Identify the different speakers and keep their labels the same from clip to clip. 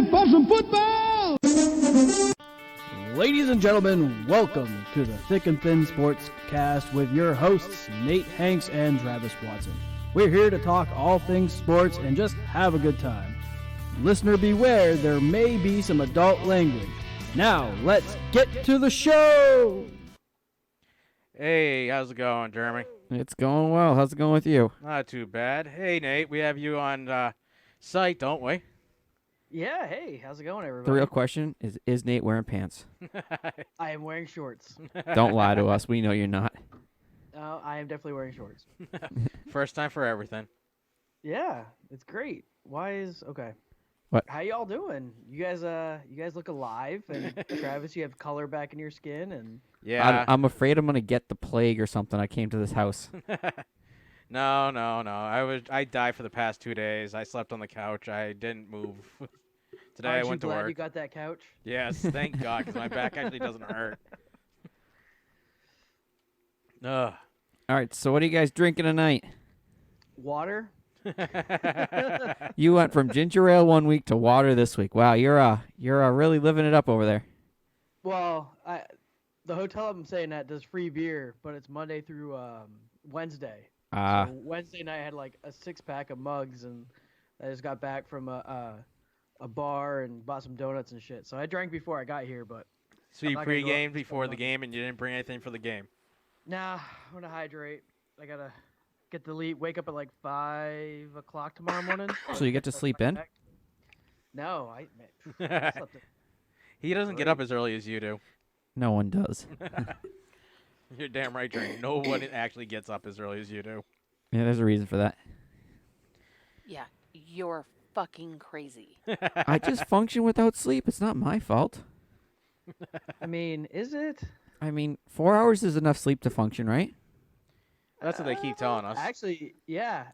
Speaker 1: ready for some football?
Speaker 2: Ladies and gentlemen, welcome to the Thick and Thin Sports Cast with your hosts, Nate Hanks and Travis Watson. We're here to talk all things sports and just have a good time. Listener beware, there may be some adult language. Now, let's get to the show!
Speaker 3: Hey, how's it going, Jeremy?
Speaker 4: It's going well. How's it going with you?
Speaker 3: Not too bad. Hey, Nate, we have you on site, don't we?
Speaker 5: Yeah, hey, how's it going, everybody?
Speaker 4: The real question is Nate wearing pants?
Speaker 5: I am wearing shorts.
Speaker 4: Don't lie to us. We know you're not.
Speaker 5: I am definitely wearing shorts.
Speaker 3: First time for everything.
Speaker 5: Yeah, it's great. Okay.
Speaker 4: What?
Speaker 5: How y'all doing? You guys look alive, and Travis, you have color back in your skin, and
Speaker 3: Yeah.
Speaker 4: I'm afraid I'm going to get the plague or something. I came to this house.
Speaker 3: No. I died for the past 2 days. I slept on the couch. I didn't move. Today
Speaker 5: aren't
Speaker 3: I went
Speaker 5: you
Speaker 3: to
Speaker 5: glad
Speaker 3: work.
Speaker 5: you got that couch?
Speaker 3: Yes, thank God, because my back actually doesn't hurt. Ugh.
Speaker 4: All right, so what are you guys drinking tonight?
Speaker 5: Water.
Speaker 4: You went from ginger ale 1 week to water this week. Wow, you're really living it up over there.
Speaker 5: Well, the hotel I'm staying at does free beer, but it's Monday through Wednesday. So Wednesday night I had like a 6-pack of mugs, and I just got back from a bar and bought some donuts and shit. So I drank before I got here, but
Speaker 3: So you pre-gamed before the game, and you didn't bring anything for the game?
Speaker 5: nah, I'm gonna hydrate. I gotta get the wake up at like 5 o'clock tomorrow morning.
Speaker 4: So you get to sleep in?
Speaker 5: No, I slept in.
Speaker 3: He doesn't get up as early as you do.
Speaker 4: No one does.
Speaker 3: You're damn right, Jeremy. No one actually gets up as early as you do.
Speaker 4: Yeah, there's a reason for that.
Speaker 6: Yeah, you're fucking crazy.
Speaker 4: I just function without sleep. It's not my fault.
Speaker 5: I mean, is it?
Speaker 4: I mean, 4 hours is enough sleep to function, right?
Speaker 3: That's what they keep telling us.
Speaker 5: Actually, yeah.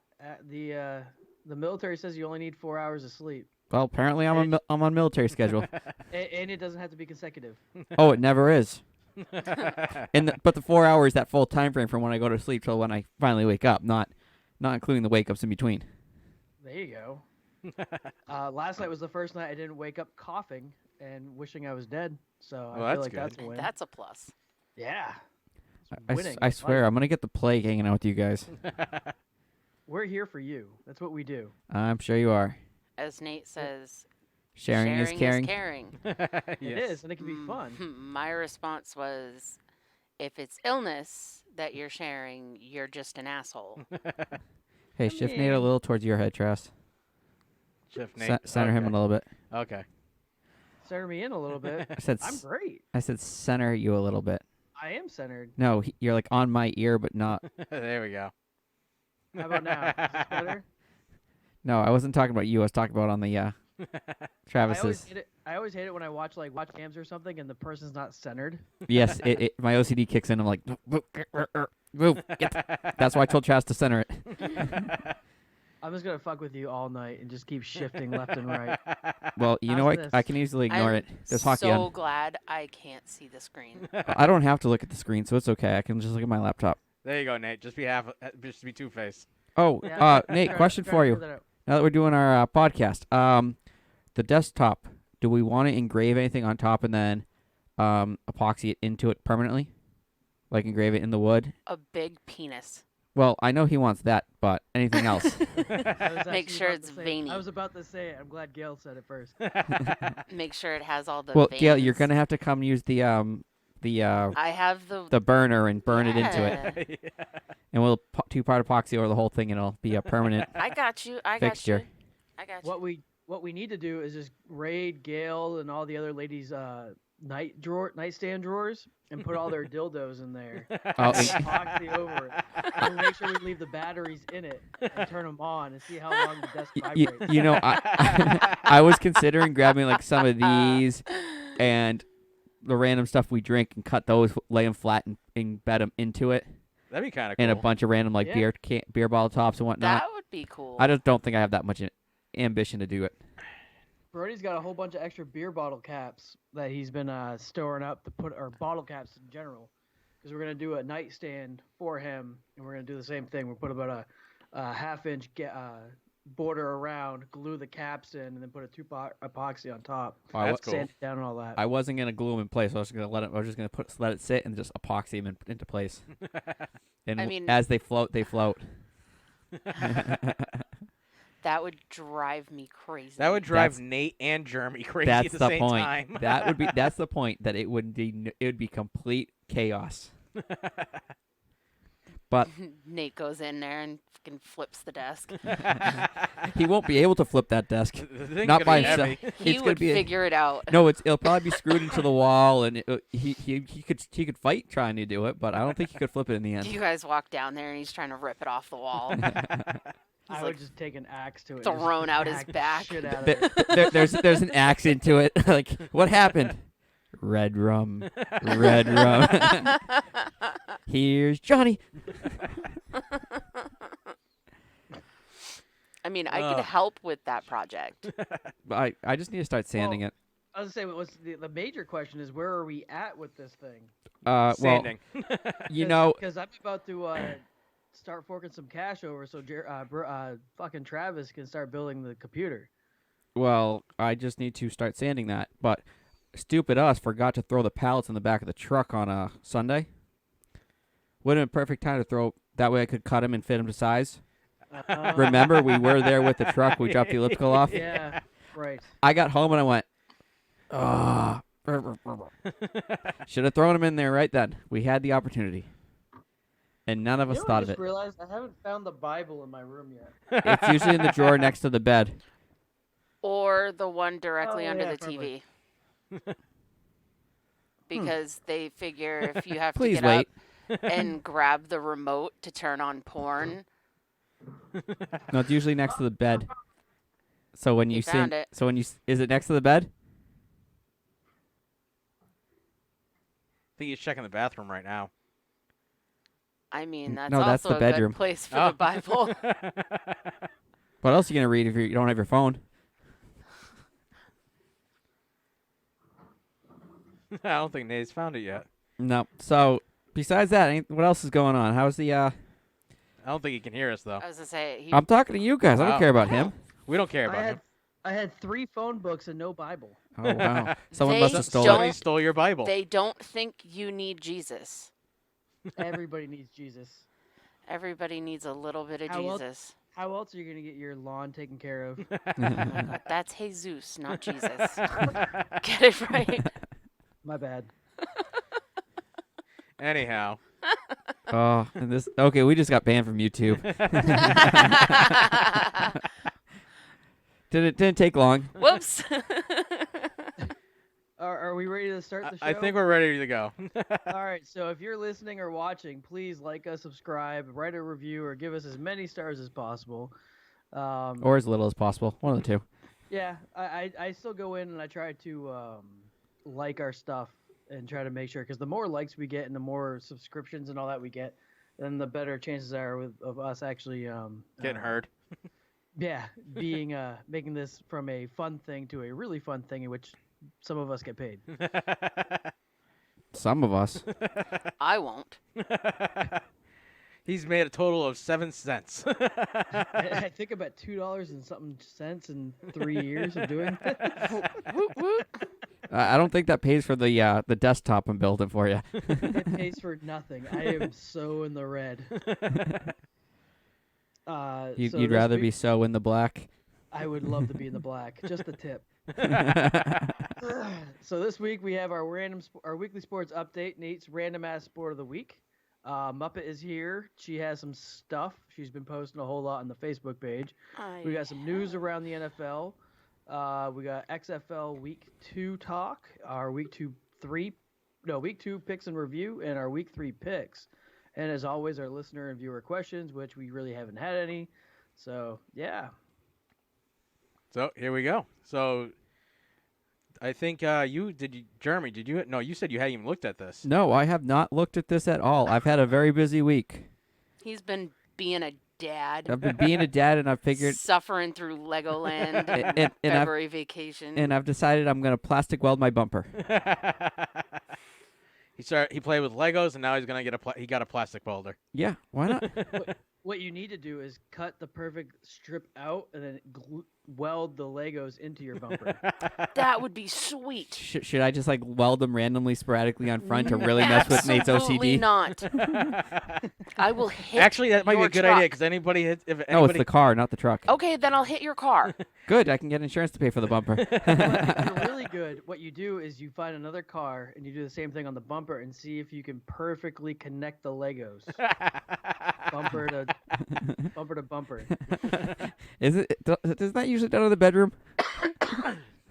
Speaker 5: The military says you only need 4 hours of sleep,
Speaker 4: Well, apparently I'm on military schedule.
Speaker 5: and it doesn't have to be consecutive.
Speaker 4: Oh, it never is. But the 4 hours, that full time frame from when I go to sleep till when I finally wake up, not including the wake ups in between.
Speaker 5: There you go. Last night was the first night I didn't wake up coughing and wishing I was dead. So
Speaker 3: Well,
Speaker 5: I
Speaker 3: that's
Speaker 5: feel like
Speaker 3: good.
Speaker 5: that's a win.
Speaker 6: That's a plus.
Speaker 5: Yeah.
Speaker 4: I swear, I'm gonna get the plague hanging out with you guys.
Speaker 5: We're here for you. That's what we do.
Speaker 4: I'm sure you are.
Speaker 6: As Nate says,
Speaker 4: Sharing is caring.
Speaker 5: It
Speaker 3: Yes.
Speaker 5: is, and it can be fun.
Speaker 6: My response was, if it's illness that you're sharing, you're just an asshole.
Speaker 4: Hey, shift Nate a little towards your head, Trass.
Speaker 3: Shift Nate.
Speaker 4: Center him a little bit.
Speaker 3: Okay.
Speaker 5: Center me in a little bit.
Speaker 4: I said
Speaker 5: I'm great.
Speaker 4: I said center you a little bit.
Speaker 5: I am centered.
Speaker 4: No, you're like on my ear, but not.
Speaker 3: There we go.
Speaker 5: How about now? Is this better?
Speaker 4: No, I wasn't talking about you. I was talking about on the Travis's.
Speaker 5: I always hate it when I watch cams or something and the person's not centered.
Speaker 4: Yes, my OCD kicks in. I'm like, move. That's why I told Travis to center it.
Speaker 5: I'm just gonna fuck with you all night and just keep shifting left and right.
Speaker 4: Well, you know
Speaker 5: How's
Speaker 4: what?
Speaker 5: this?
Speaker 4: I can easily ignore it. There's hockey
Speaker 6: so
Speaker 4: on.
Speaker 6: glad I can't see the screen.
Speaker 4: I don't have to look at the screen, so it's okay. I can just look at my laptop.
Speaker 3: There you go, Nate. Just be Two-Face.
Speaker 4: Oh,
Speaker 5: Yeah,
Speaker 4: Nate, question
Speaker 5: try to
Speaker 4: for you.
Speaker 5: figure that out.
Speaker 4: Now that we're doing our podcast, the desktop, do we want to engrave anything on top and then epoxy it into it permanently? Like engrave it in the wood?
Speaker 6: A big penis.
Speaker 4: Well, I know he wants that, but anything else?
Speaker 5: I was
Speaker 6: Make
Speaker 5: actually
Speaker 6: sure
Speaker 5: about
Speaker 6: it's
Speaker 5: to say-
Speaker 6: veiny.
Speaker 5: I was about to say it. I'm glad Gail said it first.
Speaker 6: Make sure it has all the
Speaker 4: Well,
Speaker 6: veins.
Speaker 4: Gail, you're gonna have to come use the
Speaker 6: I have
Speaker 4: the burner and burn it into it,
Speaker 6: Yeah.
Speaker 4: and we'll two-part epoxy over the whole thing, and it'll be a permanent
Speaker 6: I got you.
Speaker 4: fixture.
Speaker 6: I got you.
Speaker 5: What we need to do is just raid Gail and all the other ladies' nightstand drawers and put all their dildos in there.
Speaker 4: Oh,
Speaker 5: And epoxy over it. And make sure we leave the batteries in it and turn them on and see how long the desk vibrates.
Speaker 4: you know, I was considering grabbing like some of these and the random stuff we drink and cut those, lay them flat, and embed them into it,
Speaker 3: That'd be kind of cool.
Speaker 4: and a bunch of random like
Speaker 5: Yeah.
Speaker 4: beer bottle tops and whatnot.
Speaker 6: That would be cool.
Speaker 4: I just don't think I have that much ambition to do it.
Speaker 5: Brody's got a whole bunch of extra beer bottle caps that he's been storing up to put, or bottle caps in general, because we're gonna do a nightstand for him, and we're gonna do the same thing. We'll put about a half-inch border around, glue the caps in, and then put a epoxy on top.
Speaker 4: Oh,
Speaker 3: That's cool.
Speaker 5: Sand it down and all that.
Speaker 4: I wasn't gonna glue them in place. I was just gonna let it sit and just epoxy them into place. And
Speaker 6: I mean-
Speaker 4: as they float, they float.
Speaker 6: That would drive me crazy.
Speaker 3: That would drive
Speaker 4: That's-
Speaker 3: Nate and Jeremy crazy
Speaker 4: That's
Speaker 3: at the
Speaker 4: the
Speaker 3: same
Speaker 4: point.
Speaker 3: time.
Speaker 4: That's the point. That it would be complete chaos. But
Speaker 6: Nate goes in there and fucking flips the desk.
Speaker 4: he won't be able to flip that desk.
Speaker 3: The thing's
Speaker 4: Not
Speaker 3: gonna
Speaker 4: by
Speaker 3: be
Speaker 4: himself.
Speaker 3: heavy.
Speaker 6: He
Speaker 4: It's
Speaker 6: would
Speaker 4: gonna be
Speaker 6: figure it out.
Speaker 4: No, it'll probably be screwed into the wall, and he could fight trying to do it, but I don't think he could flip it in the end.
Speaker 6: You guys walk down there and he's trying to rip it off the wall.
Speaker 5: I
Speaker 6: like
Speaker 5: would just take an axe to it. and just
Speaker 6: thrown out his
Speaker 5: hack the
Speaker 6: back.
Speaker 5: Shit out of it.
Speaker 4: There's an axe into it. Like, what happened? Red rum. Red rum. Here's Johnny.
Speaker 6: I mean, I could help with that project.
Speaker 4: I just need to start sanding it.
Speaker 5: I was gonna say, what's the major question is, where are we at with this thing?
Speaker 4: Well,
Speaker 3: Sanding.
Speaker 4: you know,
Speaker 5: Because I'm about to start forking some cash over so fucking Travis can start building the computer.
Speaker 4: well, I just need to start sanding that. But stupid us forgot to throw the pallets in the back of the truck on a Sunday. Would have been a perfect time to throw. That way I could cut them and fit them to size. Remember, we were there with the truck. We dropped the elliptical off.
Speaker 5: Yeah, right.
Speaker 4: I got home and I went, ah. Should have thrown them in there right then. We had the opportunity. And none of us thought of it.
Speaker 5: I just realized I haven't found the Bible in my room yet.
Speaker 4: It's usually in the drawer next to the bed.
Speaker 6: Or the one directly
Speaker 5: Oh,
Speaker 6: under
Speaker 5: yeah,
Speaker 6: the
Speaker 5: probably.
Speaker 6: TV. Because they figure if you have to
Speaker 4: Please
Speaker 6: get
Speaker 4: wait.
Speaker 6: up and grab the remote to turn on porn,
Speaker 4: No, it's usually next to the bed. So when
Speaker 6: You
Speaker 4: you
Speaker 6: found it.
Speaker 4: so when you is it next to the bed?
Speaker 3: I think he's checking the bathroom right now.
Speaker 6: I mean, that's
Speaker 4: No, that's
Speaker 6: also
Speaker 4: the
Speaker 6: a
Speaker 4: bedroom.
Speaker 6: good place for
Speaker 3: Oh.
Speaker 6: the Bible.
Speaker 4: What else are you gonna read if you don't have your phone?
Speaker 3: I don't think Nate's found it yet.
Speaker 4: No. So besides that, what else is going on? How's the?
Speaker 3: I don't think he can hear us though.
Speaker 6: I was gonna say he
Speaker 4: I'm talking to you guys. I don't
Speaker 3: Oh.
Speaker 4: care about him.
Speaker 3: We don't care about him.
Speaker 5: I had 3 phone books and no Bible.
Speaker 4: Oh wow! Someone
Speaker 6: They
Speaker 4: must have stolen
Speaker 6: don't-
Speaker 4: it.
Speaker 3: Somebody stole your Bible.
Speaker 6: they don't think you need Jesus.
Speaker 5: Everybody needs Jesus.
Speaker 6: Everybody needs a little bit of
Speaker 5: How else-
Speaker 6: Jesus.
Speaker 5: How else are you gonna get your lawn taken care of?
Speaker 6: But that's Jesus, not Jesus. Get it right.
Speaker 5: My bad.
Speaker 3: Anyhow,
Speaker 4: Oh, and this. Okay, we just got banned from YouTube. Didn't take long.
Speaker 6: Whoops.
Speaker 5: Are we ready to start the show?
Speaker 3: I think we're ready to go.
Speaker 5: All right. So if you're listening or watching, please like us, subscribe, write a review, or give us as many stars as possible.
Speaker 4: Or as little as possible. One of the two.
Speaker 5: Yeah, I still go in and I try to like our stuff and try to make sure, because the more likes we get and the more subscriptions and all that we get, then the better chances are of us actually
Speaker 3: Getting heard.
Speaker 5: Yeah, being making this from a fun thing to a really fun thing in which some of us get paid.
Speaker 4: Some of us.
Speaker 6: I won't.
Speaker 3: He's made a total of 7 cents.
Speaker 5: I think about $2 and something cents in 3 years of doing it.
Speaker 6: Woot, woot.
Speaker 4: I don't think that pays for the desktop I'm building for you.
Speaker 5: It pays for nothing. I am so in the red. So
Speaker 4: You'd
Speaker 5: this
Speaker 4: rather
Speaker 5: week-
Speaker 4: be so in the black.
Speaker 5: I would love to be in the black. Just a tip. So this week we have our weekly sports update. Nate's random ass sport of the week. Muppet is here. She has some stuff. She's been posting a whole lot on the Facebook page. We got some news around the NFL. We got XFL Week 2 talk. Our Week 2 picks and review, and our Week 3 picks. And as always, our listener and viewer questions, which we really haven't had any. So yeah.
Speaker 3: So here we go. So I think Jeremy, did you? No, you said you hadn't even looked at this.
Speaker 4: No, I have not looked at this at all. I've had a very busy week.
Speaker 6: He's been being a dad.
Speaker 4: I've been being a dad, and I've figured,
Speaker 6: Suffering through Legoland and,
Speaker 4: and
Speaker 6: February vacation.
Speaker 4: I've decided I'm gonna plastic weld my bumper.
Speaker 3: He played with Legos, and now he's gonna get he got a plastic boulder.
Speaker 4: Yeah, why not?
Speaker 5: What you need to do is cut the perfect strip out and then weld the Legos into your bumper.
Speaker 6: That would be sweet.
Speaker 4: Should I just like weld them randomly, sporadically on front to really mess with Nate's
Speaker 6: Absolutely
Speaker 4: OCD?
Speaker 6: not. I will hit.
Speaker 3: Actually, that might be
Speaker 6: your
Speaker 3: a good
Speaker 6: truck.
Speaker 3: idea because anybody hits. If
Speaker 4: No, it's
Speaker 3: anybody,
Speaker 4: the car, not the truck.
Speaker 6: Okay, then I'll hit your car.
Speaker 4: Good, I can get insurance to pay for the bumper.
Speaker 5: But if you're really good, what you do is you find another car and you do the same thing on the bumper and see if you can perfectly connect the Legos. bumper to bumper.
Speaker 4: Is that usually done in the bedroom?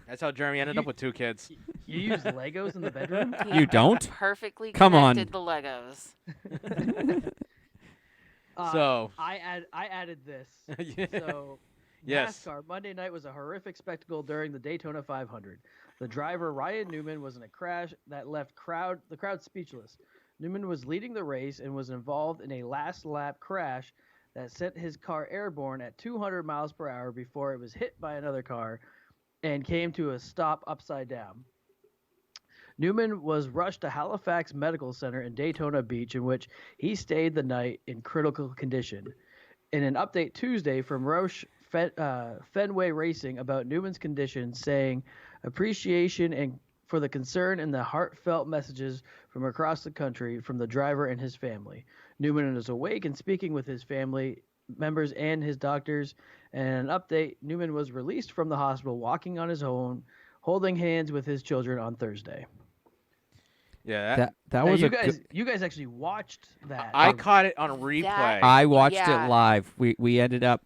Speaker 3: That's how Jeremy ended up with 2 kids.
Speaker 5: You use Legos in the bedroom?
Speaker 4: You don't?
Speaker 6: Perfectly
Speaker 4: Come on.
Speaker 6: connected the Legos.
Speaker 3: So
Speaker 5: I added this.
Speaker 3: Yeah.
Speaker 5: So
Speaker 3: Yes.
Speaker 5: NASCAR Monday night was a horrific spectacle during the Daytona 500. The driver Ryan Newman was in a crash that left the crowd speechless. Newman was leading the race and was involved in a last lap crash that sent his car airborne at 200 miles per hour before it was hit by another car and came to a stop upside down. Newman was rushed to Halifax Medical Center in Daytona Beach, in which he stayed the night in critical condition. In an update Tuesday from Roush Fenway Racing about Newman's condition, saying appreciation and for the concern and the heartfelt messages from across the country from the driver and his family. Newman is awake and speaking with his family members and his doctors. And an update, Newman was released from the hospital walking on his own, holding hands with his children on Thursday.
Speaker 3: Yeah,
Speaker 4: That
Speaker 5: Now,
Speaker 4: was
Speaker 5: you guys actually watched that.
Speaker 3: I caught it on a replay.
Speaker 4: I watched
Speaker 6: Yeah.
Speaker 4: it live. We ended up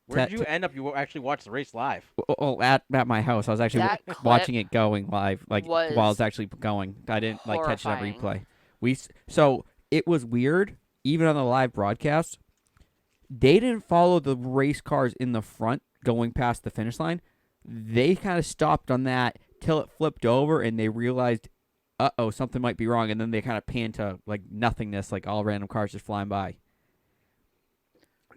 Speaker 3: Where did you end up? You actually watched the race live.
Speaker 4: at my house. I was actually
Speaker 6: That clip
Speaker 4: watching it going live, like
Speaker 6: was
Speaker 4: while it's actually going. I didn't like catch it on
Speaker 6: horrifying.
Speaker 4: replay. So it was weird, even on the live broadcast. They didn't follow the race cars in the front going past the finish line. They kind of stopped on that till it flipped over, and they realized, something might be wrong, and then they kind of panned to like nothingness, like all random cars just flying by.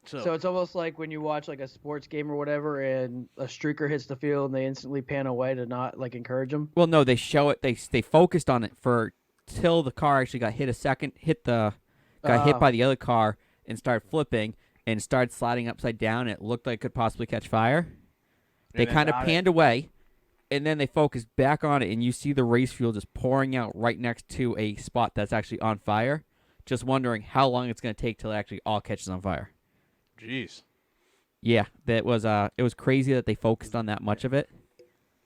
Speaker 5: So it's almost like when you watch like a sports game or whatever, and a streaker hits the field, and they instantly pan away to not like encourage them.
Speaker 4: Well, no, they show it. They focused on it till the car actually got hit got hit by the other car and started flipping and started sliding upside down. It looked like it could possibly catch fire. They
Speaker 3: And then
Speaker 4: kind of
Speaker 5: got
Speaker 4: panned away, and then they focused back on it, and you see the race fuel just pouring out right next to a spot that's actually on fire. Just wondering how long it's going to take till it actually all catches on fire.
Speaker 3: Jeez.
Speaker 4: Yeah, it was crazy that they focused on that much of it.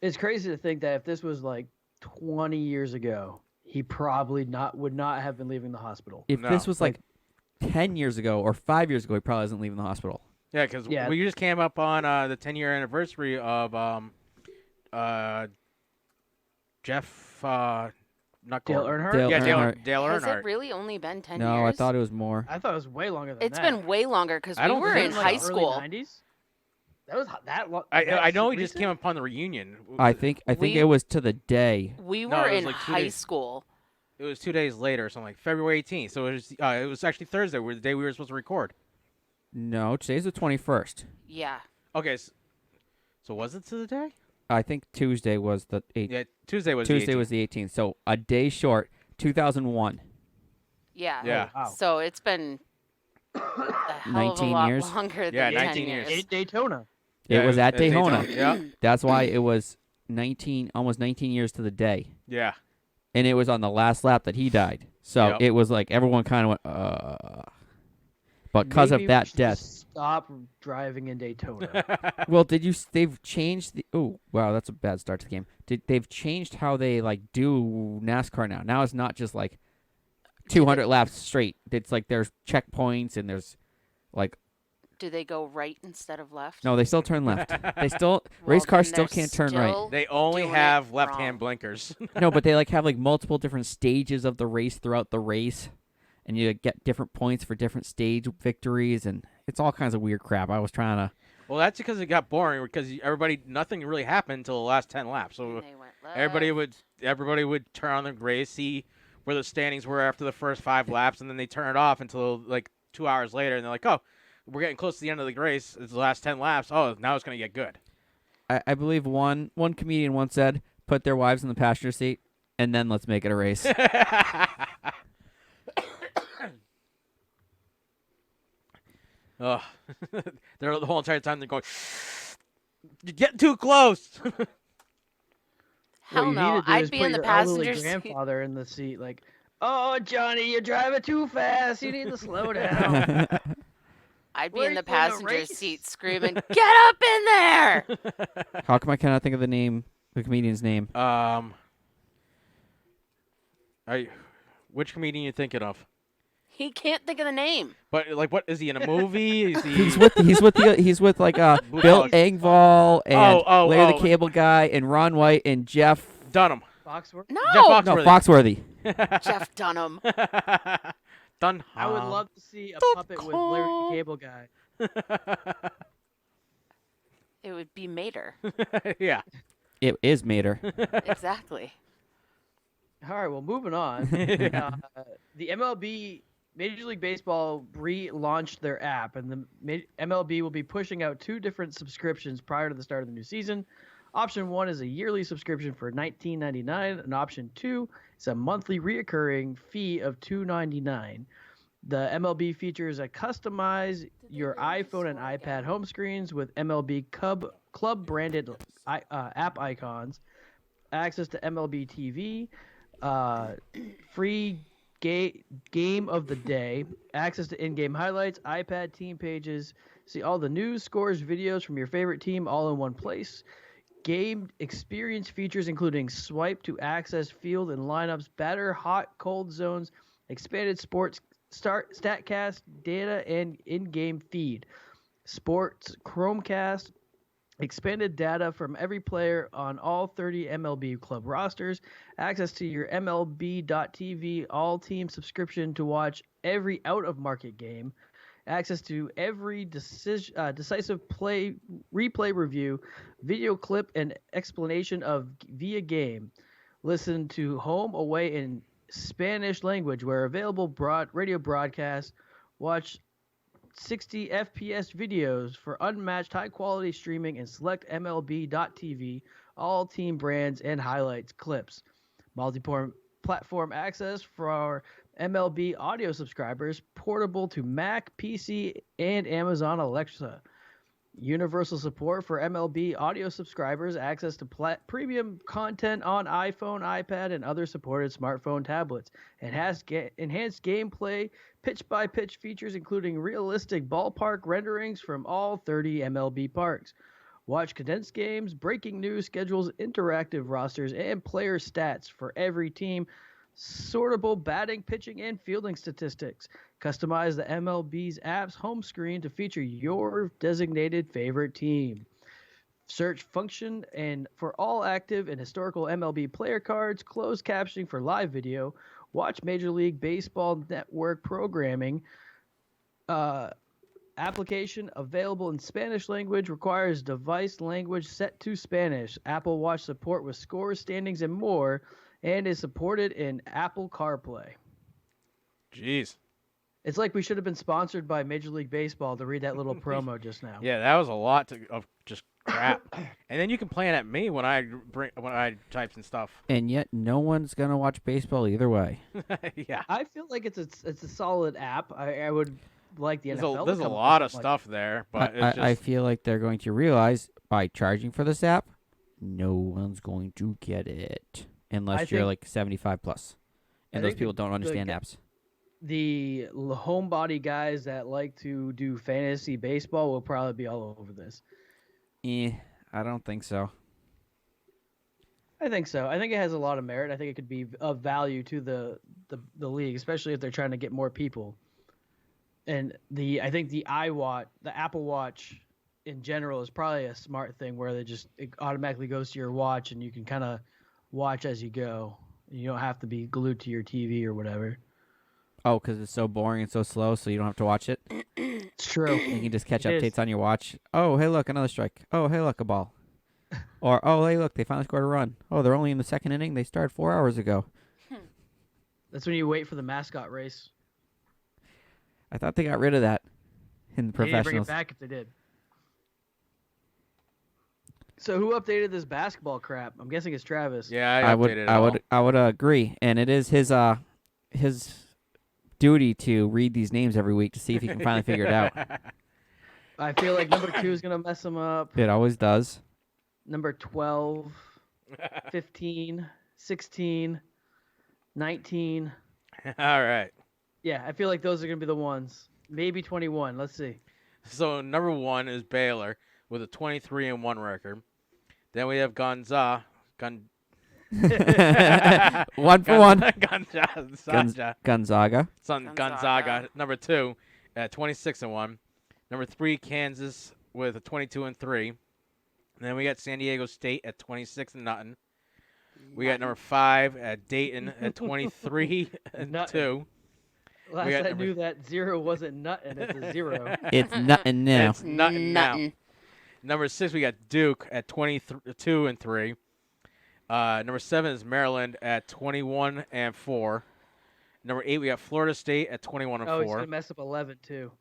Speaker 5: It's crazy to think that if this was like 20 years ago, he probably would not have been leaving the hospispital.
Speaker 4: If
Speaker 3: No.
Speaker 4: this was like 10 years ago or 5 years ago, he probably isn't leaving the hospital.
Speaker 3: Yeah, because
Speaker 5: Yeah.
Speaker 3: we just came up on the 10-year anniversary of Jeff. Not
Speaker 5: Dale
Speaker 3: Gordon.
Speaker 5: Earnhardt?
Speaker 4: Dale
Speaker 3: Yeah,
Speaker 4: Earnhardt.
Speaker 3: Dale
Speaker 6: Has
Speaker 3: Earnhardt.
Speaker 6: it really only been 10
Speaker 4: No,
Speaker 6: years?
Speaker 4: I thought it was more.
Speaker 5: I thought it was way longer than
Speaker 6: It's
Speaker 5: that.
Speaker 6: been way longer because
Speaker 3: I
Speaker 6: we
Speaker 3: don't
Speaker 6: were
Speaker 3: think
Speaker 6: in
Speaker 3: so.
Speaker 6: high
Speaker 5: Early
Speaker 6: school.
Speaker 5: 90s? That was that long.
Speaker 3: I know he just came upon the reunion.
Speaker 4: I think
Speaker 6: We-
Speaker 4: it was to the day.
Speaker 6: We
Speaker 3: No,
Speaker 6: were
Speaker 3: it was
Speaker 6: in
Speaker 3: like 2
Speaker 6: high
Speaker 3: days.
Speaker 6: school.
Speaker 3: It was 2 days later, or something like February 18th. So it was actually Thursday, the day we were supposed to record.
Speaker 4: No, today's the 21st.
Speaker 6: Yeah.
Speaker 3: Okay, so was it to the day?
Speaker 4: I think Tuesday was the 8th.
Speaker 3: Yeah, Tuesday was
Speaker 4: Tuesday
Speaker 3: the 18th.
Speaker 4: was the 18th. So a day short, 2001.
Speaker 6: Yeah.
Speaker 3: Yeah.
Speaker 5: Wow.
Speaker 6: So it's been a hell
Speaker 4: 19
Speaker 6: of a lot
Speaker 4: years?
Speaker 6: longer than
Speaker 3: Yeah,
Speaker 6: 10
Speaker 3: 19 years.
Speaker 6: years.
Speaker 5: Daytona.
Speaker 3: Yeah,
Speaker 4: it was at
Speaker 3: Daytona.
Speaker 4: Daytona.
Speaker 3: Yeah,
Speaker 4: That's why it was almost 19 years to the day.
Speaker 3: yeah.
Speaker 4: And it was on the last lap that he died. So
Speaker 3: Yep.
Speaker 4: it was like everyone kind of went, But because of
Speaker 5: Maybe we
Speaker 4: that
Speaker 5: should
Speaker 4: death.
Speaker 5: stop driving in Daytona.
Speaker 4: Well, they've changed the, oh, wow, that's a bad start to the game. They've changed how they like do NASCAR now. Now it's not just like 200 laps straight. It's like there's checkpoints and there's like,
Speaker 6: Do they go right instead of left?
Speaker 4: no, they still turn left. They still,
Speaker 6: Well,
Speaker 4: race cars
Speaker 6: then
Speaker 4: still
Speaker 6: they're
Speaker 4: can't turn right.
Speaker 6: still
Speaker 3: They only
Speaker 6: doing it
Speaker 3: have left-hand
Speaker 6: wrong.
Speaker 3: blinkers.
Speaker 4: No, but they like have like multiple different stages of the race throughout the race, and you get different points for different stage victories, and it's all kinds of weird crap. I was trying to.
Speaker 3: Well, that's because it got boring because nothing really happened until the last 10 laps. So
Speaker 6: And they went
Speaker 3: everybody
Speaker 6: left.
Speaker 3: would turn on the race, see where the standings were after the first 5 laps, and then they turn it off until like 2 hours later, and they're like, "Oh, we're getting close to the end of the race. It's the last 10 laps. Oh, now it's going to get good."
Speaker 4: I believe one comedian once said, "Put their wives in the passenger seat." and then let's make it a race.
Speaker 3: Oh, they're the whole entire time they're going. You're getting too close.
Speaker 5: What
Speaker 6: Hell
Speaker 5: you
Speaker 6: no,
Speaker 5: need to do
Speaker 6: I'd
Speaker 5: is
Speaker 6: be
Speaker 5: put
Speaker 6: in the
Speaker 5: your elderly
Speaker 6: passenger seat.
Speaker 5: grandfather in the seat, like, "Oh, Johnny, you're driving too fast. You need to slow down."
Speaker 6: I'd be
Speaker 5: What
Speaker 6: in
Speaker 5: are
Speaker 6: the
Speaker 5: you in a
Speaker 6: passenger
Speaker 5: race?
Speaker 6: seat screaming, "Get up in there!"
Speaker 4: How come I cannot think of the comedian's name?
Speaker 3: Which comedian you thinking of?
Speaker 6: He can't think of the name.
Speaker 3: But like, what is he in a movie? Is he?
Speaker 4: He's with like Bill Engvall and Larry the Cable Guy and Ron White and Jeff
Speaker 3: Dunham.
Speaker 5: Foxworth.
Speaker 6: No,
Speaker 3: Jeff
Speaker 4: No, Foxworthy.
Speaker 6: Jeff Dunham.
Speaker 3: Dunham.
Speaker 5: I would love to see a puppet with Larry the Cable Guy.
Speaker 6: It would be Mater.
Speaker 3: Yeah.
Speaker 4: It is Mater.
Speaker 6: Exactly.
Speaker 5: All right, well, moving on. The MLB, Major League Baseball, relaunched their app, and the MLB will be pushing out 2 different subscriptions prior to the start of the new season. Option 1 is a yearly subscription for $19.99, and Option 2 is a monthly reoccurring fee of $2.99. The MLB features a customize your iPhone and iPad home screens with MLB Club branded app icons, access to MLB TV, free game of the day, access to in-game highlights, iPad team pages, see all the news, scores, videos from your favorite team all in one place. Game experience features including swipe to access field and lineups, batter, hot, cold zones, expanded sports StatCast data and in-game feed, sports Chromecast, expanded data from every player on all 30 MLB club rosters, access to your MLB.TV all-team subscription to watch every out-of-market game, access to every decisive play replay review, video clip and explanation of via game, listen to home, away, and Spanish language where available radio broadcasts, watch 60 FPS videos for unmatched high-quality streaming and select MLB.TV, all team brands and highlights clips. Multi-platform access for our MLB audio subscribers, portable to Mac, PC, and Amazon Alexa. Universal support for MLB audio subscribers, access to premium content on iPhone, iPad, and other supported smartphone tablets. Enhanced gameplay, pitch-by-pitch features including realistic ballpark renderings from all 30 MLB parks. Watch condensed games, breaking news schedules, interactive rosters, and player stats for every team. Sortable batting, pitching, and fielding statistics. Customize the MLB's app's home screen to feature your designated favorite team. Search function and for all active and historical MLB player cards, closed captioning for live video. Watch Major League Baseball Network programming. Application available in Spanish language, requires device language set to Spanish. Apple Watch support with scores, standings, and more, and is supported in Apple CarPlay.
Speaker 3: Jeez.
Speaker 5: It's like we should have been sponsored by Major League Baseball to read that little promo just now.
Speaker 3: Yeah, that was a lot of just crap. And then you can plan at me when I type some stuff.
Speaker 4: And yet no one's going to watch baseball either way.
Speaker 3: Yeah.
Speaker 5: I feel like it's a solid app. I would like the NFL.
Speaker 3: There's a lot of stuff there, but
Speaker 4: I feel like they're going to realize by charging for this app, no one's going to get it unless you're like 75 plus, and those people don't understand apps.
Speaker 5: The homebody guys that like to do fantasy baseball will probably be all over this.
Speaker 4: I don't think so.
Speaker 5: I think so. I think it has a lot of merit. I think it could be of value to the league, especially if they're trying to get more people. And I think the Apple Watch in general is probably a smart thing where it automatically goes to your watch and you can kind of watch as you go. You don't have to be glued to your TV or whatever.
Speaker 4: Oh, because it's so boring and so slow, so you don't have to watch it?
Speaker 5: It's true.
Speaker 4: You can just catch updates on your watch. Oh, hey, look, another strike. Oh, hey, look, a ball. Or, oh, hey, look, they finally scored a run. Oh, they're only in the second inning. They started 4 hours ago.
Speaker 5: That's when you wait for the mascot race.
Speaker 4: I thought they got rid of that in the
Speaker 5: They need to bring it
Speaker 4: professionals.
Speaker 5: back if they did. So who updated this basketball crap? I'm guessing it's Travis.
Speaker 3: Yeah, I updated it all.
Speaker 4: I would agree, and it is his duty to read these names every week to see if he can finally figure it out.
Speaker 5: I feel like number 2 is gonna mess him up.
Speaker 4: It always does.
Speaker 5: Number 12, 15, 16, 19.
Speaker 3: All right.
Speaker 5: Yeah, I feel like those are gonna be the ones. Maybe 21. Let's see.
Speaker 3: So number 1 is Baylor with a 23-1 record. Then we have
Speaker 4: One for one. Gonzaga.
Speaker 3: Gonzaga. Number 2 at 26-1. Number 3, Kansas with a 22-3. And then we got San Diego State at 26-0. We got number 5 at Dayton at 23-2.
Speaker 5: Last I knew that 0 wasn't nothing. It's a 0.
Speaker 4: It's nothing now.
Speaker 3: It's nothing now. Number 6, we got Duke at 22-3. Number 7 is Maryland at 21-4. Number 8, we got Florida State at 21-4.
Speaker 5: Oh, he's gonna mess up 11 too.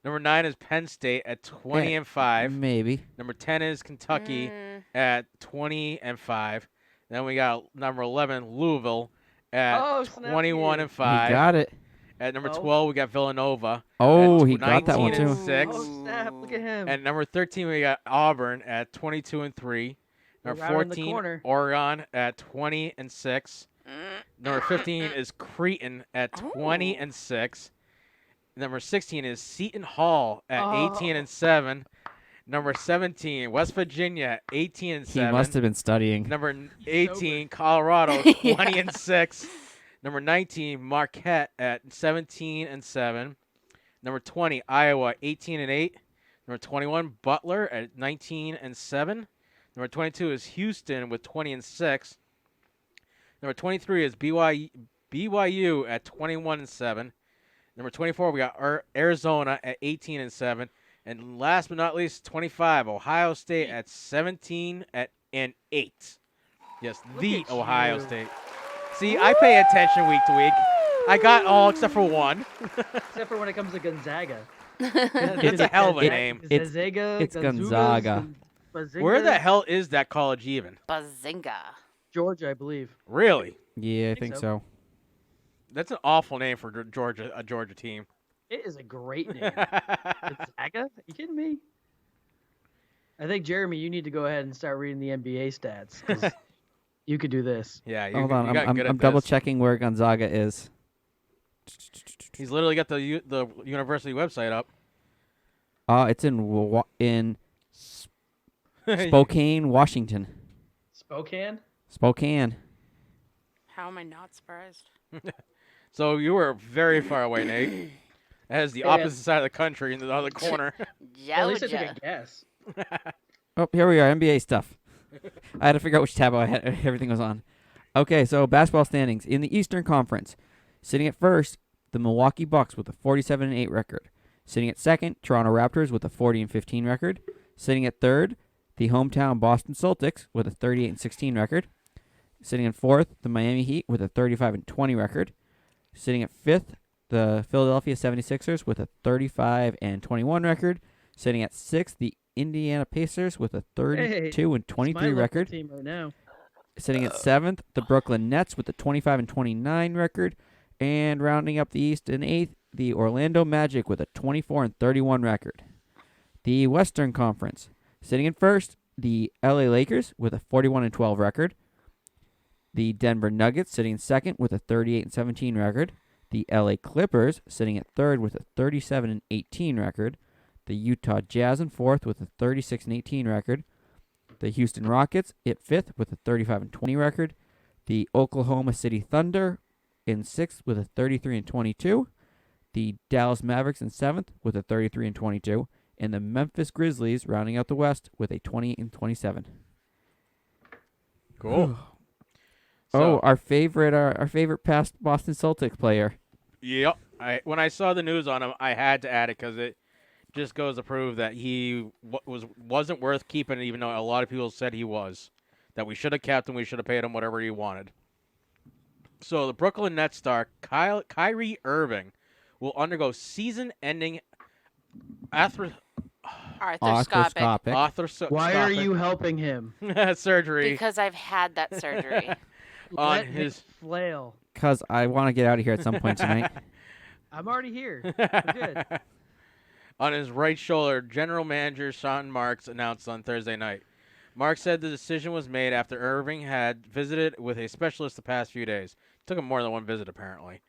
Speaker 3: Number 9 is Penn State at 20-5.
Speaker 4: Maybe.
Speaker 3: Number 10 is Kentucky at 20-5. Then we got number 11, Louisville at 21-5.
Speaker 4: He got it.
Speaker 3: At number 12, we got Villanova.
Speaker 4: Oh, he got that one too.
Speaker 3: 19-6.
Speaker 5: Oh snap! Look at him.
Speaker 3: At number 13, we got Auburn at 22-3. Number
Speaker 5: Right around the
Speaker 3: 14,
Speaker 5: corner.
Speaker 3: Oregon at 20-6. Number 15 is Creighton at 20-6. Number 16 is Seton Hall at 18-7. Number 17, West Virginia at 18-7.
Speaker 4: He must have been studying.
Speaker 3: Number 18, Colorado 20-6. Number 19, Marquette at 17-7. Number 20, Iowa 18-8. Number 21, Butler at 19-7. Number 22 is Houston with 20-6. Number 23 is BYU at 21-7. Number 24, we got Arizona at 18-7. And last but not least, 25, Ohio State at 17-8. Yes, the Ohio State. See, I pay attention week to week. I got all except for one.
Speaker 5: Except for when it comes to Gonzaga.
Speaker 3: It's a hell of a name.
Speaker 4: It's Gonzaga.
Speaker 3: Where the hell is that college even?
Speaker 6: Bazinga.
Speaker 5: Georgia, I believe.
Speaker 3: Really?
Speaker 4: Yeah, I think so.
Speaker 3: That's an awful name for a Georgia team.
Speaker 5: It is a great name. Gonzaga? Are you kidding me? I think, Jeremy, you need to go ahead and start reading the NBA stats. 'Cause you could do this.
Speaker 3: Yeah,
Speaker 4: Hold on, I'm double checking where Gonzaga is.
Speaker 3: He's literally got the university website up.
Speaker 4: It's in Spokane, Washington. Spokane.
Speaker 6: How am I not surprised?
Speaker 3: So you were very far away, Nate. That is the opposite side of the country in the other corner.
Speaker 5: At least I took a guess.
Speaker 4: Oh, here we are, NBA stuff. I had to figure out which tab I had. Everything was on. Okay, so basketball standings in the Eastern Conference. Sitting at first, the Milwaukee Bucks with a 47-8 record. Sitting at second, Toronto Raptors with a 40-15 record. Sitting at third, the hometown Boston Celtics with a 38-16 record. Sitting in fourth, the Miami Heat with a 35-20 record. Sitting at fifth, the Philadelphia 76ers with a 35-21 record. Sitting at sixth, the Indiana Pacers with a 32-23 record.
Speaker 5: Team right now.
Speaker 4: Sitting at seventh, the Brooklyn Nets with a 25-29 record. And rounding up the East in eighth, the Orlando Magic with a 24-31 record. The Western Conference. Sitting in first, the LA Lakers with a 41-12 record. The Denver Nuggets sitting in second with a 38-17 record. The LA Clippers sitting at third with a 37-18 record. The Utah Jazz in fourth with a 36-18 record. The Houston Rockets at fifth with a 35-20 record. The Oklahoma City Thunder in sixth with a 33-22. The Dallas Mavericks in seventh with a 33-22. And the Memphis Grizzlies rounding out the West with a 20-27.
Speaker 3: Cool.
Speaker 4: So, our favorite past Boston Celtics player.
Speaker 3: Yep. When I saw the news on him, I had to add it because it just goes to prove that he wasn't worth keeping, even though a lot of people said he was. That we should have kept him, we should have paid him whatever he wanted. So the Brooklyn Nets star Kyrie Irving will undergo season-ending
Speaker 6: Arthroscopic.
Speaker 5: Why are you helping him?
Speaker 3: Surgery.
Speaker 6: Because I've had that surgery.
Speaker 3: On
Speaker 5: Let
Speaker 3: his
Speaker 5: him flail.
Speaker 4: Because I want to get out of here at some point tonight.
Speaker 5: I'm already here. We're good.
Speaker 3: On his right shoulder, General Manager Sean Marks announced on Thursday night. Marks said the decision was made after Irving had visited with a specialist the past few days. It took him more than one visit, apparently.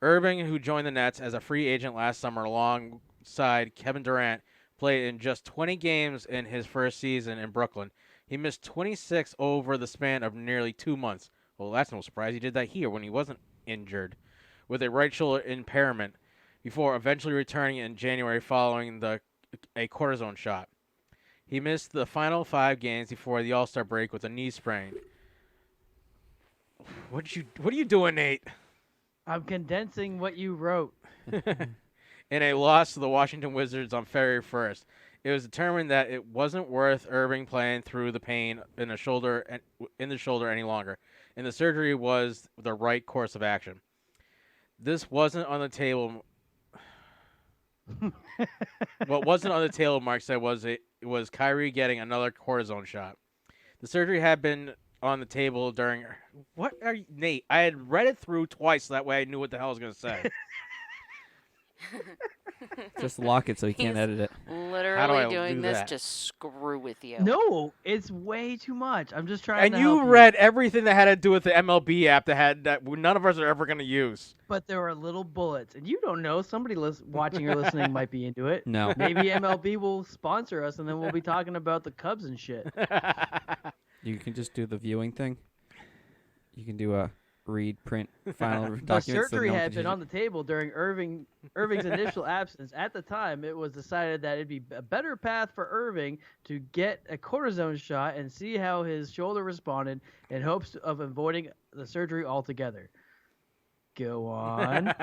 Speaker 3: Irving, who joined the Nets as a free agent last summer alongside Kevin Durant, played in just 20 games in his first season in Brooklyn. He missed 26 over the span of nearly 2 months. Well, that's no surprise. He did that here when he wasn't injured, with a right shoulder impairment, before eventually returning in January following a cortisone shot. He missed the final 5 games before the All-Star break with a knee sprain. What are you doing, Nate?
Speaker 5: I'm condensing what you wrote.
Speaker 3: In a loss to the Washington Wizards on February 1st. It was determined that it wasn't worth Irving playing through the pain in the shoulder any longer, and the surgery was the right course of action. This wasn't on the table. What wasn't on the table, Mark said, was Kyrie getting another cortisone shot. The surgery had been on the table during. What are you, Nate? I had read it through twice, so that way I knew what the hell I was going to say.
Speaker 4: Just lock it so you can't edit it.
Speaker 6: Literally doing this to screw with you.
Speaker 5: No, it's way too much. I'm just trying to
Speaker 3: And you
Speaker 5: help
Speaker 3: read everything that had to do with the MLB app that none of us are ever going to use.
Speaker 5: But there are little bullets, and you don't know. Somebody watching or listening might be into it.
Speaker 4: No.
Speaker 5: Maybe MLB will sponsor us, and then we'll be talking about the Cubs and shit.
Speaker 4: You can just do the viewing thing. You can do a read, print, final
Speaker 5: The
Speaker 4: documents.
Speaker 5: surgery had been on the table during Irving's initial absence. At the time, it was decided that it'd be a better path for Irving to get a cortisone shot and see how his shoulder responded in hopes of avoiding the surgery altogether. Go on.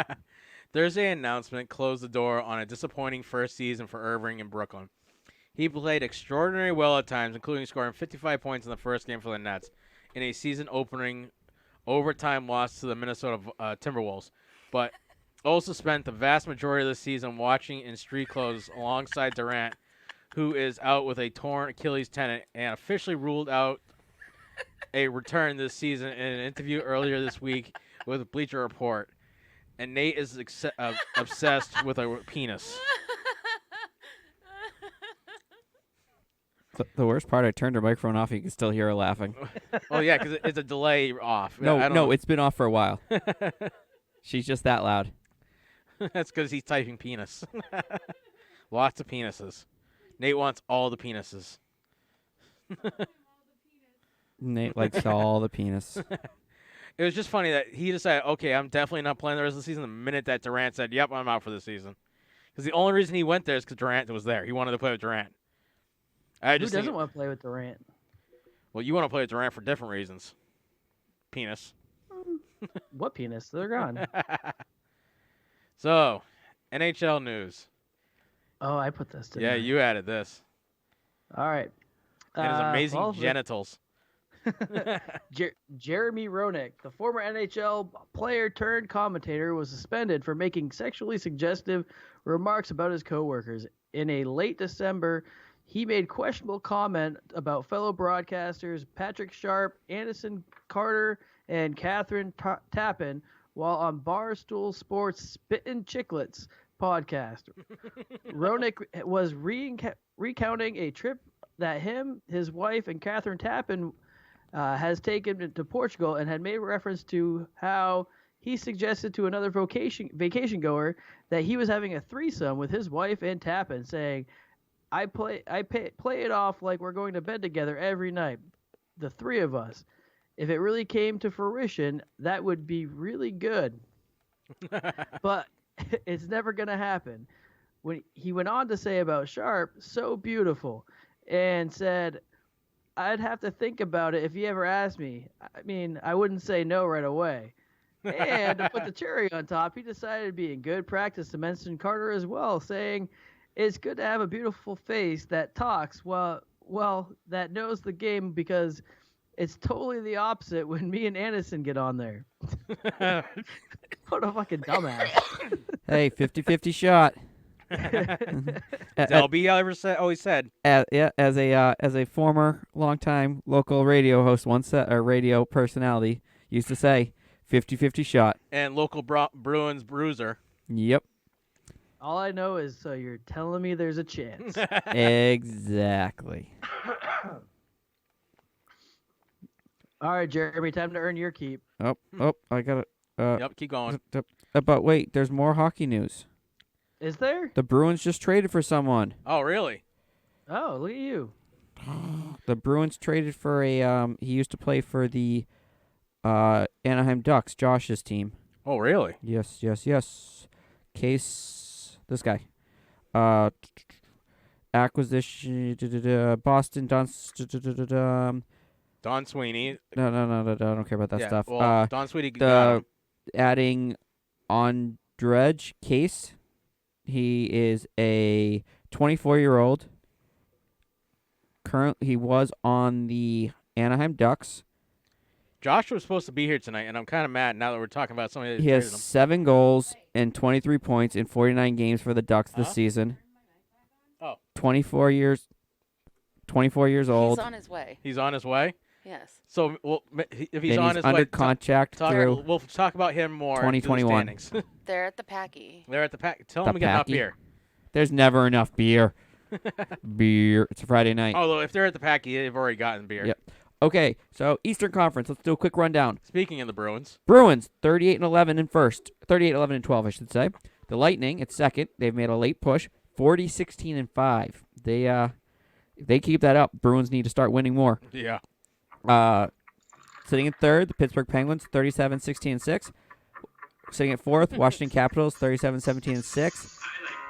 Speaker 3: Thursday announcement closed the door on a disappointing first season for Irving in Brooklyn. He played extraordinarily well at times, including scoring 55 points in the first game for the Nets in a season-opening overtime loss to the Minnesota Timberwolves, but also spent the vast majority of the season watching in street clothes alongside Durant, who is out with a torn Achilles tendon and officially ruled out a return this season in an interview earlier this week with Bleacher Report. And Nate is obsessed with a penis.
Speaker 4: The worst part, I turned her microphone off. You can still hear her laughing.
Speaker 3: Oh, yeah, because it's a delay off.
Speaker 4: No, it's been off for a while. She's just that loud.
Speaker 3: That's because he's typing penis. Lots of penises. Nate wants all the penises.
Speaker 4: Nate likes all the penis.
Speaker 3: It was just funny that he decided, okay, I'm definitely not playing the rest of the season the minute that Durant said, yep, I'm out for the season. Because the only reason he went there is because Durant was there. He wanted to play with Durant.
Speaker 5: Who doesn't want to play with Durant?
Speaker 3: Well, you want to play with Durant for different reasons. Penis.
Speaker 5: What penis? They're gone.
Speaker 3: So, NHL news.
Speaker 5: Oh, I put this.
Speaker 3: Yeah, you added this.
Speaker 5: All right.
Speaker 3: And his amazing genitals.
Speaker 5: Jeremy Roenick, the former NHL player turned commentator, was suspended for making sexually suggestive remarks about his coworkers. In a late December, he made questionable comment about fellow broadcasters Patrick Sharp, Anderson Carter, and Catherine Tappan while on Barstool Sports Spittin' Chicklets podcast. Roenick was recounting a trip that him, his wife, and Catherine Tappan has taken to Portugal and had made reference to how he suggested to another vacation goer that he was having a threesome with his wife and Tappan, saying, I play it off like we're going to bed together every night, the three of us. If it really came to fruition, that would be really good. But it's never going to happen. When he went on to say about Sharp, so beautiful, and said, I'd have to think about it if he ever asked me. I mean, I wouldn't say no right away. And to put the cherry on top, he decided it'd be in good practice to mention Carter as well, saying, it's good to have a beautiful face that talks, well, that knows the game, because it's totally the opposite when me and Anderson get on there. What a fucking dumbass.
Speaker 4: Hey, 50-50 shot.
Speaker 3: LB always said.
Speaker 4: As a former longtime local radio host, radio personality used to say, 50-50 shot.
Speaker 3: And local Bruins bruiser.
Speaker 4: Yep.
Speaker 5: All I know is, so you're telling me there's a chance.
Speaker 4: Exactly.
Speaker 5: All right, Jeremy, time to earn your keep.
Speaker 4: I got it.
Speaker 3: Yep, keep going.
Speaker 4: But wait, there's more hockey news.
Speaker 5: Is there?
Speaker 4: The Bruins just traded for someone.
Speaker 3: Oh, really?
Speaker 5: Oh, look at you.
Speaker 4: The Bruins traded for he used to play for the Anaheim Ducks, Josh's team.
Speaker 3: Oh, really?
Speaker 4: Yes. Case, this guy. Acquisition, Boston, Don
Speaker 3: Sweeney.
Speaker 4: No, I don't care about that stuff.
Speaker 3: Well, Don Sweeney got him.
Speaker 4: Adding Andrej Case. He is a 24-year-old. He was on the Anaheim Ducks.
Speaker 3: Josh was supposed to be here tonight, and I'm kind of mad now that we're talking about somebody that
Speaker 4: He has
Speaker 3: traded him.
Speaker 4: 7 goals and 23 points in 49 games for the Ducks this season.
Speaker 3: Oh.
Speaker 4: 24 years old.
Speaker 6: He's on his way.
Speaker 3: He's on his way?
Speaker 6: Yes.
Speaker 3: So, if he's
Speaker 4: And
Speaker 3: on
Speaker 4: he's
Speaker 3: his
Speaker 4: under
Speaker 3: way,
Speaker 4: contract through
Speaker 3: we'll talk about him more.
Speaker 4: 2021.
Speaker 3: In the standings.
Speaker 6: They're at the Packy.
Speaker 3: They're at the pack. Tell them to get enough beer.
Speaker 4: There's never enough beer. It's a Friday night.
Speaker 3: Although, if they're at the Packy, they've already gotten beer.
Speaker 4: Yep. Okay, so Eastern Conference. Let's do a quick rundown.
Speaker 3: Speaking of the Bruins.
Speaker 4: Bruins, 38-11 in first. 38-11-12, I should say. The Lightning at second. They've made a late push. 40-16-5. They keep that up. Bruins need to start winning more.
Speaker 3: Yeah.
Speaker 4: Sitting in third, the Pittsburgh Penguins, 37-16-6. Sitting at fourth, Washington Capitals, 37-17-6.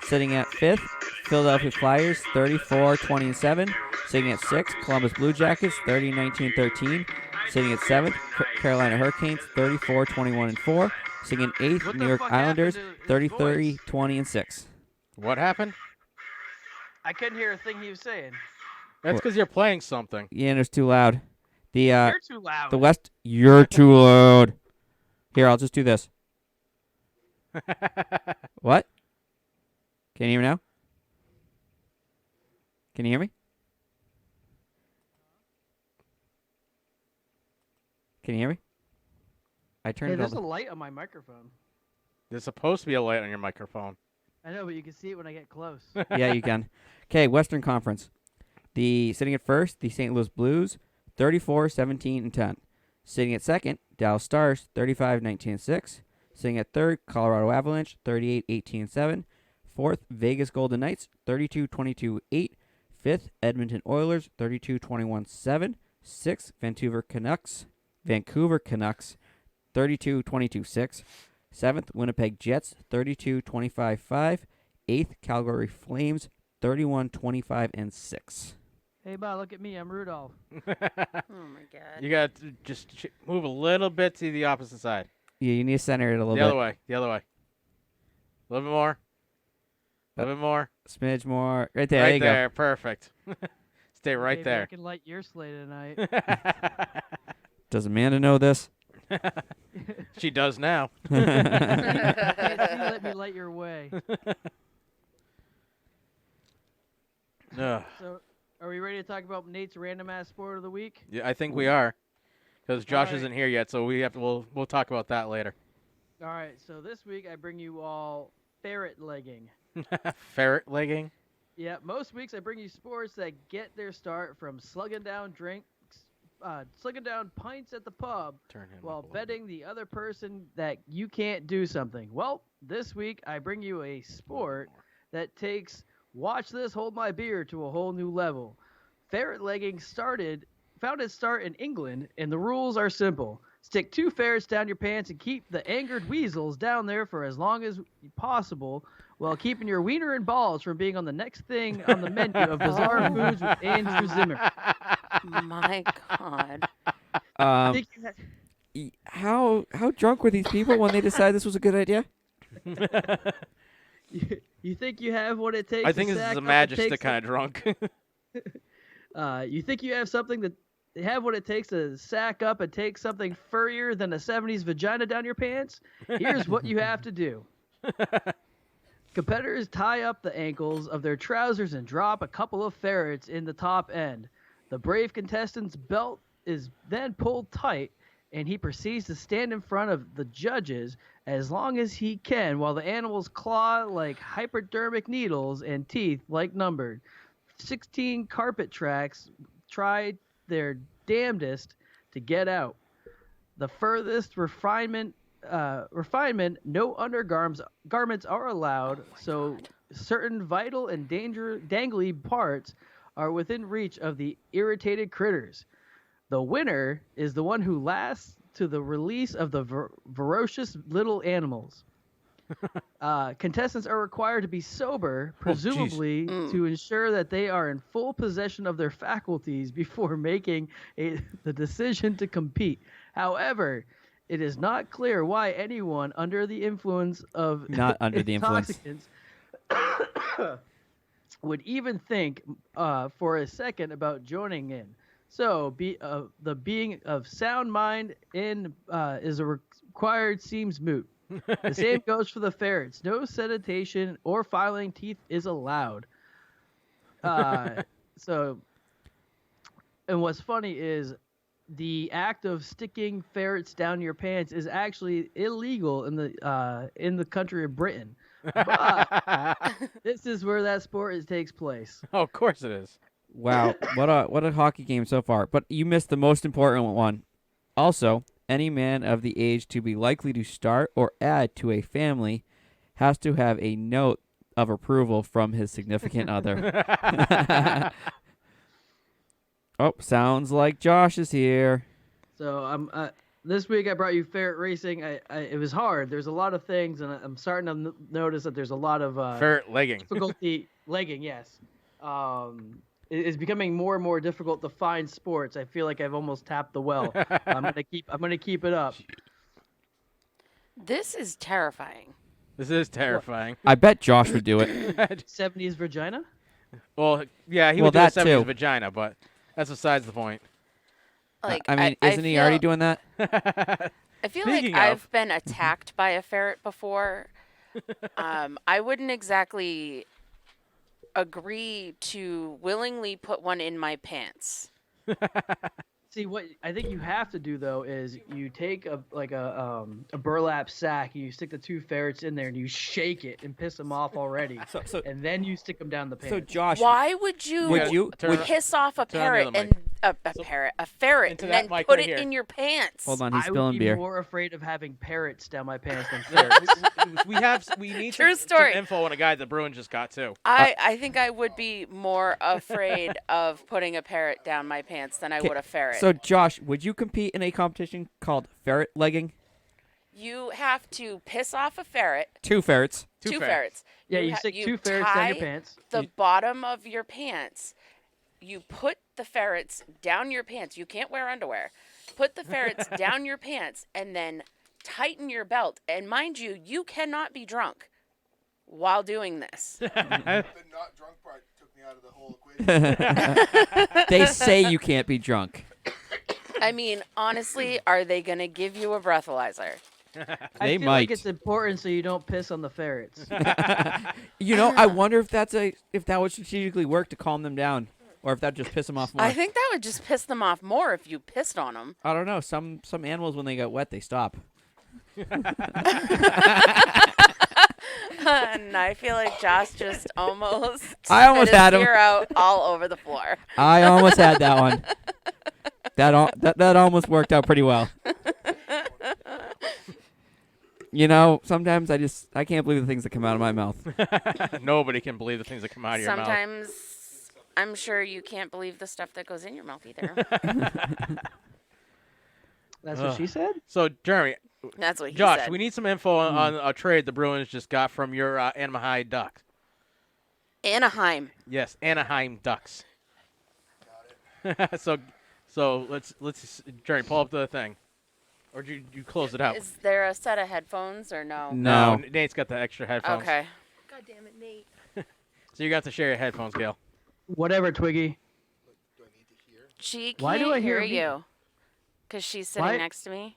Speaker 4: Sitting at fifth, Philadelphia Flyers, 34-20-7. Sitting at sixth, Columbus Blue Jackets, 30-19-13. Sitting at seventh, Carolina Hurricanes, 34-21-4. Sitting in eighth, New York Islanders, 30-20-6.
Speaker 3: What happened?
Speaker 5: I couldn't hear a thing he was saying.
Speaker 3: That's because you're playing something.
Speaker 4: Yeah, and it's too loud.
Speaker 5: You're too loud.
Speaker 4: The West, you're too loud. Here, I'll just do this. What? Can you hear me now? Can you hear me? Can you hear me? I turned it
Speaker 5: There's
Speaker 4: on.
Speaker 5: a light on my microphone.
Speaker 3: There's supposed to be a light on your microphone.
Speaker 5: I know, but you can see it when I get close.
Speaker 4: Yeah, you can. Okay, Western Conference. Sitting at first, the St. Louis Blues, 34-17-10. Sitting at second, Dallas Stars, 35-19-6. Sitting at third, Colorado Avalanche, 38-18-7. Fourth, Vegas Golden Knights, 32-22-8. Fifth, Edmonton Oilers, 32-21-7. Sixth, Vancouver Canucks, 32-22-6. Seventh, Winnipeg Jets, 32-25-5. Eighth, Calgary Flames, 31-25-6.
Speaker 5: Hey, Bob, look at me. I'm Rudolph.
Speaker 6: Oh, my God.
Speaker 3: You got to just move a little bit to the opposite side.
Speaker 4: Yeah, you need to center it a little bit.
Speaker 3: The other way. A little bit more. A little bit more.
Speaker 4: Smidge more. Right there.
Speaker 3: Right
Speaker 4: There you
Speaker 3: there. Perfect. Stay right
Speaker 5: Maybe
Speaker 3: there.
Speaker 5: I can light your sleigh tonight.
Speaker 4: Does Amanda know this?
Speaker 3: She does now.
Speaker 5: Let me light your way.
Speaker 3: Ugh.
Speaker 5: So, are we ready to talk about Nate's random ass sport of the week?
Speaker 3: Yeah, I think we are. Because Josh
Speaker 5: Alright.
Speaker 3: isn't here yet, so we'll talk about that later.
Speaker 5: All right. So this week I bring you all ferret legging.
Speaker 3: Ferret legging.
Speaker 5: Yeah, most weeks I bring you sports that get their start from slugging down pints at the pub
Speaker 3: Turn him
Speaker 5: while
Speaker 3: up a little
Speaker 5: betting the other person that you can't do something. Well, this week I bring you a sport that takes watch this, hold my beer to a whole new level. Ferret legging found its start in England, and the rules are simple. Stick 2 ferrets down your pants and keep the angered weasels down there for as long as possible while keeping your wiener and balls from being on the next thing on the menu of Bizarre Foods with Andrew Zimmer.
Speaker 6: My God.
Speaker 5: I think you
Speaker 4: How drunk were these people when they decided this was a good idea?
Speaker 5: you think you have what it takes?
Speaker 3: I think this is a majestic kind of drunk.
Speaker 5: You think you have something that have what it takes to sack up and take something furrier than a 70s vagina down your pants? Here's what you have to do. Competitors tie up the ankles of their trousers and drop a couple of ferrets in the top end. The brave contestant's belt is then pulled tight, and he proceeds to stand in front of the judges as long as he can while the animals claw like hypodermic needles and teeth like numbered. 16 carpet tracks try their damnedest to get out. The furthest refinement, no undergarments are allowed, so certain vital and dangly parts are within reach of the irritated critters. The winner is the one who lasts to the release of the ferocious little animals. Contestants are required to be sober, presumably to ensure that they are in full possession of their faculties before making the decision to compete. However, it is not clear why anyone under the influence of intoxicants would even think for a second about joining in. So, the being of sound mind is required seems moot. The same goes for the ferrets. No sedition or filing teeth is allowed. And what's funny is the act of sticking ferrets down your pants is actually illegal in the country of Britain. But this is where that sport takes place.
Speaker 3: Oh, of course it is.
Speaker 4: Wow, what a hockey game so far. But you missed the most important one. Also, any man of the age to be likely to start or add to a family has to have a note of approval from his significant other. Oh, sounds like Josh is here.
Speaker 5: So this week I brought you ferret racing. It was hard. There's a lot of things, and I'm starting to notice that there's a lot of
Speaker 3: ferret legging
Speaker 5: difficulty. Legging, yes. It's becoming more and more difficult to find sports. I feel like I've almost tapped the well. I'm gonna keep it up.
Speaker 6: This is terrifying.
Speaker 3: This is terrifying.
Speaker 4: I bet Josh would do it.
Speaker 5: 70s vagina?
Speaker 3: Well, yeah, he would do a 70s vagina, but that's besides the point.
Speaker 6: Like,
Speaker 4: I mean, isn't he already doing that?
Speaker 6: I feel like I've been attacked by a ferret before. I wouldn't exactly agree to willingly put one in my pants.
Speaker 5: See, what I think you have to do though is you take a burlap sack and you stick the 2 ferrets in there and you shake it and piss them off already, and then you stick them down the pants.
Speaker 4: So Josh,
Speaker 6: why would you piss off a ferret and a ferret and then put it in your pants?
Speaker 4: Hold on, he's
Speaker 5: I
Speaker 4: spilling
Speaker 5: would be
Speaker 4: beer.
Speaker 5: more afraid of having parrots down my pants than ferrets.
Speaker 3: we need
Speaker 6: True
Speaker 3: some
Speaker 6: story.
Speaker 3: info on a guy that Bruin just got too.
Speaker 6: I think I would be more afraid of putting a parrot down my pants than I would a ferret.
Speaker 4: So Josh, would you compete in a competition called ferret legging?
Speaker 6: You have to piss off a ferret.
Speaker 4: 2 ferrets.
Speaker 6: Two ferrets.
Speaker 5: Yeah, you stick 2 ferrets down your pants.
Speaker 6: The bottom of your pants. You put the ferrets down your pants. You can't wear underwear. Put the ferrets down your pants and then tighten your belt. And mind you, you cannot be drunk while doing this.
Speaker 1: The not drunk part took me out of the whole equation.
Speaker 4: They say you can't be drunk.
Speaker 6: I mean, honestly, are they going to give you a breathalyzer?
Speaker 5: I feel
Speaker 4: might.
Speaker 5: like it's important so you don't piss on the ferrets.
Speaker 4: I wonder if that would strategically work to calm them down, or if that would just piss them off more.
Speaker 6: I think that would just piss them off more if you pissed on them.
Speaker 4: I don't know. Some animals, when they get wet, they stop.
Speaker 6: And I feel like Josh just almost
Speaker 4: had
Speaker 6: his
Speaker 4: him.
Speaker 6: beer out all over the floor.
Speaker 4: I almost had that one. That almost worked out pretty well. Sometimes I can't believe the things that come out of my mouth.
Speaker 3: Nobody can believe the things that come out of your mouth.
Speaker 6: Sometimes I'm sure you can't believe the stuff that goes in your mouth either.
Speaker 5: That's what she said?
Speaker 3: So, Jeremy,
Speaker 6: That's what he
Speaker 3: Josh,
Speaker 6: said.
Speaker 3: we need some info on a trade the Bruins just got from your Anaheim Ducks.
Speaker 6: Anaheim.
Speaker 3: Yes, Anaheim Ducks.
Speaker 1: Got it.
Speaker 3: So let's Jeremy, pull up the thing. Or did you close it out?
Speaker 6: Is there a set of headphones or no?
Speaker 4: No.
Speaker 3: Nate's got the extra headphones.
Speaker 6: Okay.
Speaker 7: God damn it, Nate.
Speaker 3: So you're going to have to share your headphones, Gail.
Speaker 5: Whatever, Twiggy.
Speaker 1: Do I need to hear?
Speaker 6: She can't
Speaker 5: Why do I hear
Speaker 6: you. Because she's sitting
Speaker 5: Why-
Speaker 6: next to me.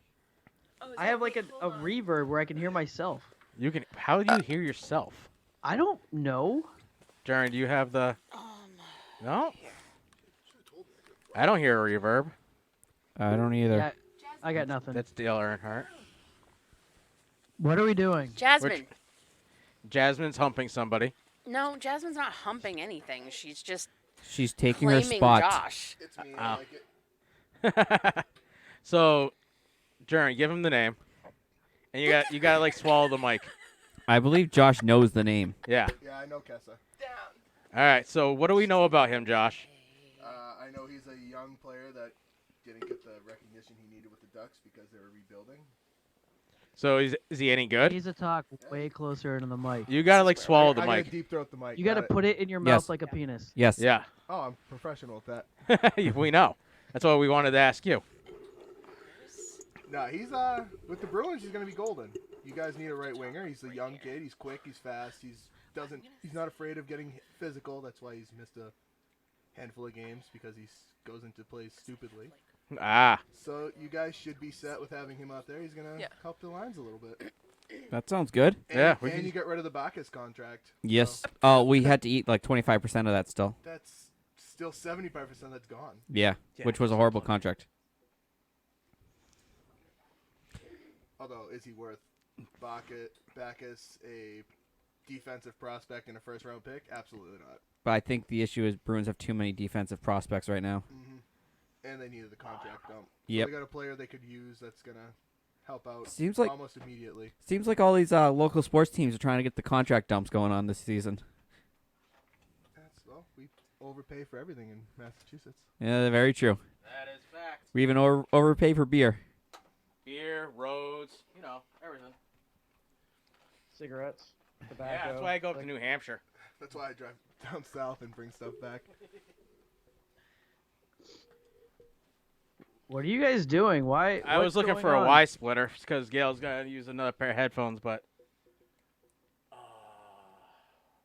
Speaker 7: Oh, is
Speaker 5: I
Speaker 7: that
Speaker 5: have like
Speaker 7: Nate?
Speaker 5: a
Speaker 7: Hold on.
Speaker 5: reverb where I can hear myself.
Speaker 3: How do you hear yourself?
Speaker 5: I don't know.
Speaker 3: Jaren, do you have the? No. I don't hear a reverb.
Speaker 4: I don't either.
Speaker 5: Yeah, I got nothing.
Speaker 3: That's Dale Earnhardt.
Speaker 5: What are we doing?
Speaker 6: Jasmine.
Speaker 3: Jasmine's humping somebody.
Speaker 6: No, Jasmine's not humping anything. She's just
Speaker 4: She's taking her
Speaker 6: claiming
Speaker 4: spot.
Speaker 6: Josh.
Speaker 1: It's me. I like it.
Speaker 3: So, Jaren, give him the name, and you got to like swallow the mic.
Speaker 4: I believe Josh knows the name.
Speaker 3: Yeah.
Speaker 1: Yeah, I know Kessa.
Speaker 3: All right. So, what do we know about him, Josh?
Speaker 1: I know he's a young player that didn't get the recognition he needed with the Ducks because they were rebuilding.
Speaker 3: So, is he any good?
Speaker 5: Needs to talk way closer into the mic.
Speaker 3: You got to like swallow the
Speaker 1: I gotta
Speaker 3: mic.
Speaker 1: deep throat the mic.
Speaker 5: You got to
Speaker 1: Got
Speaker 5: put it in your
Speaker 4: Yes.
Speaker 5: mouth like a penis.
Speaker 4: Yes.
Speaker 3: Yeah.
Speaker 1: Oh, I'm professional at that.
Speaker 3: We know. That's why we wanted to ask you.
Speaker 1: No, he's with the Bruins. He's gonna be golden. You guys need a right winger. He's a young kid. He's quick. He's fast. He's not afraid of getting physical. That's why he's missed a handful of games because he goes into plays stupidly.
Speaker 3: Ah.
Speaker 1: So you guys should be set with having him out there. He's gonna help the lines a little bit.
Speaker 4: That sounds good.
Speaker 1: And,
Speaker 3: Yeah,
Speaker 1: and you get rid of the Bacchus contract.
Speaker 4: Yes.
Speaker 1: So
Speaker 4: Oh, we had to eat like 25% of that still.
Speaker 1: that's still 75% that's gone.
Speaker 4: Yeah. Which was a horrible contract.
Speaker 1: Although, is he worth Bacchus, a defensive prospect and a first-round pick? Absolutely not.
Speaker 4: But I think the issue is Bruins have too many defensive prospects right now.
Speaker 1: And they needed the contract dump.
Speaker 4: Yep.
Speaker 1: So they got a player they could use that's going to help out
Speaker 4: Seems like
Speaker 1: almost immediately.
Speaker 4: Seems like all these local sports teams are trying to get the contract dumps going on this season.
Speaker 1: Well, we overpay for everything in Massachusetts.
Speaker 4: Yeah, very true.
Speaker 3: That is fact.
Speaker 4: We even overpay for beer.
Speaker 3: Beer, roads, everything.
Speaker 5: Cigarettes, tobacco.
Speaker 3: Yeah, that's why I go up to New Hampshire.
Speaker 1: That's why I drive down south and bring stuff back.
Speaker 5: What are you guys doing? Why?
Speaker 3: I was
Speaker 5: what's
Speaker 3: looking
Speaker 5: going
Speaker 3: for a
Speaker 5: on?
Speaker 3: Y splitter because Gail's gonna use another pair of headphones, but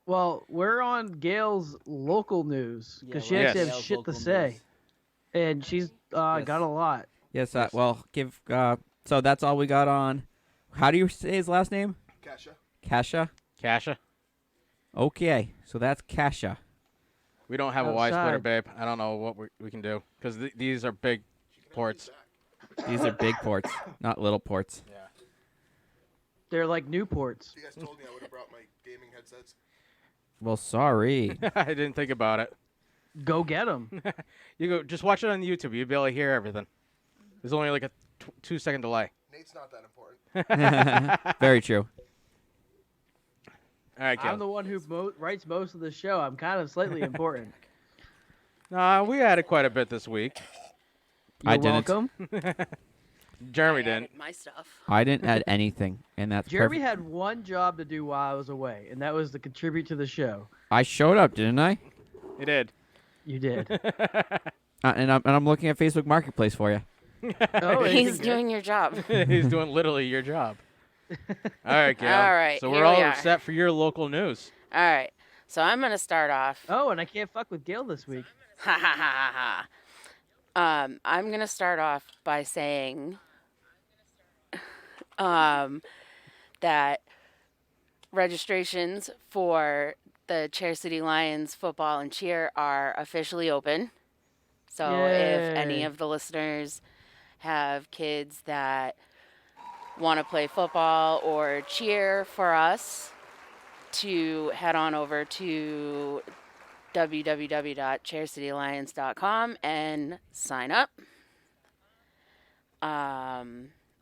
Speaker 5: Well, we're on Gail's local news because she
Speaker 3: we're on
Speaker 5: actually has
Speaker 3: Gail's
Speaker 5: shit to say, and she's got a lot.
Speaker 4: Yes. Well, give. So that's all we got on. How do you say his last name?
Speaker 1: Kasha.
Speaker 3: Kasha,
Speaker 4: Okay. So that's Kasha.
Speaker 3: we don't have a Y splitter,
Speaker 5: Outside.
Speaker 3: babe. I don't know what we can do because these are big ports.
Speaker 4: These are big ports, not little ports.
Speaker 5: They're like Newports.
Speaker 1: You guys told me I would have brought my gaming headsets.
Speaker 4: Well, sorry.
Speaker 3: I didn't think about it.
Speaker 5: Go get them.
Speaker 3: You go, just watch it on YouTube. You'll be able to hear everything. There's only like a 2-second delay.
Speaker 1: Nate's not that important.
Speaker 4: Very true.
Speaker 3: All right, Gail.
Speaker 5: I'm the one who writes most of the show. I'm kind of slightly important.
Speaker 3: We added quite a bit this week.
Speaker 5: You're
Speaker 4: I didn't.
Speaker 5: welcome.
Speaker 3: Jeremy
Speaker 6: I
Speaker 3: didn't.
Speaker 6: added my stuff.
Speaker 4: I didn't add anything, and that's
Speaker 5: Jeremy
Speaker 4: perfect.
Speaker 5: had one job to do while I was away, and that was to contribute to the show.
Speaker 4: I showed up, didn't I?
Speaker 3: He did.
Speaker 5: You did.
Speaker 4: And I'm looking at Facebook Marketplace for you.
Speaker 5: Oh,
Speaker 6: He's doing your job.
Speaker 3: He's doing literally your job. All right, Gail.
Speaker 6: All right,
Speaker 3: So
Speaker 6: here
Speaker 3: we're all
Speaker 6: we are.
Speaker 3: set for your local news.
Speaker 6: All right. So I'm going to start off.
Speaker 5: Oh, and I can't fuck with Gail this week.
Speaker 6: Ha ha ha ha ha. I'm going to start off by saying that registrations for the Chair City Lions football and cheer are officially open. So if any
Speaker 5: Yay.
Speaker 6: of the listeners have kids that want to play football or cheer for us, to head on over to www.chaircityalliance.com and sign up. I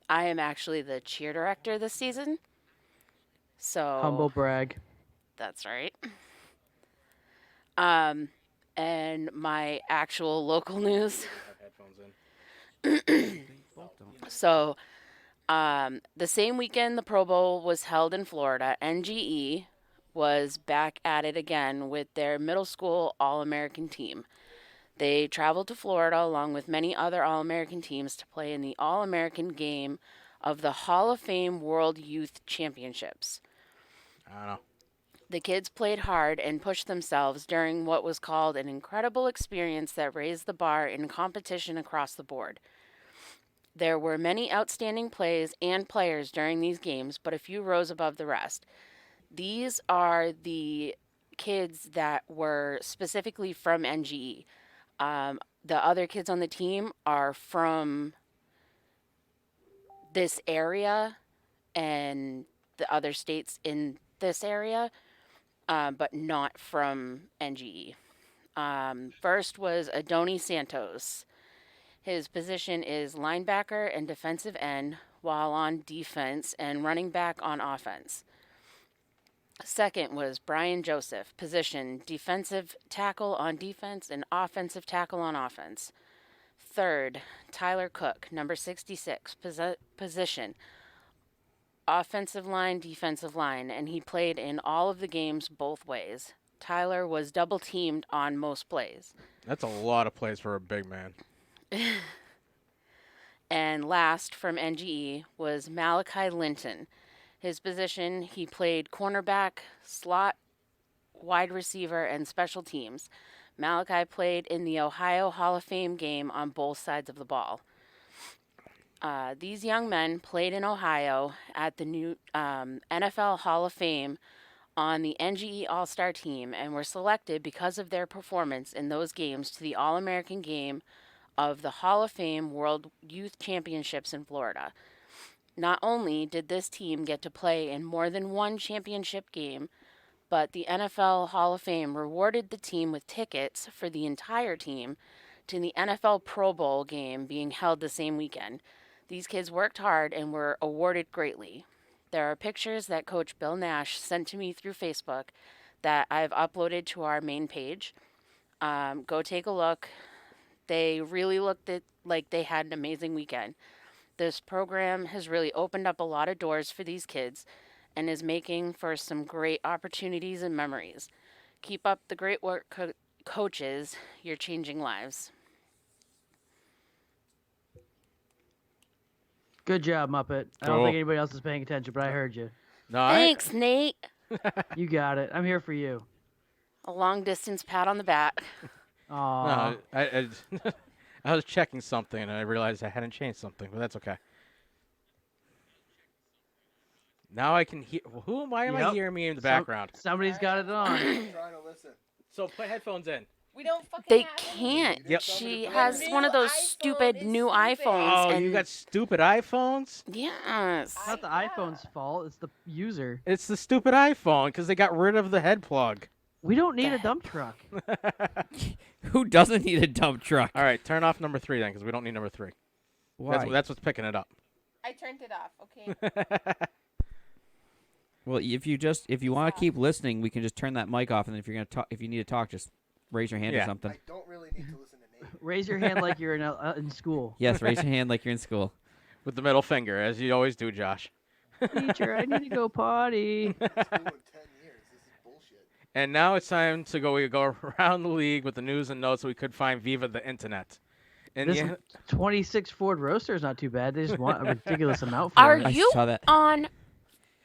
Speaker 6: am actually the cheer director this season. So
Speaker 5: Humble brag.
Speaker 6: that's right. And my actual local news. So, the same weekend the Pro Bowl was held in Florida, NGE was back at it again with their middle school All-American team. They traveled to Florida along with many other All-American teams to play in the All-American game of the Hall of Fame World Youth Championships.
Speaker 3: I don't know.
Speaker 6: The kids played hard and pushed themselves during what was called an incredible experience that raised the bar in competition across the board. There were many outstanding plays and players during these games, but a few rose above the rest. These are the kids that were specifically from NGE. The other kids on the team are from this area and the other states in this area, but not from NGE. First was Adoni Santos. His position is linebacker and defensive end while on defense and running back on offense. Second was Brian Joseph, position defensive tackle on defense and offensive tackle on offense. Third, Tyler Cook, number 66, position offensive line, defensive line, and he played in all of the games both ways. Tyler was double teamed on most plays.
Speaker 3: That's a lot of plays for a big man.
Speaker 6: And last from NGE was Malachi Linton. His position, he played cornerback, slot, wide receiver, and special teams. Malachi played in the Ohio Hall of Fame game on both sides of the ball. These young men played in Ohio at the new NFL Hall of Fame on the NGE All-Star team and were selected because of their performance in those games to the All-American game of the Hall of Fame World Youth Championships in Florida. Not only did this team get to play in more than one championship game, but the NFL Hall of Fame rewarded the team with tickets for the entire team to the NFL Pro Bowl game being held the same weekend. These kids worked hard and were awarded greatly. There are pictures that Coach Bill Nash sent to me through Facebook that I've uploaded to our main page. Go take a look. They really looked like they had an amazing weekend. This program has really opened up a lot of doors for these kids and is making for some great opportunities and memories. Keep up the great work, coaches. You're changing lives.
Speaker 5: Good job, Muppet. I don't
Speaker 3: Cool.
Speaker 5: think anybody else is paying attention, but I heard you.
Speaker 3: No,
Speaker 6: Thanks, Nate.
Speaker 5: You got it. I'm here for you.
Speaker 6: A long distance pat on the back.
Speaker 5: Aw.
Speaker 3: No, I I was checking something and I realized I hadn't changed something, but that's okay. Now I can hear. Why am I
Speaker 5: Yep.
Speaker 3: hearing me in the background?
Speaker 5: Somebody's got it on.
Speaker 1: Trying to listen.
Speaker 3: So put headphones in.
Speaker 7: We don't fucking
Speaker 6: They
Speaker 7: have
Speaker 6: can't.
Speaker 3: Yep.
Speaker 6: She
Speaker 1: The
Speaker 6: has
Speaker 7: new
Speaker 6: one of those
Speaker 7: iPhone
Speaker 6: stupid
Speaker 7: is
Speaker 6: new
Speaker 7: stupid.
Speaker 6: iPhones.
Speaker 3: Oh,
Speaker 6: and
Speaker 3: you got stupid iPhones?
Speaker 6: yes.
Speaker 5: It's not the iPhone's fault. It's the user.
Speaker 3: It's the stupid iPhone because they got rid of the head plug.
Speaker 5: We don't need a dump truck.
Speaker 4: Who doesn't need a dump truck?
Speaker 3: All right, turn off number 3 then because we don't need number 3.
Speaker 4: Why?
Speaker 3: That's what's picking it up.
Speaker 7: I turned it off, okay?
Speaker 4: Well, if you want to keep listening, we can just turn that mic off, and then if you're gonna talk, if you need to talk, just raise your hand or
Speaker 3: Yeah.
Speaker 4: something.
Speaker 1: I don't really need to listen to Nate.
Speaker 5: Raise your hand like you're in school.
Speaker 4: Yes, raise your hand like you're in school.
Speaker 3: With the middle finger, as you always do, Josh.
Speaker 5: Teacher, I need to go potty.
Speaker 1: School in 10 years. This is bullshit.
Speaker 3: And now it's time to go. We go around the league with the news and notes we could find via the internet. And
Speaker 5: This
Speaker 3: yeah,
Speaker 5: 26 Ford Roadster is not too bad. They just want a ridiculous amount for
Speaker 6: Are
Speaker 5: it.
Speaker 4: I
Speaker 6: you
Speaker 4: saw that.
Speaker 6: on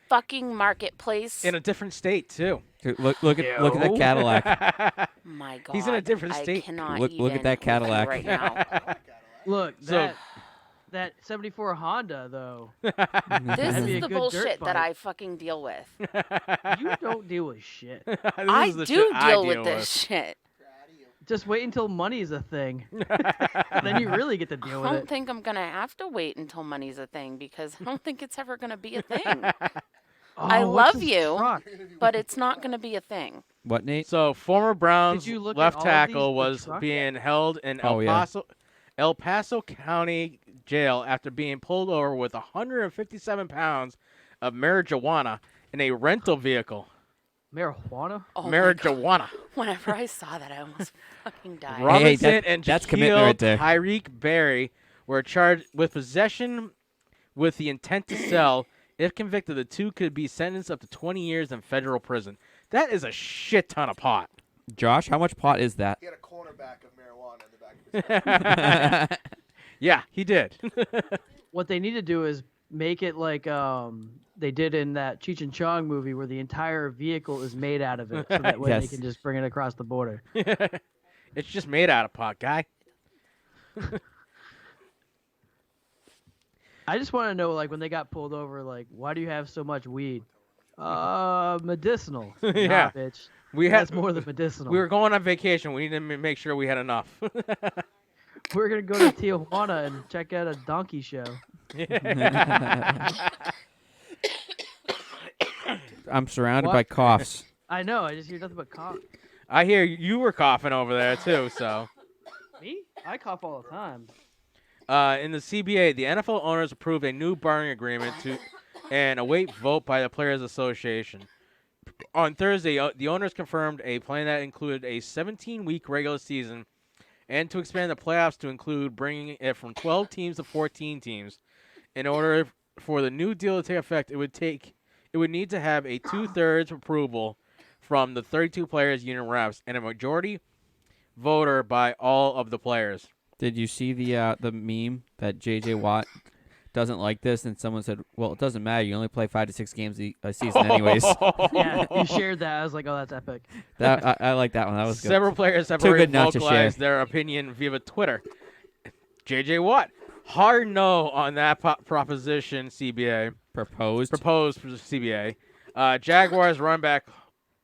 Speaker 6: fucking Marketplace?
Speaker 3: in a different state too.
Speaker 4: Dude, look at that Cadillac.
Speaker 6: My God.
Speaker 3: He's in a different state.
Speaker 6: I cannot
Speaker 4: Look at
Speaker 6: even
Speaker 4: that
Speaker 6: with you
Speaker 4: Cadillac.
Speaker 6: right now.
Speaker 1: I like Cadillac.
Speaker 5: Look,
Speaker 3: So-
Speaker 5: that 74 Honda, though,
Speaker 6: This
Speaker 5: That'd be
Speaker 6: is
Speaker 5: a
Speaker 6: the
Speaker 5: good dirt
Speaker 6: bullshit that
Speaker 5: bike.
Speaker 6: I fucking deal with.
Speaker 5: you don't deal with shit.
Speaker 6: I
Speaker 3: the
Speaker 6: do
Speaker 3: shit I
Speaker 6: deal with this shit.
Speaker 1: Proud of you.
Speaker 5: Just wait until money's a thing. Then you really get to
Speaker 6: I
Speaker 5: deal with
Speaker 6: don't
Speaker 5: it.
Speaker 6: think I'm going to have to wait until money's a thing because I don't think it's ever going to be a thing. I
Speaker 5: Oh, what's
Speaker 6: love
Speaker 5: this
Speaker 6: you.
Speaker 5: truck?
Speaker 6: But it's not going to be a thing.
Speaker 4: What, Nate?
Speaker 3: So former Browns
Speaker 5: you look at
Speaker 3: left
Speaker 5: all of
Speaker 3: tackle
Speaker 5: these,
Speaker 3: was
Speaker 5: the truck?
Speaker 3: being held in
Speaker 4: Oh, yeah.
Speaker 3: El Paso County Jail after being pulled over with 157 pounds of marijuana in a rental vehicle.
Speaker 5: Marijuana?
Speaker 6: Oh my God.
Speaker 3: Marijuana.
Speaker 6: Whenever I saw that, I almost fucking died.
Speaker 3: Robinson and
Speaker 4: that's commitment right there.
Speaker 3: Tyreek Berry were charged with possession with the intent to sell. If convicted, the two could be sentenced up to 20 years in federal prison. That is a shit ton of pot.
Speaker 4: Josh, how much pot is that?
Speaker 1: He had a cornerback of marijuana in the back of his head.
Speaker 3: Yeah, he did.
Speaker 5: What they need to do is make it like they did in that Cheech and Chong movie where the entire vehicle is made out of it, so that way they
Speaker 4: Yes.
Speaker 5: can just bring it across the border.
Speaker 3: It's just made out of pot, guy.
Speaker 5: I just want to know, like, when they got pulled over, like, why do you have so much weed? Medicinal.
Speaker 3: Yeah.
Speaker 5: Nah, bitch.
Speaker 3: We had
Speaker 5: That's more than medicinal.
Speaker 3: we were going on vacation. We needed to make sure we had enough.
Speaker 5: We're gonna go to Tijuana and check out a donkey show.
Speaker 4: I'm surrounded
Speaker 5: What?
Speaker 4: by coughs.
Speaker 5: I know. I just hear nothing but cough.
Speaker 3: I hear you were coughing over there too. So,
Speaker 5: Me? I cough all the time.
Speaker 3: in the CBA, the NFL owners approved a new bargaining agreement and await vote by the Players Association. On Thursday, the owners confirmed a plan that included a 17-week regular season and to expand the playoffs to include bringing it from 12 teams to 14 teams. In order for the new deal to take effect, it would need to have a 2/3 approval from the 32 players union reps and a majority voter by all of the players.
Speaker 4: Did you see the meme that J.J. Watt doesn't like this, and someone said, "Well, it doesn't matter. You only play 5 to 6 games a season, anyways."
Speaker 5: Yeah, you shared that. I was like, oh, that's epic.
Speaker 4: I like that one. That was good.
Speaker 3: Several players have
Speaker 4: Too
Speaker 3: already
Speaker 4: good not to share.
Speaker 3: vocalized their opinion via Twitter. J.J. Watt, hard no on that proposition. CBA
Speaker 4: Proposed.
Speaker 3: for the CBA. Jaguars running back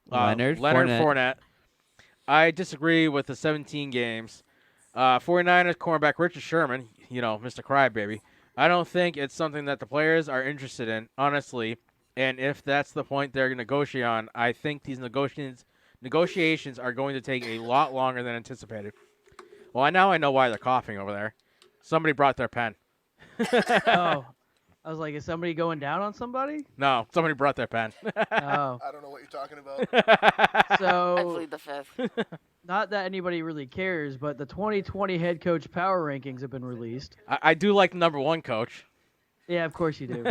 Speaker 4: Leonard
Speaker 3: Fournette. I disagree with the 17 games. 49ers cornerback Richard Sherman, Mr. Crybaby. I don't think it's something that the players are interested in, honestly. And if that's the point they're going to negotiate on, I think these negotiations are going to take a lot longer than anticipated. Well, now I know why they're coughing over there. Somebody brought their pen.
Speaker 5: Oh, I was like, is somebody going down on somebody?
Speaker 3: No, somebody brought their pen.
Speaker 5: Oh,
Speaker 1: I don't know what you're talking about.
Speaker 6: I
Speaker 5: so
Speaker 6: plead the fifth.
Speaker 5: not that anybody really cares, but the 2020 head coach power rankings have been released.
Speaker 3: I do like the number 1 coach.
Speaker 5: Yeah, of course you do.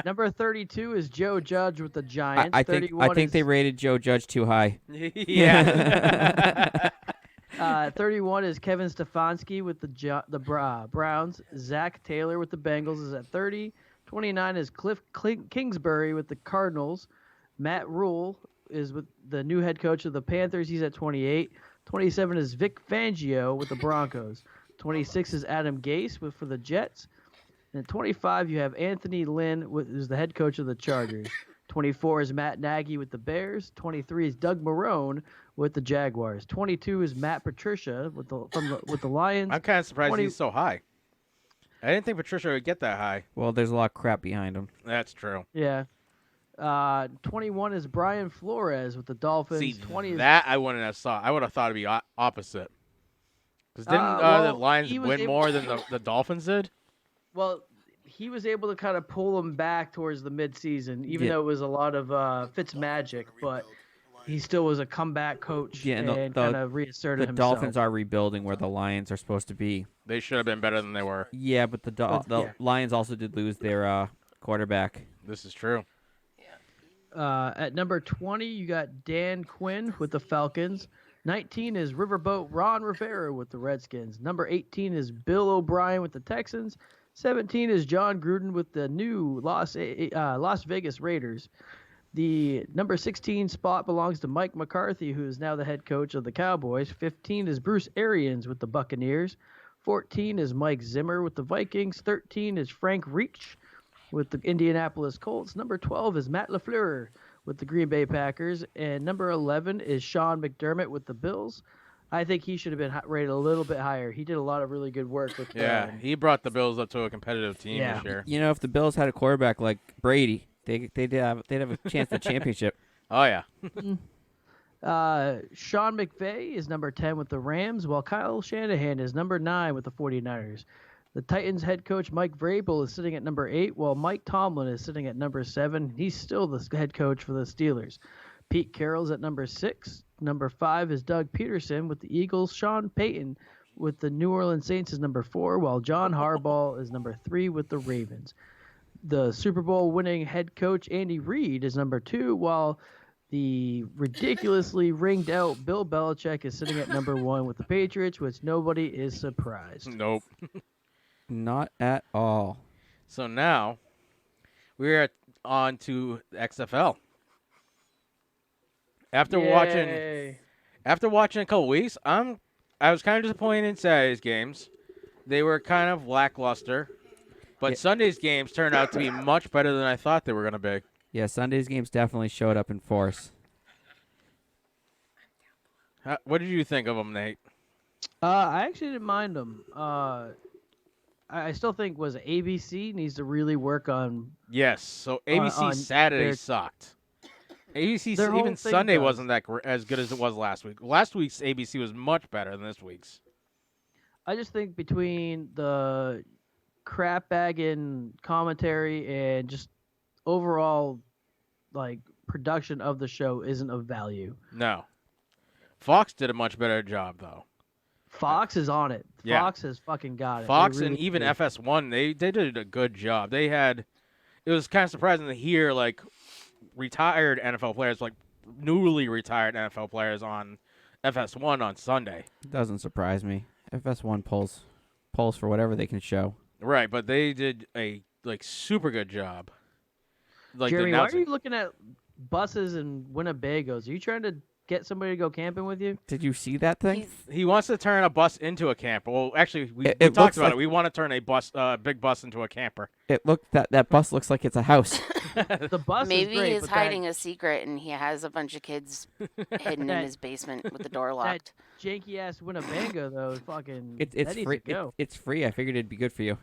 Speaker 5: Number 32 is Joe Judge with the Giants.
Speaker 4: I think they rated Joe Judge too high.
Speaker 3: Yeah.
Speaker 5: 31 is Kevin Stefanski with the Browns. Zach Taylor with the Bengals is at 30. 29 is Cliff Kingsbury with the Cardinals. Matt Rule is with the new head coach of the Panthers. He's at 28. 27 is Vic Fangio with the Broncos. 26 is Adam Gase for the Jets. And at 25, you have Anthony Lynn, who's the head coach of the Chargers. 24 is Matt Nagy with the Bears. 23 is Doug Marrone with the Jaguars. 22 is Matt Patricia with the Lions.
Speaker 3: I'm kind of surprised he's so high. I didn't think Patricia would get that high.
Speaker 4: Well, there's a lot of crap behind him.
Speaker 3: That's true.
Speaker 5: Yeah. 21 is Brian Flores with the Dolphins.
Speaker 3: See,
Speaker 5: 20
Speaker 3: that I wouldn't have thought. I would have thought it'd be opposite. Because didn't the Lions win more than the Dolphins did?
Speaker 5: Well, he was able to kind of pull them back towards the midseason, even though it was a lot of Fitz magic, but he still was a comeback coach and kind of reasserted himself.
Speaker 4: The Dolphins are rebuilding where the Lions are supposed to be.
Speaker 3: They should have been better than they were.
Speaker 4: Yeah, but the Lions also did lose their quarterback.
Speaker 3: This is true.
Speaker 5: At number 20, you got Dan Quinn with the Falcons. 19 is Riverboat Ron Rivera with the Redskins. Number 18 is Bill O'Brien with the Texans. 17 is John Gruden with the new Las Vegas Raiders. The number 16 spot belongs to Mike McCarthy, who is now the head coach of the Cowboys. 15 is Bruce Arians with the Buccaneers. 14 is Mike Zimmer with the Vikings. 13 is Frank Reich with the Indianapolis Colts. Number 12 is Matt LaFleur with the Green Bay Packers. And number 11 is Sean McDermott with the Bills. I think he should have been rated a little bit higher. He did a lot of really good work with
Speaker 3: he brought the Bills up to a competitive team this year.
Speaker 4: If the Bills had a quarterback like Brady, they'd have a chance at the championship.
Speaker 3: Oh yeah.
Speaker 5: Sean McVay is number 10 with the Rams, while Kyle Shanahan is number 9 with the 49ers. The Titans head coach Mike Vrabel is sitting at number 8, while Mike Tomlin is sitting at number 7. He's still the head coach for the Steelers. Pete Carroll's at number 6. Number 5 is Doug Peterson with the Eagles. Sean Payton with the New Orleans Saints is number 4, while John Harbaugh is number 3 with the Ravens. The Super Bowl winning head coach Andy Reid is number 2, while the ridiculously ringed out Bill Belichick is sitting at number 1 with the Patriots, which nobody is surprised.
Speaker 3: Nope.
Speaker 4: Not at all.
Speaker 3: So now we're on to the XFL. After watching a couple weeks, I was kind of disappointed in Saturday's games. They were kind of lackluster, but Sunday's games turned out to be much better than I thought they were going to be.
Speaker 4: Yeah, Sunday's games definitely showed up in force.
Speaker 3: What did you think of them, Nate?
Speaker 5: I actually didn't mind them. I still think ABC needs to really work on.
Speaker 3: Yes. So ABC
Speaker 5: on
Speaker 3: Saturday
Speaker 5: their-
Speaker 3: sucked. ABC
Speaker 5: Their whole
Speaker 3: even
Speaker 5: thing
Speaker 3: Sunday
Speaker 5: does.
Speaker 3: wasn't that as good as it was last week. Last week's ABC was much better than this week's.
Speaker 5: I just think between the crap bagging commentary and just overall like production of the show isn't of value.
Speaker 3: No. Fox did a much better job though.
Speaker 5: Fox is on it.
Speaker 3: Yeah.
Speaker 5: Fox has fucking got it.
Speaker 3: Fox
Speaker 5: They
Speaker 3: and
Speaker 5: really
Speaker 3: even
Speaker 5: do.
Speaker 3: FS1, they did a good job. It was kind of surprising to hear like retired NFL players, like newly retired NFL players on FS1 on Sunday.
Speaker 4: Doesn't surprise me. FS1 pulls for whatever they can show.
Speaker 3: Right, but they did a super good job. Like
Speaker 5: Jeremy,
Speaker 3: the
Speaker 5: why are
Speaker 3: announcing.
Speaker 5: you looking at buses and Winnebagos? Are you trying to get somebody to go camping with you?
Speaker 4: Did you see that thing?
Speaker 3: He wants to turn a bus into a camper. Well, actually, we
Speaker 4: It
Speaker 3: talked
Speaker 4: looks
Speaker 3: about
Speaker 4: like-
Speaker 3: it. We want to turn a big bus into a camper.
Speaker 4: That bus looks like it's a house.
Speaker 5: The bus
Speaker 6: Maybe
Speaker 5: is great,
Speaker 6: he's
Speaker 5: but
Speaker 6: hiding a secret and he has a bunch of kids hidden in
Speaker 5: That-
Speaker 6: his basement with the door
Speaker 5: that
Speaker 6: locked.
Speaker 5: janky ass Winnebago though, fucking
Speaker 4: It's
Speaker 5: that needs
Speaker 4: free.
Speaker 5: to go.
Speaker 4: It's free. I figured it'd be good for you.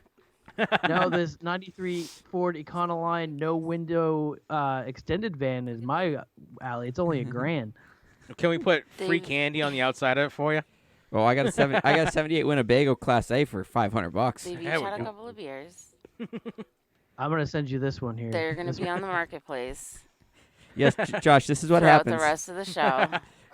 Speaker 5: No, this '93 Ford Econoline no window extended van is my alley. It's only $1,000.
Speaker 3: Can we put free
Speaker 6: Dave-
Speaker 3: candy on the outside of it for you?
Speaker 4: Well, I got a 78 Winnebago Class A for $500.
Speaker 6: They've each
Speaker 3: There we
Speaker 6: had a
Speaker 3: go.
Speaker 6: couple of beers.
Speaker 5: I'm gonna send you this one here.
Speaker 6: They're going to be on the marketplace
Speaker 4: Yes, Josh. This is what
Speaker 6: throughout
Speaker 4: happens.
Speaker 6: the rest of the show.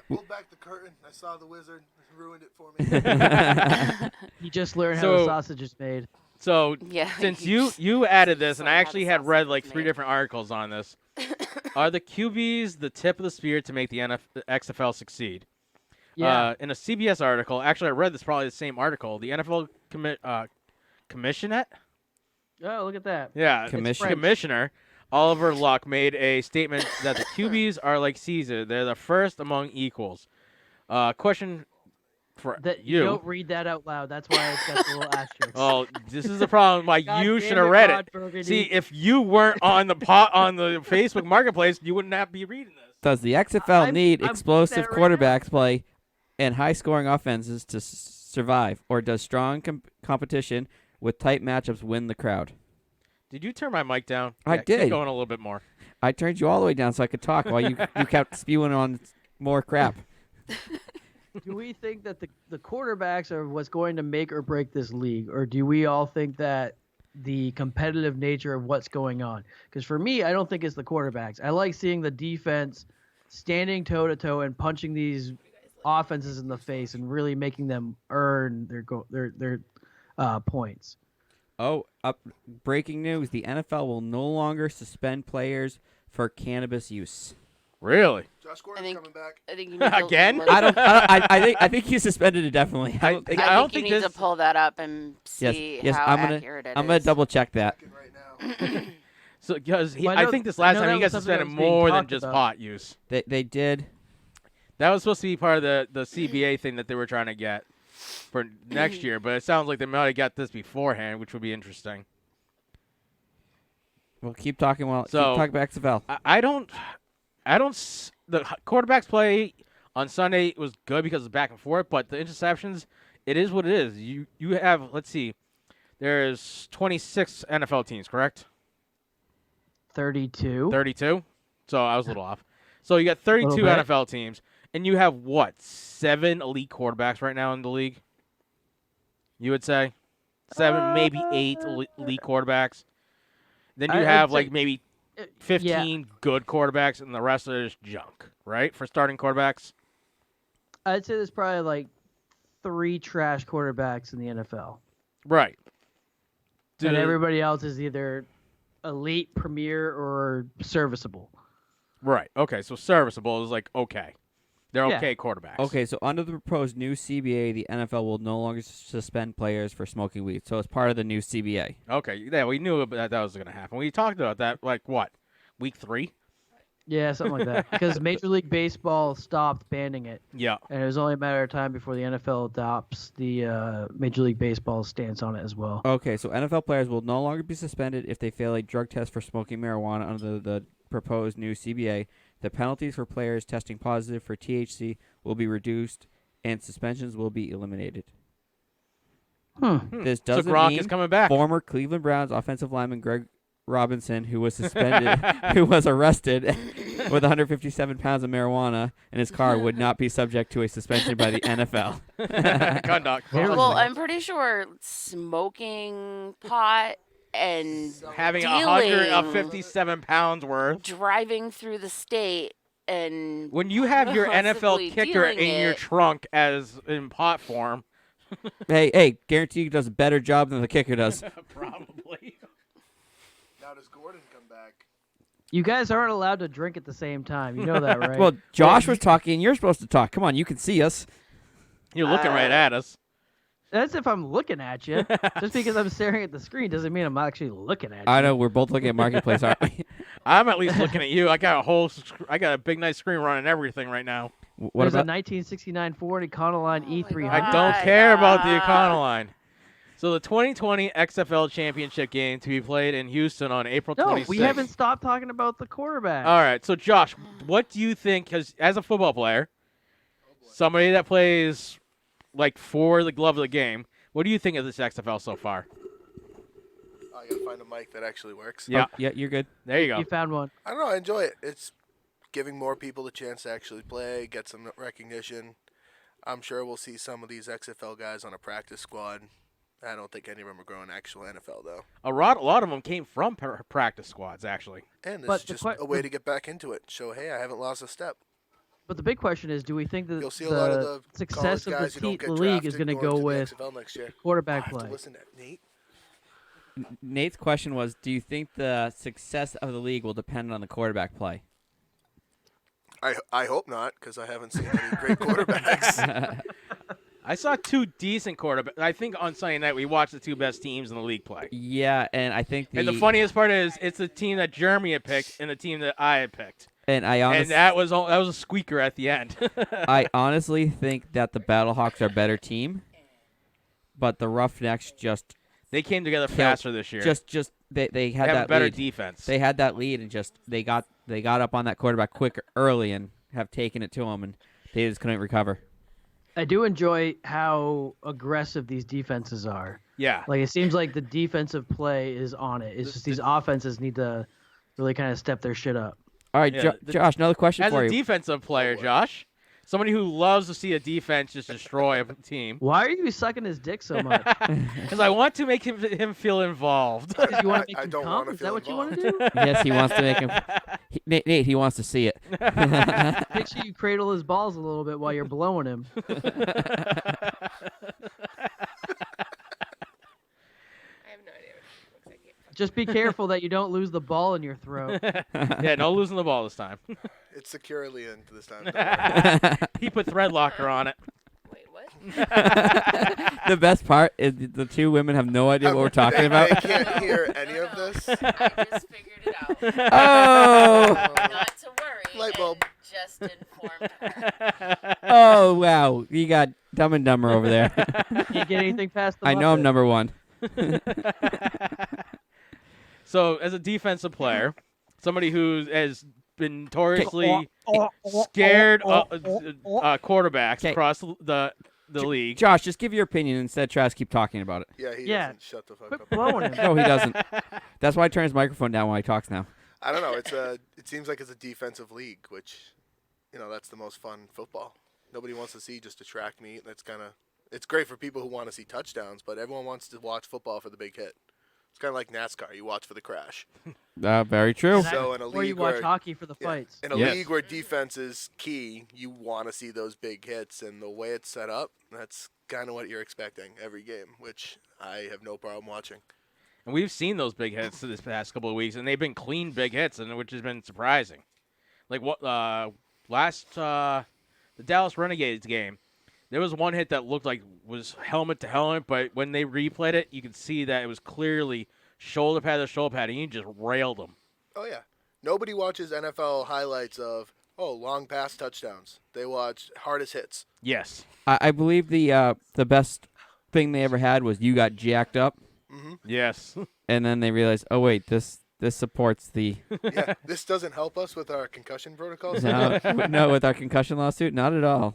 Speaker 1: Pulled back the curtain. I saw the wizard. Ruined it for me.
Speaker 5: You just learned how the
Speaker 3: So-
Speaker 5: sausage is made.
Speaker 3: So
Speaker 6: Yeah.
Speaker 3: since you added this, and
Speaker 6: So
Speaker 3: I
Speaker 6: how
Speaker 3: actually
Speaker 6: the
Speaker 3: had read
Speaker 6: sausage
Speaker 3: like
Speaker 6: is
Speaker 3: 3
Speaker 6: made.
Speaker 3: different articles on this, are the QBs the tip of the spear to make the XFL succeed?
Speaker 5: Yeah.
Speaker 3: In a CBS article, actually I read this probably the same article. The NFL commissioner,
Speaker 5: Oh, look at that.
Speaker 3: yeah,
Speaker 4: Commissioner.
Speaker 3: commissioner Oliver Luck made a statement that the QBs are like Caesar; they're the first among equals. Question for
Speaker 5: That
Speaker 3: you.
Speaker 5: don't read that out loud. That's why it's got the little asterisk.
Speaker 3: Oh, this is the problem. Why
Speaker 5: God
Speaker 3: you
Speaker 5: damn
Speaker 3: should have read
Speaker 5: Rod
Speaker 3: it.
Speaker 5: Burgundy.
Speaker 3: See, if you weren't on the on the Facebook Marketplace, you wouldn't have to be reading this.
Speaker 4: Does the XFL
Speaker 5: I'm-
Speaker 4: need
Speaker 5: I'm
Speaker 4: explosive
Speaker 5: that right now.
Speaker 4: quarterbacks play and high-scoring offenses to survive, or does strong competition with tight matchups win the crowd?
Speaker 3: Did you turn my mic down?
Speaker 4: I
Speaker 3: Keep
Speaker 4: did.
Speaker 3: going a little bit more.
Speaker 4: I turned you all the way down so I could talk while you kept spewing on more crap.
Speaker 5: Do we think that the quarterbacks are what's going to make or break this league, or do we all think that the competitive nature of what's going on? Because for me, I don't think it's the quarterbacks. I like seeing the defense standing toe to toe and punching these offenses in the face and really making them earn their points.
Speaker 4: Oh, breaking news. The NFL will no longer suspend players for cannabis use.
Speaker 3: Really?
Speaker 1: Josh Gordon's
Speaker 6: think-
Speaker 1: coming back.
Speaker 6: I think you need to
Speaker 3: Again?
Speaker 6: look-
Speaker 4: I think he suspended indefinitely. I don't think.
Speaker 3: I don't
Speaker 6: I think
Speaker 3: think
Speaker 6: you need
Speaker 3: this-
Speaker 6: to pull that up and see
Speaker 4: yes,
Speaker 6: how
Speaker 4: I'm gonna-
Speaker 6: accurate it is.
Speaker 4: I'm gonna double check that.
Speaker 1: Checking right now.
Speaker 3: So because
Speaker 5: Well,
Speaker 3: I think this last
Speaker 5: I know
Speaker 3: time
Speaker 5: that
Speaker 3: he got
Speaker 5: was something that
Speaker 3: suspended
Speaker 5: was being
Speaker 3: more than
Speaker 5: talked
Speaker 3: just
Speaker 5: about.
Speaker 3: pot use.
Speaker 4: They did.
Speaker 3: That was supposed to be part of the CBA thing that they were trying to get for next year, but it sounds like they might have got this beforehand, which would be interesting.
Speaker 4: Well, keep talking while
Speaker 3: So-
Speaker 4: keep talking about XFL.
Speaker 3: The quarterbacks play on Sunday was good because it's back and forth, but the interceptions, it is what it is. You have, let's see, there's 26 NFL teams, correct?
Speaker 5: 32.
Speaker 3: 32? So I was a little off. So you got 32
Speaker 5: Little bit.
Speaker 3: NFL teams, and you have, what, 7 elite quarterbacks right now in the league? You would say? 7, maybe 8 elite quarterbacks. Then you
Speaker 5: I'd
Speaker 3: have,
Speaker 5: say-
Speaker 3: like, maybe 15 good quarterbacks, and the rest are just junk, right, for starting quarterbacks?
Speaker 5: I'd say there's probably like 3 trash quarterbacks in the NFL.
Speaker 3: Right.
Speaker 5: And everybody else is either elite, premier, or serviceable.
Speaker 3: Right. Okay, so serviceable is like okay. They're
Speaker 5: Yeah.
Speaker 3: okay quarterbacks.
Speaker 4: Okay, so under the proposed new CBA, the NFL will no longer suspend players for smoking weed. So it's part of the new CBA.
Speaker 3: Okay, yeah, we knew that was going to happen. We talked about that, like, what, week 3?
Speaker 5: Yeah, something like that. Because Major League Baseball stopped banning it,
Speaker 3: Yeah.
Speaker 5: and it was only a matter of time before the NFL adopts the Major League Baseball stance on it as well.
Speaker 4: Okay, so NFL players will no longer be suspended if they fail a drug test for smoking marijuana under the proposed new CBA, the penalties for players testing positive for THC will be reduced and suspensions will be eliminated. This
Speaker 3: So
Speaker 4: doesn't
Speaker 3: Gronk
Speaker 4: mean
Speaker 3: is coming back.
Speaker 4: former Cleveland Browns offensive lineman Greg Robinson, who was suspended, who was arrested with 157 pounds of marijuana in his car, would not be subject to a suspension by the NFL.
Speaker 3: Conduct.
Speaker 6: Well, I'm pretty sure smoking pot and
Speaker 3: Having
Speaker 6: dealing,
Speaker 3: 157 pounds worth.
Speaker 6: driving through the state, and
Speaker 3: When you have your NFL
Speaker 6: possibly
Speaker 3: kicker
Speaker 6: dealing
Speaker 3: in your
Speaker 6: it.
Speaker 3: trunk as in pot form.
Speaker 4: hey, guarantee you does a better job than the kicker does.
Speaker 3: Probably.
Speaker 1: Now does Gordon come back?
Speaker 5: You guys aren't allowed to drink at the same time. You know that, right?
Speaker 4: Well, Josh was talking, and you're supposed to talk. Come on, you can see us.
Speaker 3: You're looking right at us.
Speaker 5: That's if I'm looking at you. Just because I'm staring at the screen doesn't mean I'm actually looking at you.
Speaker 4: I know we're both looking at Marketplace, aren't we?
Speaker 3: I'm at least looking at you. I got a big nice screen running everything right now.
Speaker 4: What
Speaker 5: There's
Speaker 4: about?
Speaker 5: a 1969 Ford Econoline E300.
Speaker 3: I don't care about the Econoline. So the 2020 XFL Championship game to be played in Houston on April 26th.
Speaker 5: No, we haven't stopped talking about the quarterback.
Speaker 3: All right. So Josh, what do you think? Because as a football player, somebody that plays like for the glove of the game, what do you think of this XFL so far?
Speaker 1: I gotta find a mic that actually works.
Speaker 3: Yeah.
Speaker 4: Yeah, you're good.
Speaker 3: There you go.
Speaker 5: You found one.
Speaker 1: I don't know. I enjoy it. It's giving more people the chance to actually play, get some recognition. I'm sure we'll see some of these XFL guys on a practice squad. I don't think any of them are growing actual NFL, though.
Speaker 3: A lot of them came from practice squads, actually.
Speaker 1: And
Speaker 5: But
Speaker 1: it's just a way to get back into it. Show, hey, I haven't lost a step.
Speaker 5: But the big question is, do we think that
Speaker 1: You'll see a lot of
Speaker 5: the
Speaker 1: the
Speaker 5: success
Speaker 1: college
Speaker 5: of
Speaker 1: guys who don't
Speaker 5: the
Speaker 1: get
Speaker 5: league is
Speaker 1: drafted
Speaker 5: going to go
Speaker 1: to the
Speaker 5: with
Speaker 1: XFL next year.
Speaker 5: quarterback
Speaker 1: I have
Speaker 5: play?
Speaker 1: to listen to Nate.
Speaker 4: Nate's question was, do you think the success of the league will depend on the quarterback play?
Speaker 1: I hope not, because I haven't seen any great quarterbacks.
Speaker 3: I saw two decent quarterbacks. I think on Sunday night we watched the two best teams in the league play.
Speaker 4: Yeah, and I think
Speaker 3: And the funniest part is it's the team that Jeremy had picked and the team that I had picked.
Speaker 4: and
Speaker 3: And that was a squeaker at the end.
Speaker 4: I honestly think that the Battlehawks are a better team, but the Roughnecks just
Speaker 3: They came together faster this year.
Speaker 4: they had
Speaker 3: have
Speaker 4: that
Speaker 3: a better
Speaker 4: lead.
Speaker 3: defense.
Speaker 4: They had that lead and just they got up on that quarterback quick early and have taken it to him, and they just couldn't recover.
Speaker 5: I do enjoy how aggressive these defenses are.
Speaker 3: Yeah.
Speaker 5: Like, it seems like the defensive play is on it. It's just these offenses need to really kind of step their shit up.
Speaker 4: All right,
Speaker 3: Yeah,
Speaker 4: Josh, another question
Speaker 3: As
Speaker 4: for
Speaker 3: a
Speaker 4: you.
Speaker 3: defensive player, Josh, somebody who loves to see a defense just destroy a team,
Speaker 5: Why are you sucking his dick so much?
Speaker 3: because I want to make him feel involved.
Speaker 5: Because you want to make
Speaker 1: I
Speaker 5: him
Speaker 1: don't
Speaker 5: come?
Speaker 1: wanna
Speaker 5: Is
Speaker 1: feel
Speaker 5: that what you want to do?
Speaker 1: involved.
Speaker 4: Yes, he wants to make him. Nate, he wants to see it.
Speaker 5: Make sure you cradle his balls a little bit while you're blowing him.
Speaker 7: I have no idea what it looks like.
Speaker 5: Just be careful that you don't lose the ball in your throat.
Speaker 3: Yeah, no losing the ball this time.
Speaker 1: It's securely in this time. Don't worry.
Speaker 3: He put thread locker on it.
Speaker 7: Wait, what?
Speaker 4: The best part is the two women have no idea what we're talking about.
Speaker 1: They can't hear any of this.
Speaker 7: I just figured it out.
Speaker 4: Oh,
Speaker 7: Not to worry.
Speaker 1: Light bulb.
Speaker 7: And just informed her.
Speaker 4: oh, wow! You got Dumb and Dumber over there.
Speaker 5: Can't get anything past the
Speaker 4: I know I'm
Speaker 5: Muppet.
Speaker 4: number one.
Speaker 3: So, as a defensive player, somebody who has been notoriously scared quarterbacks
Speaker 4: Okay.
Speaker 3: across the league.
Speaker 4: Josh, just give your opinion instead. Try to keep talking about it.
Speaker 1: Yeah, he
Speaker 5: Yeah.
Speaker 1: doesn't shut the fuck
Speaker 5: Quit
Speaker 1: up.
Speaker 5: blowing him.
Speaker 4: No, he doesn't. That's why I turn his microphone down when he talks now.
Speaker 1: I don't know. It seems like it's a defensive league, which, that's the most fun football. Nobody wants to see just a track meet. It's great for people who want to see touchdowns, but everyone wants to watch football for the big hit. It's kind of like NASCAR. You watch for the crash.
Speaker 4: Very true.
Speaker 1: So in a
Speaker 5: Or you
Speaker 1: league
Speaker 5: watch
Speaker 1: where
Speaker 5: hockey for the
Speaker 1: yeah,
Speaker 5: fights.
Speaker 1: in a
Speaker 3: Yes.
Speaker 1: league where defense is key, you want to see those big hits, and the way it's set up, that's kind of what you're expecting every game, which I have no problem watching.
Speaker 3: And we've seen those big hits this past couple of weeks, and they've been clean big hits, and which has been surprising. Like what the Dallas Renegades game, there was one hit that looked like was helmet to helmet, but when they replayed it, you could see that it was clearly shoulder pad to shoulder pad, and you just railed them.
Speaker 1: Oh, yeah. Nobody watches NFL highlights of, long pass touchdowns. They watch hardest hits.
Speaker 3: Yes.
Speaker 4: I believe the best thing they ever had was you got jacked up,
Speaker 3: Yes.
Speaker 4: and then they realized, oh wait, this This supports the
Speaker 1: Yeah, this doesn't help us with our concussion protocols.
Speaker 4: no, with our concussion lawsuit, not at all.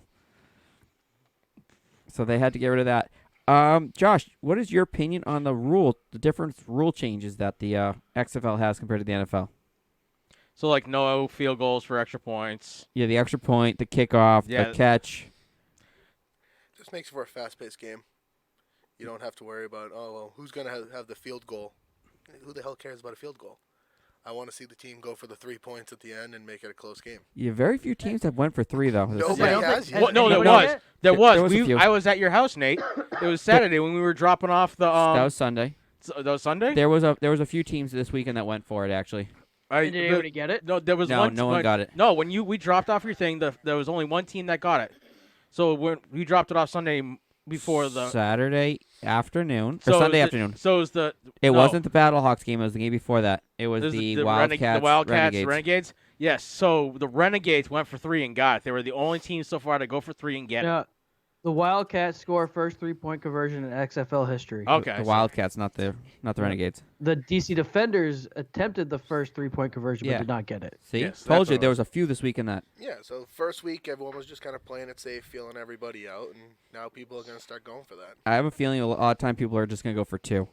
Speaker 4: So they had to get rid of that. Josh, what is your opinion on the different rule changes that the XFL has compared to the NFL?
Speaker 3: So, like, no field goals for extra points.
Speaker 4: Yeah, the extra point, the kickoff, the catch.
Speaker 1: Just makes for a fast-paced game. You don't have to worry about, who's going to have the field goal? Who the hell cares about a field goal? I want to see the team go for the 3 points at the end and make it a close game.
Speaker 4: Yeah, very few teams have went for 3, though.
Speaker 1: Nobody has yet.
Speaker 3: Well, no, there was. There was a few. I was at your house, Nate. It was Saturday when we were dropping off the.
Speaker 4: That was Sunday.
Speaker 3: That was Sunday?
Speaker 4: There was a few teams this weekend that went for it, actually.
Speaker 5: Did anybody get it?
Speaker 3: No, there was
Speaker 4: no one got it.
Speaker 3: No, when we dropped off your thing, there was only one team that got it. So when we dropped it off Sunday before the
Speaker 4: Saturday afternoon or Sunday afternoon.
Speaker 3: So it was
Speaker 4: It wasn't the Battlehawks game. It was the game before that. It was the Wildcats.
Speaker 3: The Wildcats, Renegades. Yes. So the Renegades went for 3 and got it. They were the only team so far to go for 3 and get it.
Speaker 5: The Wildcats score first 3-point conversion in XFL history.
Speaker 3: Okay.
Speaker 4: The Wildcats, not the Renegades.
Speaker 5: The DC Defenders attempted the first 3-point conversion but did not get it.
Speaker 4: See?
Speaker 3: Yes,
Speaker 4: Told you there was a few this week in that.
Speaker 1: Yeah, so first week everyone was just kind of playing it safe, feeling everybody out, and now people are going to start going for that.
Speaker 4: I have a feeling a lot of time people are just going to go for 2.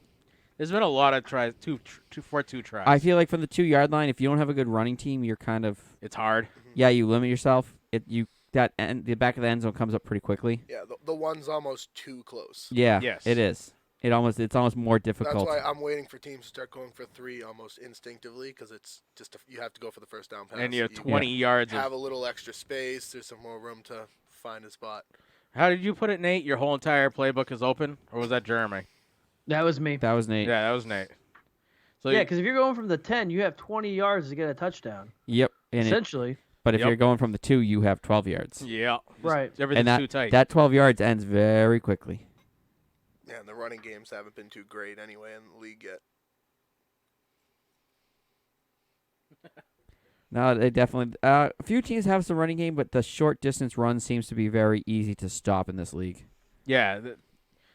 Speaker 3: There's been a lot of tries, two tries.
Speaker 4: I feel like from the 2-yard line, if you don't have a good running team, you're kind of...
Speaker 3: It's hard.
Speaker 4: Yeah, you limit yourself. The back of the end zone comes up pretty quickly.
Speaker 1: Yeah, the one's almost too close.
Speaker 4: Yeah,
Speaker 3: yes.
Speaker 4: It is. It's almost more difficult.
Speaker 1: That's why I'm waiting for teams to start going for 3 almost instinctively because it's just you have to go for the first down pass.
Speaker 3: And you have 20 yards.
Speaker 1: Have a little extra space. There's some more room to find a spot.
Speaker 3: How did you put it, Nate? Your whole entire playbook is open, or was that Jeremy?
Speaker 5: That was me.
Speaker 4: That was Nate.
Speaker 3: Yeah, that was Nate. So
Speaker 5: yeah, because if you're going from the 10, you have 20 yards to get a touchdown.
Speaker 4: Yep.
Speaker 5: Essentially.
Speaker 4: But if you're going from the 2, you have 12 yards.
Speaker 3: Yeah.
Speaker 5: Right.
Speaker 3: Everything's too tight.
Speaker 4: That 12 yards ends very quickly.
Speaker 1: Yeah, and the running games haven't been too great anyway in the league yet.
Speaker 4: No, they definitely... a few teams have some running game, but the short distance run seems to be very easy to stop in this league.
Speaker 3: Yeah.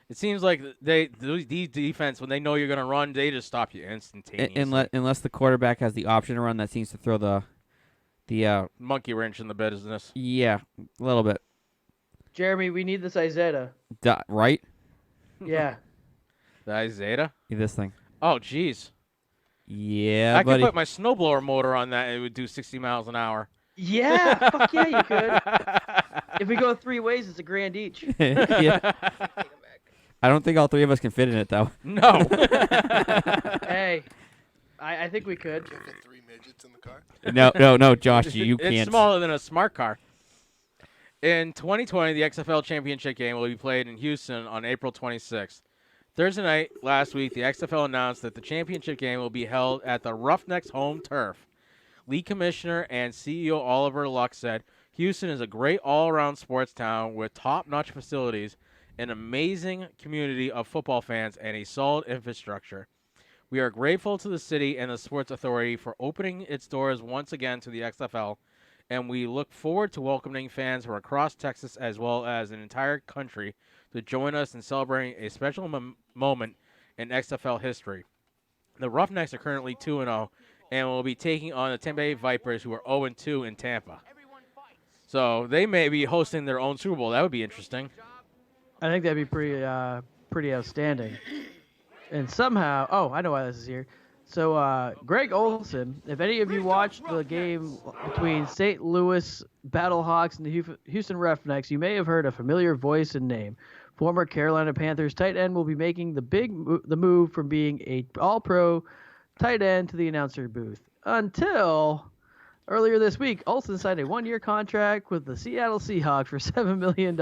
Speaker 3: It seems like these defense, when they know you're going to run, they just stop you instantaneously.
Speaker 4: Unless the quarterback has the option to run, that seems to throw the
Speaker 3: monkey wrench in the business.
Speaker 4: Yeah, a little bit.
Speaker 5: Jeremy, we need this Isaiah.
Speaker 4: Right?
Speaker 5: Yeah.
Speaker 3: The Isaiah?
Speaker 4: This thing.
Speaker 3: Oh, jeez.
Speaker 4: Yeah,
Speaker 3: I
Speaker 4: buddy.
Speaker 3: could put my snowblower motor on that and it would do 60 miles an hour.
Speaker 5: Yeah, fuck yeah, you could. If we go 3 ways, it's $1,000 each.
Speaker 4: Yeah. I don't think all 3 of us can fit in it, though.
Speaker 3: No.
Speaker 5: Hey, I think we could.
Speaker 1: Can fit 3 midgets in the car?
Speaker 4: No, Josh, you can't.
Speaker 3: It's smaller than a smart car. In 2020, the XFL championship game will be played in Houston on April 26th. Thursday night last week, the XFL announced that the championship game will be held at the Roughnecks' home turf. League Commissioner and CEO Oliver Luck said, Houston is a great all-around sports town with top-notch facilities, an amazing community of football fans, and a solid infrastructure. We are grateful to the city and the Sports Authority for opening its doors once again to the XFL, and we look forward to welcoming fans from across Texas as well as an entire country to join us in celebrating a special moment in XFL history. The Roughnecks are currently 2-0 and will be taking on the Tampa Bay Vipers, who are 0-2 in Tampa. So they may be hosting their own Super Bowl. That would be interesting.
Speaker 5: I think that'd be pretty outstanding. And somehow, I know why this is here. So Greg Olson, if any of you watched the game between St. Louis Battlehawks and the Houston Roughnecks, you may have heard a familiar voice and name. Former Carolina Panthers tight end will be making the move from being a all-pro tight end to the announcer booth. Until earlier this week, Olsen signed a 1-year contract with the Seattle Seahawks for $7 million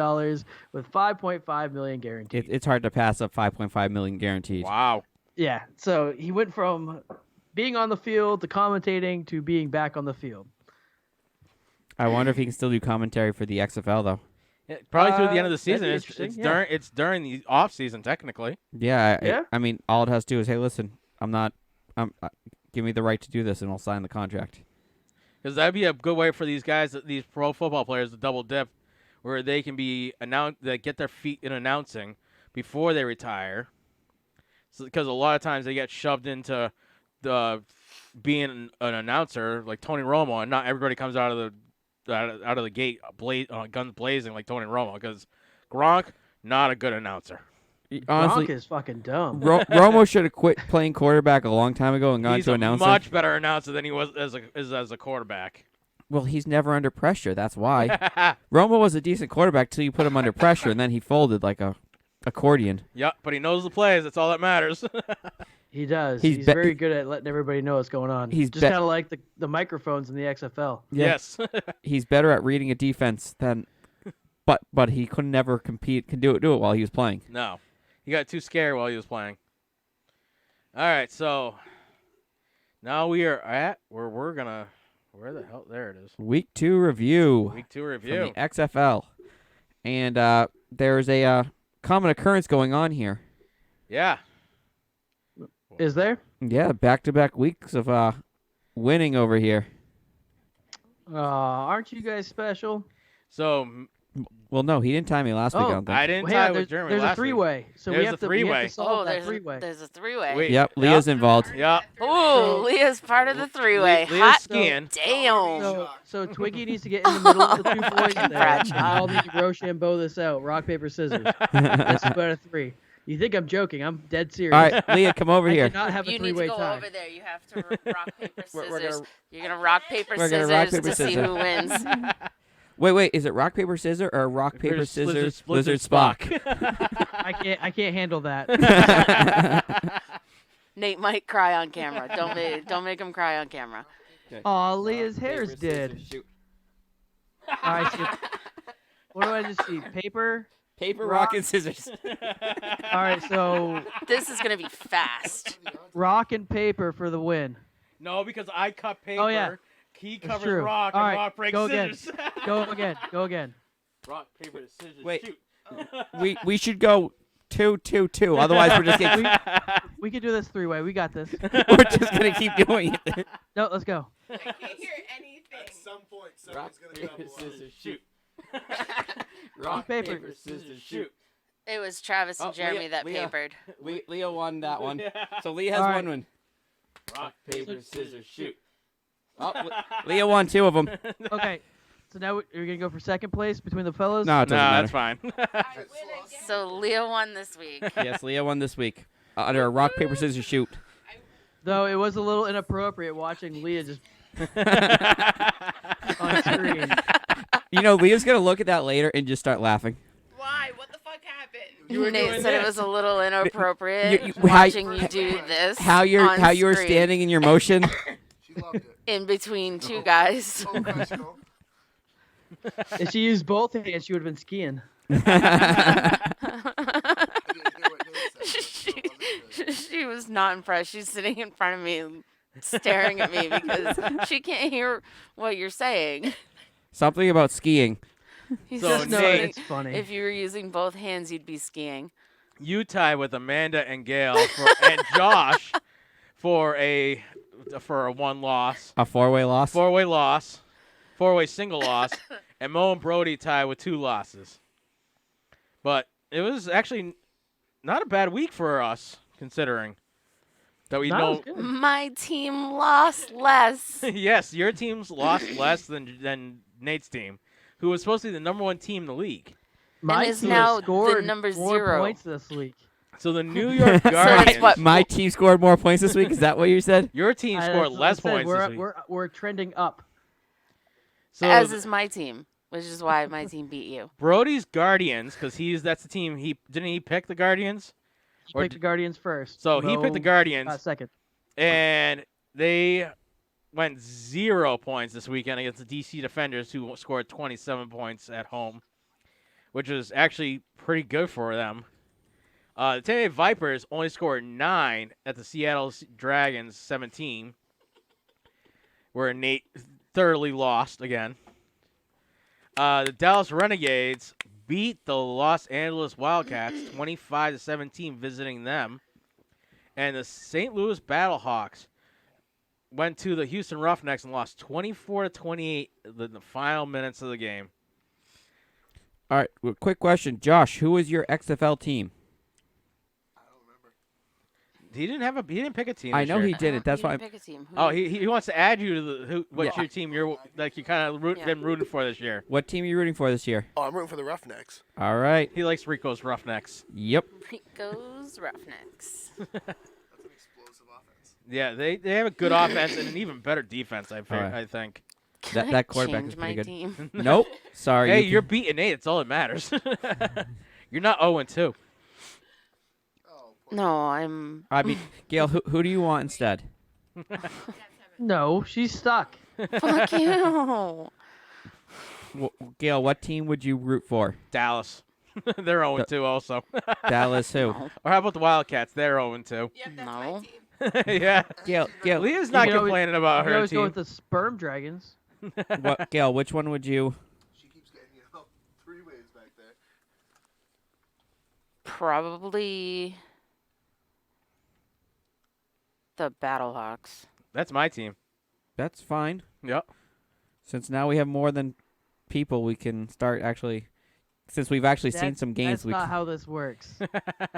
Speaker 5: with $5.5 million guaranteed.
Speaker 4: It's hard to pass up $5.5 million guaranteed.
Speaker 3: Wow.
Speaker 5: Yeah, so he went from being on the field to commentating to being back on the field.
Speaker 4: I wonder if he can still do commentary for the XFL, though.
Speaker 3: Yeah, probably through the end of the season.
Speaker 5: It's
Speaker 3: It's during the off season, technically.
Speaker 4: Yeah. I mean, all it has to do is, hey, listen, give me the right to do this, and I'll sign the contract.
Speaker 3: Because that'd be a good way for these guys, these pro football players, to double dip, where they can be they get their feet in announcing before they retire. So, because a lot of times they get shoved into being an announcer like Tony Romo, and not everybody comes out of the gate guns blazing like Tony Romo, because Gronk, not a good announcer.
Speaker 4: Honestly,
Speaker 5: Gronk is fucking dumb.
Speaker 4: Romo should have quit playing quarterback a long time ago and gone
Speaker 3: He's
Speaker 4: to
Speaker 3: a
Speaker 4: announcer.
Speaker 3: much better announcer than he was as a quarterback.
Speaker 4: Well, he's never under pressure. That's why. Romo was a decent quarterback till you put him under pressure, and then he folded like a accordion.
Speaker 3: Yep, but he knows the plays. That's all that matters.
Speaker 5: He does.
Speaker 4: He's
Speaker 5: He's
Speaker 4: be-
Speaker 5: very good at letting everybody know what's going on.
Speaker 4: He's
Speaker 5: just
Speaker 4: be-
Speaker 5: kind of like the microphones in the XFL.
Speaker 4: Yeah.
Speaker 3: Yes.
Speaker 4: He's better at reading a defense than, but he could never do it while he was playing.
Speaker 3: No. He got too scared while he was playing. All right, so now we are at where we're gonna. Where the hell? There it is.
Speaker 4: Week 2 review.
Speaker 3: Week 2
Speaker 4: From
Speaker 3: review.
Speaker 4: the XFL, and there's a common occurrence going on here.
Speaker 3: Yeah.
Speaker 5: Is there?
Speaker 4: Yeah, back-to-back weeks of winning over here.
Speaker 5: Aren't you guys special?
Speaker 3: So
Speaker 4: Well, no, he didn't tie me last week. I don't think.
Speaker 3: I didn't
Speaker 5: Well,
Speaker 3: tie
Speaker 5: hang on,
Speaker 3: with Jeremy
Speaker 5: there's
Speaker 3: last
Speaker 5: a three-way, so
Speaker 3: There's
Speaker 5: we
Speaker 3: a
Speaker 5: have to
Speaker 3: three-way.
Speaker 5: solve that
Speaker 6: there's
Speaker 5: three-way.
Speaker 6: there's a three-way.
Speaker 3: Wait.
Speaker 4: Yep, Leah's involved.
Speaker 3: Yeah.
Speaker 6: Ooh, Leah's part of the three-way.
Speaker 3: Leah's
Speaker 6: Hot
Speaker 3: skiing.
Speaker 6: damn.
Speaker 5: So Twiggy needs to get in the middle of the 2 points there.
Speaker 6: Bradshaw.
Speaker 5: I'll need to Rochambeau this out. Rock, paper, scissors. That's about a 3. You think I'm joking? I'm dead serious.
Speaker 4: All right, Leah, come over
Speaker 5: I
Speaker 4: here.
Speaker 5: cannot have a
Speaker 6: You need to
Speaker 5: three-way
Speaker 6: go
Speaker 5: tie.
Speaker 6: over there. You have to rock, paper, scissors.
Speaker 4: We're gonna-
Speaker 6: You're going to rock, paper,
Speaker 4: We're gonna
Speaker 6: scissors
Speaker 4: rock, paper,
Speaker 6: to see
Speaker 4: scissors.
Speaker 6: who wins.
Speaker 4: Wait, is it rock, paper, scissors or rock, paper, scissors, Blizzard, Spock?
Speaker 5: I can't handle that.
Speaker 6: Nate might cry on camera. Don't make him cry on camera.
Speaker 5: Aw, Leah's hair's dead. All right, so what do I just see? Paper?
Speaker 4: Paper,
Speaker 5: rock,
Speaker 4: and scissors.
Speaker 5: All right, so
Speaker 6: This is going to be fast.
Speaker 5: rock and paper for the win.
Speaker 3: No, because I cut paper.
Speaker 5: Oh, yeah.
Speaker 3: He
Speaker 5: That's
Speaker 3: covers
Speaker 5: true.
Speaker 3: rock,
Speaker 5: All
Speaker 3: and
Speaker 5: right,
Speaker 3: rock breaks
Speaker 5: go again.
Speaker 3: scissors.
Speaker 5: Go again.
Speaker 3: Rock, paper, scissors,
Speaker 4: Wait.
Speaker 3: shoot.
Speaker 4: we should go 2-2-2. Otherwise, we're just getting,
Speaker 5: We can do this 3-way. We got this.
Speaker 4: we're just gonna keep doing it.
Speaker 5: No, let's go.
Speaker 7: I can't hear anything.
Speaker 1: At some point, someone's going to come along.
Speaker 3: shoot.
Speaker 5: Rock, paper.
Speaker 4: scissors, shoot.
Speaker 6: It was Travis and
Speaker 4: Oh,
Speaker 6: Jeremy
Speaker 4: Leah-
Speaker 6: that
Speaker 4: Leah.
Speaker 6: papered.
Speaker 4: Leah won that one.
Speaker 3: Yeah.
Speaker 4: So Leah has
Speaker 5: All right.
Speaker 4: one win.
Speaker 3: Rock, paper, scissors, shoot.
Speaker 4: Oh, Leah won 2 of them.
Speaker 5: Okay. So now we're gonna go for second place between the fellas.
Speaker 4: No, it doesn't
Speaker 3: Nah,
Speaker 4: matter.
Speaker 3: that's fine.
Speaker 7: I win again.
Speaker 6: So Leo won this week.
Speaker 4: Yes, Leah won this week. Under a rock, paper, scissors, shoot.
Speaker 5: Though it was a little inappropriate watching Leah just on screen.
Speaker 4: You know, Leah's gonna look at that later and just start laughing.
Speaker 7: Why? What the fuck happened?
Speaker 6: Nate said it was a little inappropriate
Speaker 4: You-
Speaker 6: watching you do this.
Speaker 4: How you
Speaker 6: on
Speaker 4: were
Speaker 6: screen
Speaker 4: standing in your motion.
Speaker 1: She loved it.
Speaker 6: in between two guys.
Speaker 1: Professional.
Speaker 5: If she used both hands, she would have been skiing.
Speaker 1: I didn't hear what Nate said, so it wasn't good.
Speaker 6: She was not impressed. She's sitting in front of me, staring at me because she can't hear what you're saying.
Speaker 4: Something about skiing.
Speaker 6: He's
Speaker 3: So,
Speaker 6: just
Speaker 5: No,
Speaker 3: Nate-
Speaker 6: saying
Speaker 5: it's funny.
Speaker 6: if you were using both hands, you'd be skiing.
Speaker 3: You tie with Amanda and Gail and Josh for a 1 loss,
Speaker 4: A 4-way loss.
Speaker 3: 4-way loss, 4-way single loss, and Mo and Brody tie with 2 losses. But it was actually not a bad week for us, considering that we
Speaker 5: That was
Speaker 3: know.
Speaker 5: good.
Speaker 6: My team lost less.
Speaker 3: Yes, your team's lost less than Nate's team, who was supposed to be the number 1 team in the league.
Speaker 5: My
Speaker 6: is
Speaker 5: team
Speaker 6: now the
Speaker 5: scored
Speaker 6: number
Speaker 5: more
Speaker 6: 0.
Speaker 5: points this week.
Speaker 3: So the New York
Speaker 6: that's
Speaker 3: Guardians,
Speaker 6: what-
Speaker 4: My team scored more points this week. Is that what you said?
Speaker 3: your team
Speaker 5: That's
Speaker 3: scored
Speaker 5: what I
Speaker 3: less
Speaker 5: said.
Speaker 3: points
Speaker 5: We're,
Speaker 3: this week.
Speaker 5: we're trending up.
Speaker 3: So
Speaker 6: As is my team, which is why my team beat you.
Speaker 3: Brody's Guardians, because that's the team he pick the Guardians. Or
Speaker 5: Pick the Guardians first.
Speaker 3: So he picked the Guardians,
Speaker 5: Second.
Speaker 3: and they went 0 points this weekend against the DC Defenders, who scored 27 points at home, which is actually pretty good for them. The Tampa Bay Vipers only scored 9 at the Seattle Dragons 17, where Nate thoroughly lost again. The Dallas Renegades beat the Los Angeles Wildcats 25-17, visiting them. And the St. Louis Battlehawks went to the Houston Roughnecks and lost 24-28 in the final minutes of the game.
Speaker 4: All right. Quick question, Josh. Who was your XFL team?
Speaker 1: I don't remember.
Speaker 3: He didn't pick a team.
Speaker 4: I
Speaker 3: this
Speaker 4: know
Speaker 3: year.
Speaker 4: he didn't. That's why.
Speaker 6: Pick a team. Who
Speaker 3: Oh,
Speaker 6: you-
Speaker 3: he wants to add you to what's
Speaker 4: Yeah.
Speaker 3: your team you're like you kind of
Speaker 6: Yeah.
Speaker 3: been rooting for this year.
Speaker 4: What team are you rooting for this year?
Speaker 1: Oh, I'm rooting for the Roughnecks.
Speaker 4: All right.
Speaker 3: He likes Rico's Roughnecks.
Speaker 4: Yep.
Speaker 6: Rico's Roughnecks.
Speaker 1: That's an explosive offense.
Speaker 3: Yeah, they have a good offense and an even better defense. I
Speaker 4: right.
Speaker 3: think.
Speaker 6: Can
Speaker 4: That
Speaker 6: I
Speaker 4: quarterback
Speaker 6: change
Speaker 4: is
Speaker 6: my
Speaker 4: pretty good.
Speaker 6: team?
Speaker 4: Nope. Sorry.
Speaker 3: Hey,
Speaker 4: you
Speaker 3: you're
Speaker 4: can-
Speaker 3: beating Nate. It's all that matters. You're not 0-2.
Speaker 6: No, I'm.
Speaker 4: I mean, Gail, who do you want instead?
Speaker 5: No, she's stuck.
Speaker 6: Fuck you.
Speaker 4: Gail, what team would you root for?
Speaker 3: Dallas. They're 0-2 also.
Speaker 4: Dallas who?
Speaker 6: No.
Speaker 3: Or how about the Wildcats? They're 0-2.
Speaker 7: Yep, that's
Speaker 6: No.
Speaker 7: my team.
Speaker 3: Yeah.
Speaker 4: Gail,
Speaker 3: Leah's not
Speaker 5: can always-
Speaker 3: complaining about
Speaker 5: You can
Speaker 3: her
Speaker 5: always go
Speaker 3: team.
Speaker 5: with the sperm dragons.
Speaker 4: Gail, which one would you?
Speaker 1: She keeps getting, three ways back there.
Speaker 6: Probably the Battlehawks.
Speaker 3: That's my team.
Speaker 4: That's fine.
Speaker 3: Yep.
Speaker 4: Since now we have more than people, we can start actually. Since we've actually seen
Speaker 5: That's-
Speaker 4: some games,
Speaker 5: That's
Speaker 4: we
Speaker 5: not how this works.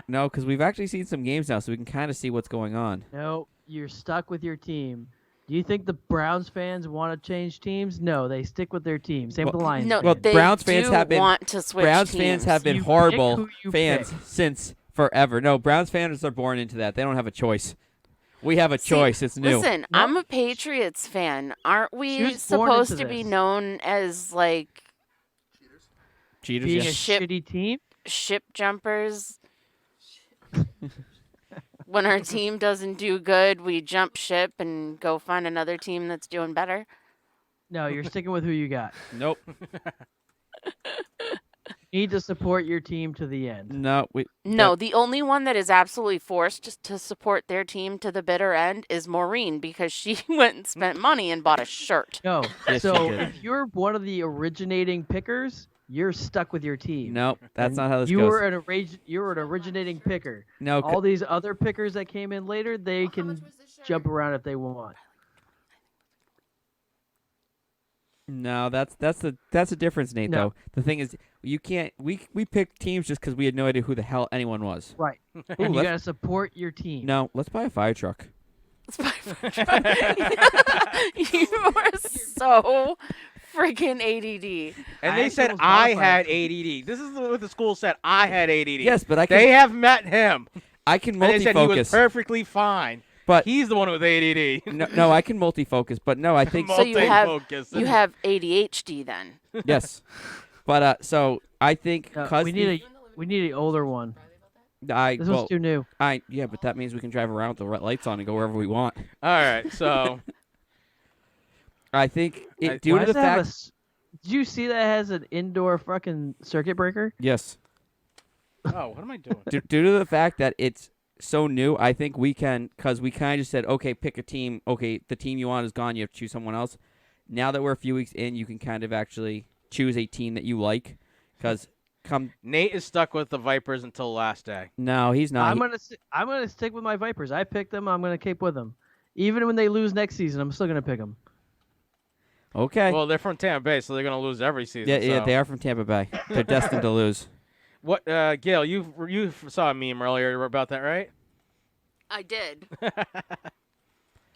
Speaker 4: no, because we've actually seen some games now, so we can kind of see what's going on.
Speaker 5: No, you're stuck with your team. Do you think the Browns fans want to change teams? No, they stick with their team. Same with the Lions.
Speaker 6: No,
Speaker 4: Well,
Speaker 5: fans.
Speaker 6: they
Speaker 4: Browns fans
Speaker 6: do
Speaker 4: have been-
Speaker 6: want to switch
Speaker 4: Browns
Speaker 6: teams.
Speaker 4: fans have been
Speaker 5: You pick
Speaker 4: horrible
Speaker 5: who you
Speaker 4: fans
Speaker 5: pick.
Speaker 4: since forever. No, Browns fans are born into that. They don't have a choice. We have a
Speaker 6: See,
Speaker 4: choice. It's new.
Speaker 6: Listen, I'm a Patriots fan. Aren't
Speaker 5: She
Speaker 6: we
Speaker 5: was born
Speaker 6: supposed
Speaker 5: into
Speaker 6: to be
Speaker 5: this.
Speaker 6: known as like
Speaker 4: Cheaters.
Speaker 5: Being
Speaker 4: Yeah.
Speaker 5: a
Speaker 6: Ship-
Speaker 5: shitty team?
Speaker 6: ship jumpers? When our team doesn't do good, we jump ship and go find another team that's doing better.
Speaker 5: No, you're sticking with who you got.
Speaker 4: Nope.
Speaker 5: You need to support your team to the end.
Speaker 4: No.
Speaker 6: No, the only one that is absolutely forced just to support their team to the bitter end is Maureen because she went and spent money and bought a shirt.
Speaker 5: No.
Speaker 4: Yes,
Speaker 5: So
Speaker 4: you did.
Speaker 5: if you're one of the originating pickers, you're stuck with your team.
Speaker 4: Nope. That's
Speaker 5: And
Speaker 4: not how this
Speaker 5: you
Speaker 4: goes.
Speaker 5: were an originating picker.
Speaker 4: No.
Speaker 5: All these other pickers that came in later, they
Speaker 7: How much
Speaker 5: can
Speaker 7: was this shirt?
Speaker 5: jump around if they want.
Speaker 4: No, that's the difference, Nate.
Speaker 5: No.
Speaker 4: Though the thing is, you can't. We picked teams just because we had no idea who the hell anyone was.
Speaker 5: Right.
Speaker 4: Ooh,
Speaker 5: And you
Speaker 4: let's-
Speaker 5: gotta support your team.
Speaker 4: No, let's buy a fire truck.
Speaker 6: You are so freaking ADD.
Speaker 3: And
Speaker 5: I
Speaker 3: they said
Speaker 5: almost bought
Speaker 3: I
Speaker 5: a fire
Speaker 3: had
Speaker 5: truck.
Speaker 3: ADD. This is what the school said. I had ADD.
Speaker 4: Yes, but I
Speaker 3: They
Speaker 4: can.
Speaker 3: have met him.
Speaker 4: I can
Speaker 3: And they said he was
Speaker 4: multifocus.
Speaker 3: perfectly fine.
Speaker 4: But
Speaker 3: He's the one with ADD.
Speaker 4: no, I can multifocus. But no, I think
Speaker 6: So you have-
Speaker 3: Multi-focus.
Speaker 6: You have ADHD then.
Speaker 4: yes. But so I think
Speaker 5: No,
Speaker 4: because
Speaker 5: we need an older one.
Speaker 4: I
Speaker 5: This
Speaker 4: well
Speaker 5: was too new.
Speaker 4: yeah, but that means we can drive around with the lights on and go wherever we want.
Speaker 3: All right, so
Speaker 4: I think
Speaker 3: I-
Speaker 4: due
Speaker 5: Why
Speaker 4: to
Speaker 5: does
Speaker 4: the
Speaker 5: it have a
Speaker 4: fact.
Speaker 5: s- Did you see that it has an indoor fucking circuit breaker?
Speaker 4: Yes.
Speaker 3: oh, what am I doing?
Speaker 4: Due to the fact that it's so new, I think we can, because we kind of just said, okay, pick a team. Okay, the team you want is gone. You have to choose someone else. Now that we're a few weeks in, you can kind of actually choose a team that you like. Because
Speaker 3: Nate is stuck with the Vipers until last day.
Speaker 4: no, he's not.
Speaker 5: I'm gonna stick with my Vipers. I picked them. I'm gonna keep with them. Even when they lose next season, I'm still gonna pick them.
Speaker 4: Okay.
Speaker 3: Well, they're from Tampa Bay, so they're going to lose every season.
Speaker 4: yeah,
Speaker 3: so.
Speaker 4: they are from Tampa Bay. They're destined to lose.
Speaker 3: What, Gail? You saw a meme earlier about that, right?
Speaker 6: I did. Hold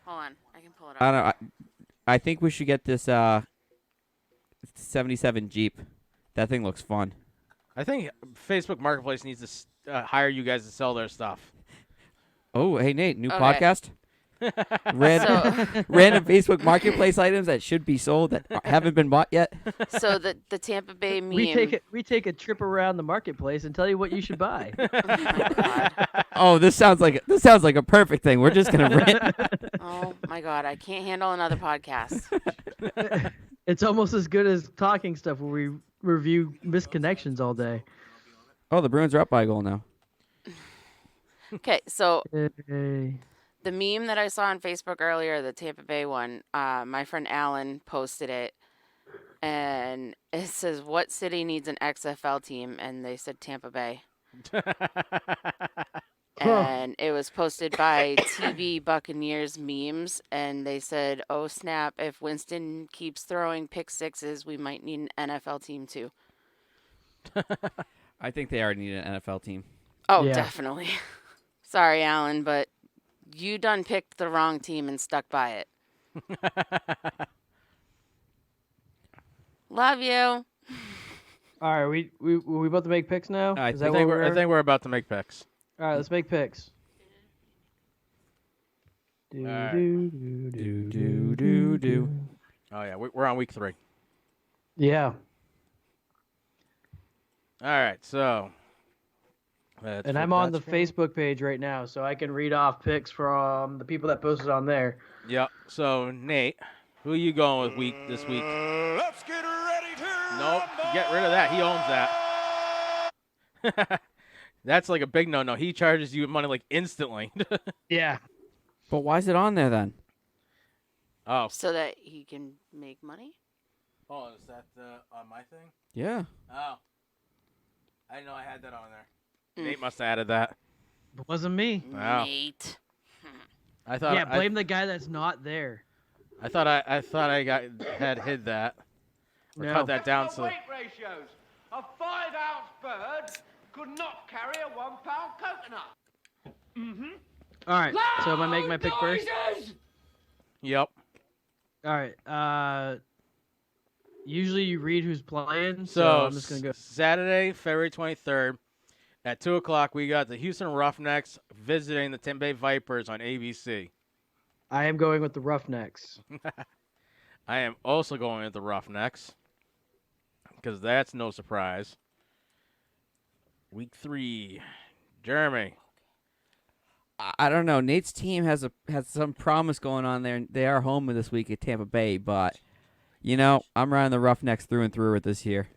Speaker 6: on, I can pull it up.
Speaker 4: I don't know. I think we should get this 77 Jeep. That thing looks fun.
Speaker 3: I think Facebook Marketplace needs to hire you guys to sell their stuff.
Speaker 4: Oh, hey Nate, new
Speaker 6: Okay.
Speaker 4: podcast. Random Facebook Marketplace items that should be sold that haven't been bought yet.
Speaker 6: So the Tampa Bay meme.
Speaker 5: We take a trip around the marketplace and tell you what you should buy.
Speaker 4: Oh, this sounds like a perfect thing. We're just gonna rent.
Speaker 6: Oh my God, I can't handle another podcast.
Speaker 5: It's almost as good as talking stuff where we review misconnections all day.
Speaker 4: Oh, the Bruins are up by a goal now.
Speaker 6: Okay, so
Speaker 5: Hey.
Speaker 6: the meme that I saw on Facebook earlier, the Tampa Bay one, my friend Alan posted it, and it says, "What city needs an XFL team?" And they said Tampa Bay. And it was posted by TB Buccaneers memes, and they said, "Oh snap! If Winston keeps throwing pick sixes, we might need an NFL team too."
Speaker 4: I think they already need an NFL team.
Speaker 6: Oh,
Speaker 5: Yeah.
Speaker 6: definitely. Sorry, Alan, but You done picked the wrong team and stuck by it. Love you.
Speaker 5: All right, we about to make picks now?
Speaker 4: I
Speaker 5: Is
Speaker 3: I
Speaker 5: that
Speaker 3: think,
Speaker 5: where
Speaker 3: I think we're about to make picks.
Speaker 5: All right, let's make picks.
Speaker 3: right.
Speaker 4: Do.
Speaker 3: Oh, yeah. We're on week 3.
Speaker 5: Yeah,
Speaker 3: All right. So. let's
Speaker 5: and
Speaker 3: flip
Speaker 5: I'm on the
Speaker 3: that screen.
Speaker 5: Facebook page right now, so I can read off picks from the people that posted on there.
Speaker 3: Yep. So, Nate, who are you going with this week?
Speaker 8: Let's get ready to
Speaker 3: Nope. Get rid of that. He owns that. That's like a big no-no. He charges you money like instantly.
Speaker 5: Yeah.
Speaker 4: But why is it on there then?
Speaker 3: Oh.
Speaker 6: So that he can make money?
Speaker 3: Oh, is that on my thing?
Speaker 4: Yeah.
Speaker 3: Oh. I didn't know I had that on there.
Speaker 6: Mm.
Speaker 3: Nate must have added that.
Speaker 5: It wasn't me.
Speaker 3: Wow.
Speaker 6: Nate.
Speaker 3: I thought.
Speaker 5: Yeah, blame the guy that's not there.
Speaker 3: I thought I had hid that. Or
Speaker 5: No.
Speaker 3: cut that down so.
Speaker 8: weight ratios. A 5-ounce bird could not carry a 1-pound coconut.
Speaker 5: All right, so am I making my pick first?
Speaker 3: Yep.
Speaker 5: All right. Usually you read who's playing, so
Speaker 3: So
Speaker 5: I'm just gonna go.
Speaker 3: Saturday, February 23rd, at 2:00, we got the Houston Roughnecks visiting the Tampa Bay Vipers on ABC.
Speaker 5: I am going with the Roughnecks.
Speaker 3: I am also going with the Roughnecks because that's no surprise. Week 3, Jeremy.
Speaker 4: I don't know. Nate's team has some promise going on there. They are home this week at Tampa Bay, but I'm riding the Roughnecks through and through with this year.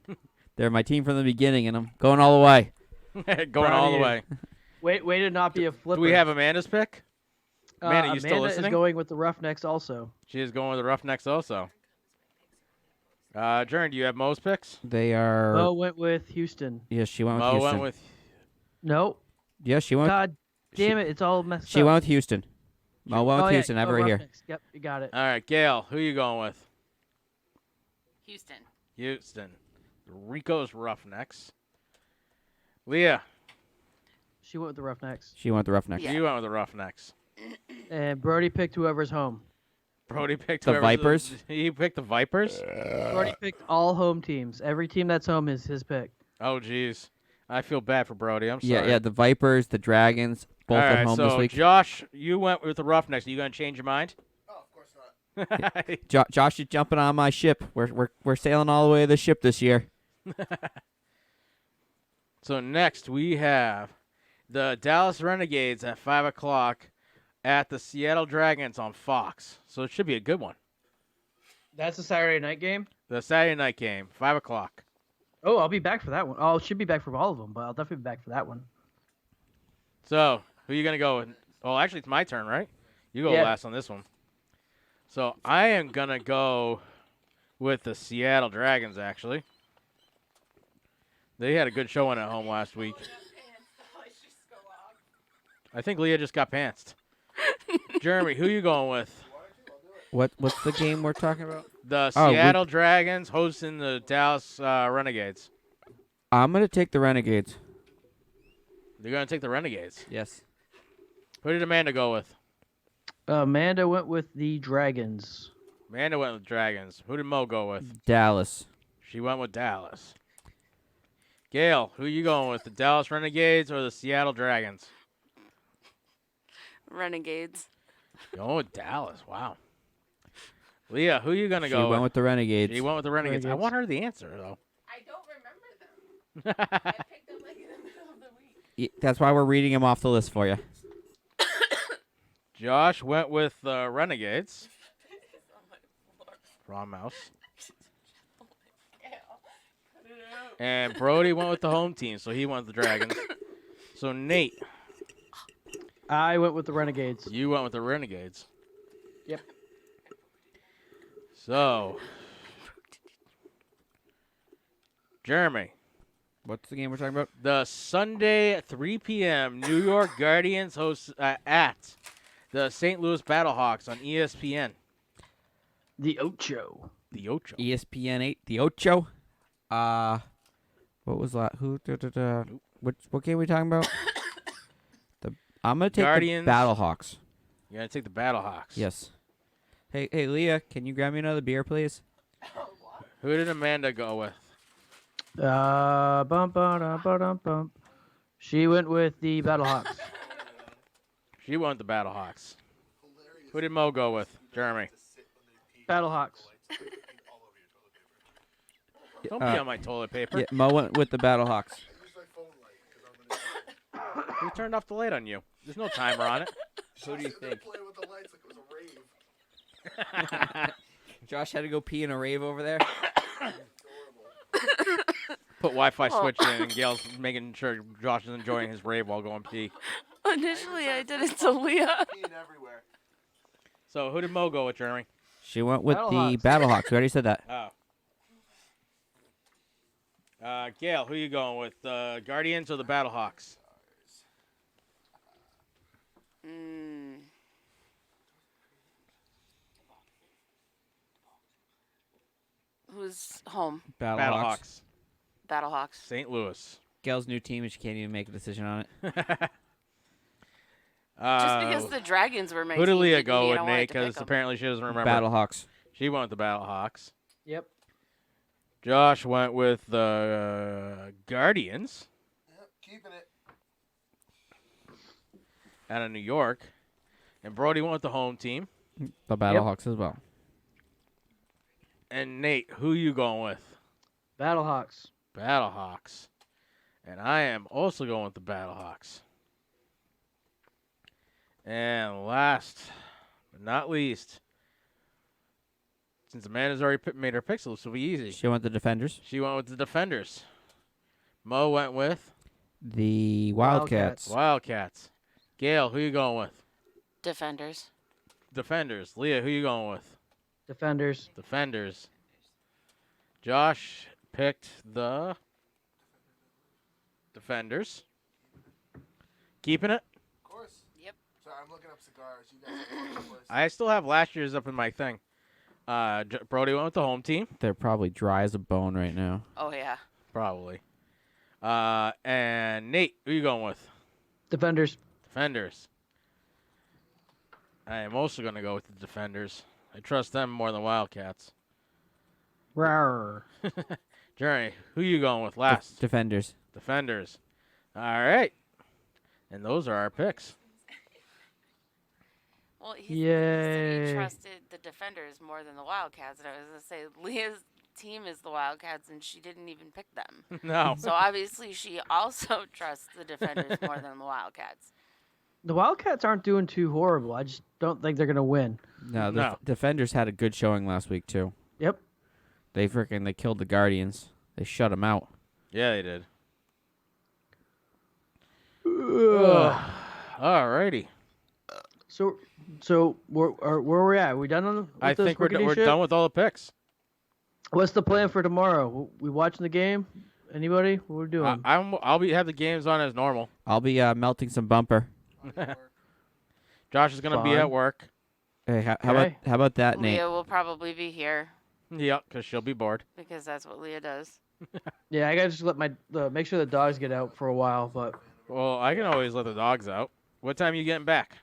Speaker 4: They're my team from the beginning, and I'm going all the way.
Speaker 3: Going
Speaker 5: Proud
Speaker 3: all
Speaker 5: of
Speaker 3: the
Speaker 5: you.
Speaker 3: way.
Speaker 5: Way to not be a flipper.
Speaker 3: Do we have Amanda's pick? Amanda, you still
Speaker 5: Amanda
Speaker 3: listening?
Speaker 5: is going with the Roughnecks also.
Speaker 3: She is going with the Roughnecks also. Jern, do you have Mo's picks?
Speaker 4: They are.
Speaker 5: Mo went with Houston.
Speaker 4: Yes, she went with
Speaker 3: Mo
Speaker 4: Houston.
Speaker 3: went with.
Speaker 5: Nope.
Speaker 4: Yes, she went.
Speaker 5: God damn it, it's all messed
Speaker 4: She
Speaker 5: up.
Speaker 4: went with Houston. Mo went with Houston. I have it right here.
Speaker 5: Roughnecks. Yep, you got it.
Speaker 3: All right, Gail, who you going with?
Speaker 6: Houston.
Speaker 3: Houston. Rico's Roughnecks. Leah,
Speaker 5: She went with the Roughnecks.
Speaker 4: She went with the Roughnecks.
Speaker 6: Yeah.
Speaker 3: you went with the Roughnecks.
Speaker 5: And Brody picked whoever's home.
Speaker 3: Brody picked
Speaker 4: The
Speaker 3: whoever's-
Speaker 4: Vipers?
Speaker 3: He picked the Vipers?
Speaker 5: Brody picked all home teams. Every team that's home is his pick.
Speaker 3: Oh, jeez. I feel bad for Brody. I'm sorry.
Speaker 4: Yeah. The Vipers, the Dragons, both
Speaker 3: All
Speaker 4: at
Speaker 3: right,
Speaker 4: home
Speaker 3: so
Speaker 4: this week.
Speaker 3: Josh, you went with the Roughnecks. Are you going to change your mind?
Speaker 1: Oh, of course not.
Speaker 4: Josh is jumping on my ship. We're sailing all the way to the ship this year.
Speaker 3: So next we have the Dallas Renegades at 5:00 at the Seattle Dragons on Fox. So it should be a good one.
Speaker 5: That's a Saturday night game?
Speaker 3: The Saturday night game, 5:00.
Speaker 5: Oh, I'll be back for that one. Oh, I should be back for all of them, but I'll definitely be back for that one.
Speaker 3: So who are you gonna go with? Oh, actually, it's my turn, right? You go
Speaker 5: Yeah.
Speaker 3: last on this one. So I am gonna go with the Seattle Dragons. Actually, they had a good showing at home last week. I think Leah just got pantsed. Jeremy, who you going with?
Speaker 4: What's the game we're talking about?
Speaker 3: The
Speaker 4: Oh,
Speaker 3: Seattle Dragons hosting the Dallas Renegades.
Speaker 4: I'm gonna take the Renegades.
Speaker 3: They're going to take the Renegades.
Speaker 4: Yes.
Speaker 3: Who did Amanda go with?
Speaker 5: Amanda went with the Dragons.
Speaker 3: Amanda went with Dragons. Who did Mo go with?
Speaker 4: Dallas.
Speaker 3: She went with Dallas. Gail, who you going with? The Dallas Renegades or the Seattle Dragons?
Speaker 6: Renegades.
Speaker 3: Going with Dallas. Wow. Leah, who you going to
Speaker 4: She
Speaker 3: go
Speaker 4: went with the Renegades.
Speaker 3: She went with the Renegades. I
Speaker 5: Renegades.
Speaker 3: want her the answer, though.
Speaker 7: I don't remember them. I picked them like in the middle of the week.
Speaker 4: That's why we're reading them off the list for you.
Speaker 3: Josh went with the Renegades. Wrong mouse. And Brody went with the home team, so he went with the Dragons. So, Nate,
Speaker 5: I went with the Renegades.
Speaker 3: you went with the Renegades.
Speaker 5: Yep.
Speaker 3: So, Jeremy,
Speaker 4: What's the game we're talking about?
Speaker 3: the Sunday at 3 p.m. New York Guardians host at the St. Louis Battlehawks on ESPN.
Speaker 5: The Ocho.
Speaker 3: The Ocho.
Speaker 4: ESPN 8, the Ocho. What was that? What game are we talking about? I'm gonna take
Speaker 3: Guardians.
Speaker 4: the Battlehawks.
Speaker 3: You're gonna take the Battlehawks.
Speaker 4: Yes. Hey, Leah, can you grab me another beer, please?
Speaker 3: Who did Amanda go with?
Speaker 5: Bump, bump. She went with the Battlehawks.
Speaker 3: She went the Battlehawks. Who did Mo go with? Jeremy.
Speaker 5: Battlehawks.
Speaker 3: Don't be on my toilet paper.
Speaker 4: Yeah, Mo went with the Battlehawks.
Speaker 3: Who turned off the light on you? There's no timer on it.
Speaker 4: Who do you think?
Speaker 1: Playing with the lights like it was a rave.
Speaker 4: Josh had to go pee in a rave over there.
Speaker 3: Put Wi-Fi switch in, and Gail's making sure Josh is enjoying his rave while going pee.
Speaker 6: Initially, I did it to Leah.
Speaker 1: Peeing everywhere.
Speaker 3: So who did Mo go with, Jeremy?
Speaker 4: She went with
Speaker 5: Battlehawks.
Speaker 4: the Battlehawks. We already said that.
Speaker 3: Oh. Gail, who you going with? The Guardians or the Battlehawks?
Speaker 6: Who's home?
Speaker 3: Battlehawks.
Speaker 6: Battlehawks.
Speaker 3: St. Louis.
Speaker 4: Gail's new team, and she can't even make a decision on it.
Speaker 6: Just because the Dragons were making
Speaker 3: Who did Leah
Speaker 6: me,
Speaker 3: go
Speaker 6: I
Speaker 3: with,
Speaker 6: don't want
Speaker 3: Nate?
Speaker 6: to pick
Speaker 3: Because
Speaker 6: 'em.
Speaker 3: apparently she doesn't remember.
Speaker 4: Battlehawks.
Speaker 3: She went with the Battlehawks.
Speaker 5: Yep.
Speaker 3: Josh went with the Guardians
Speaker 1: Yep, keeping it.
Speaker 3: out of New York. And Brody went with the home team.
Speaker 4: The Battlehawks as well.
Speaker 3: And Nate, who you going with?
Speaker 5: Battlehawks.
Speaker 3: Battlehawks. And I am also going with the Battlehawks. And last but not least, since Amanda's already made her picks, this will be easy.
Speaker 4: She went the Defenders.
Speaker 3: She went with the Defenders. Mo went with
Speaker 4: The Wildcats.
Speaker 3: Wildcats. Gail, who you going with?
Speaker 6: Defenders.
Speaker 3: Defenders. Leah, who you going with?
Speaker 5: Defenders.
Speaker 3: Defenders. Josh picked the Defenders. Keeping it?
Speaker 1: Of course.
Speaker 6: Yep.
Speaker 1: Sorry, I'm looking up cigars. You guys are all over the place.
Speaker 3: I still have last year's up in my thing. Brody went with the home team.
Speaker 4: They're probably dry as a bone right now.
Speaker 6: Oh, yeah.
Speaker 3: Probably. And Nate, who you going with?
Speaker 5: Defenders.
Speaker 3: Defenders. I am also going to go with the Defenders. I trust them more than Wildcats.
Speaker 5: Rawr.
Speaker 3: Jeremy, who you going with last?
Speaker 4: Defenders.
Speaker 3: Defenders. All right. And those are our picks.
Speaker 6: Well, he said he
Speaker 5: Yay.
Speaker 6: trusted the Defenders more than the Wildcats. And I was going to say, Leah's team is the Wildcats, and she didn't even pick them.
Speaker 3: No.
Speaker 6: So obviously she also trusts the Defenders more than the Wildcats.
Speaker 5: The Wildcats aren't doing too horrible. I just don't think they're going to win.
Speaker 4: No, the
Speaker 3: No.
Speaker 4: Defenders had a good showing last week, too.
Speaker 5: Yep.
Speaker 4: They killed the Guardians. They shut them out.
Speaker 3: Yeah, they did.
Speaker 5: Ugh.
Speaker 3: All righty.
Speaker 5: So where are we at? Are we done on with
Speaker 3: I
Speaker 5: this
Speaker 3: think we're
Speaker 5: rickety shit?
Speaker 3: done with all the picks.
Speaker 5: What's the plan for tomorrow? We watching the game? Anybody? What are we doing?
Speaker 3: I'll have the games on as normal.
Speaker 4: I'll be melting some bumper.
Speaker 3: Josh is gonna be
Speaker 5: Fun.
Speaker 3: at work.
Speaker 4: Hey, how
Speaker 5: Okay.
Speaker 4: about that, Nate?
Speaker 6: Leah will probably be here
Speaker 3: Yep, because she'll be bored.
Speaker 6: because that's what Leah does.
Speaker 5: Yeah, I gotta just let make sure the dogs get out for a while, but
Speaker 3: Well, I can always let the dogs out. What time are you getting back?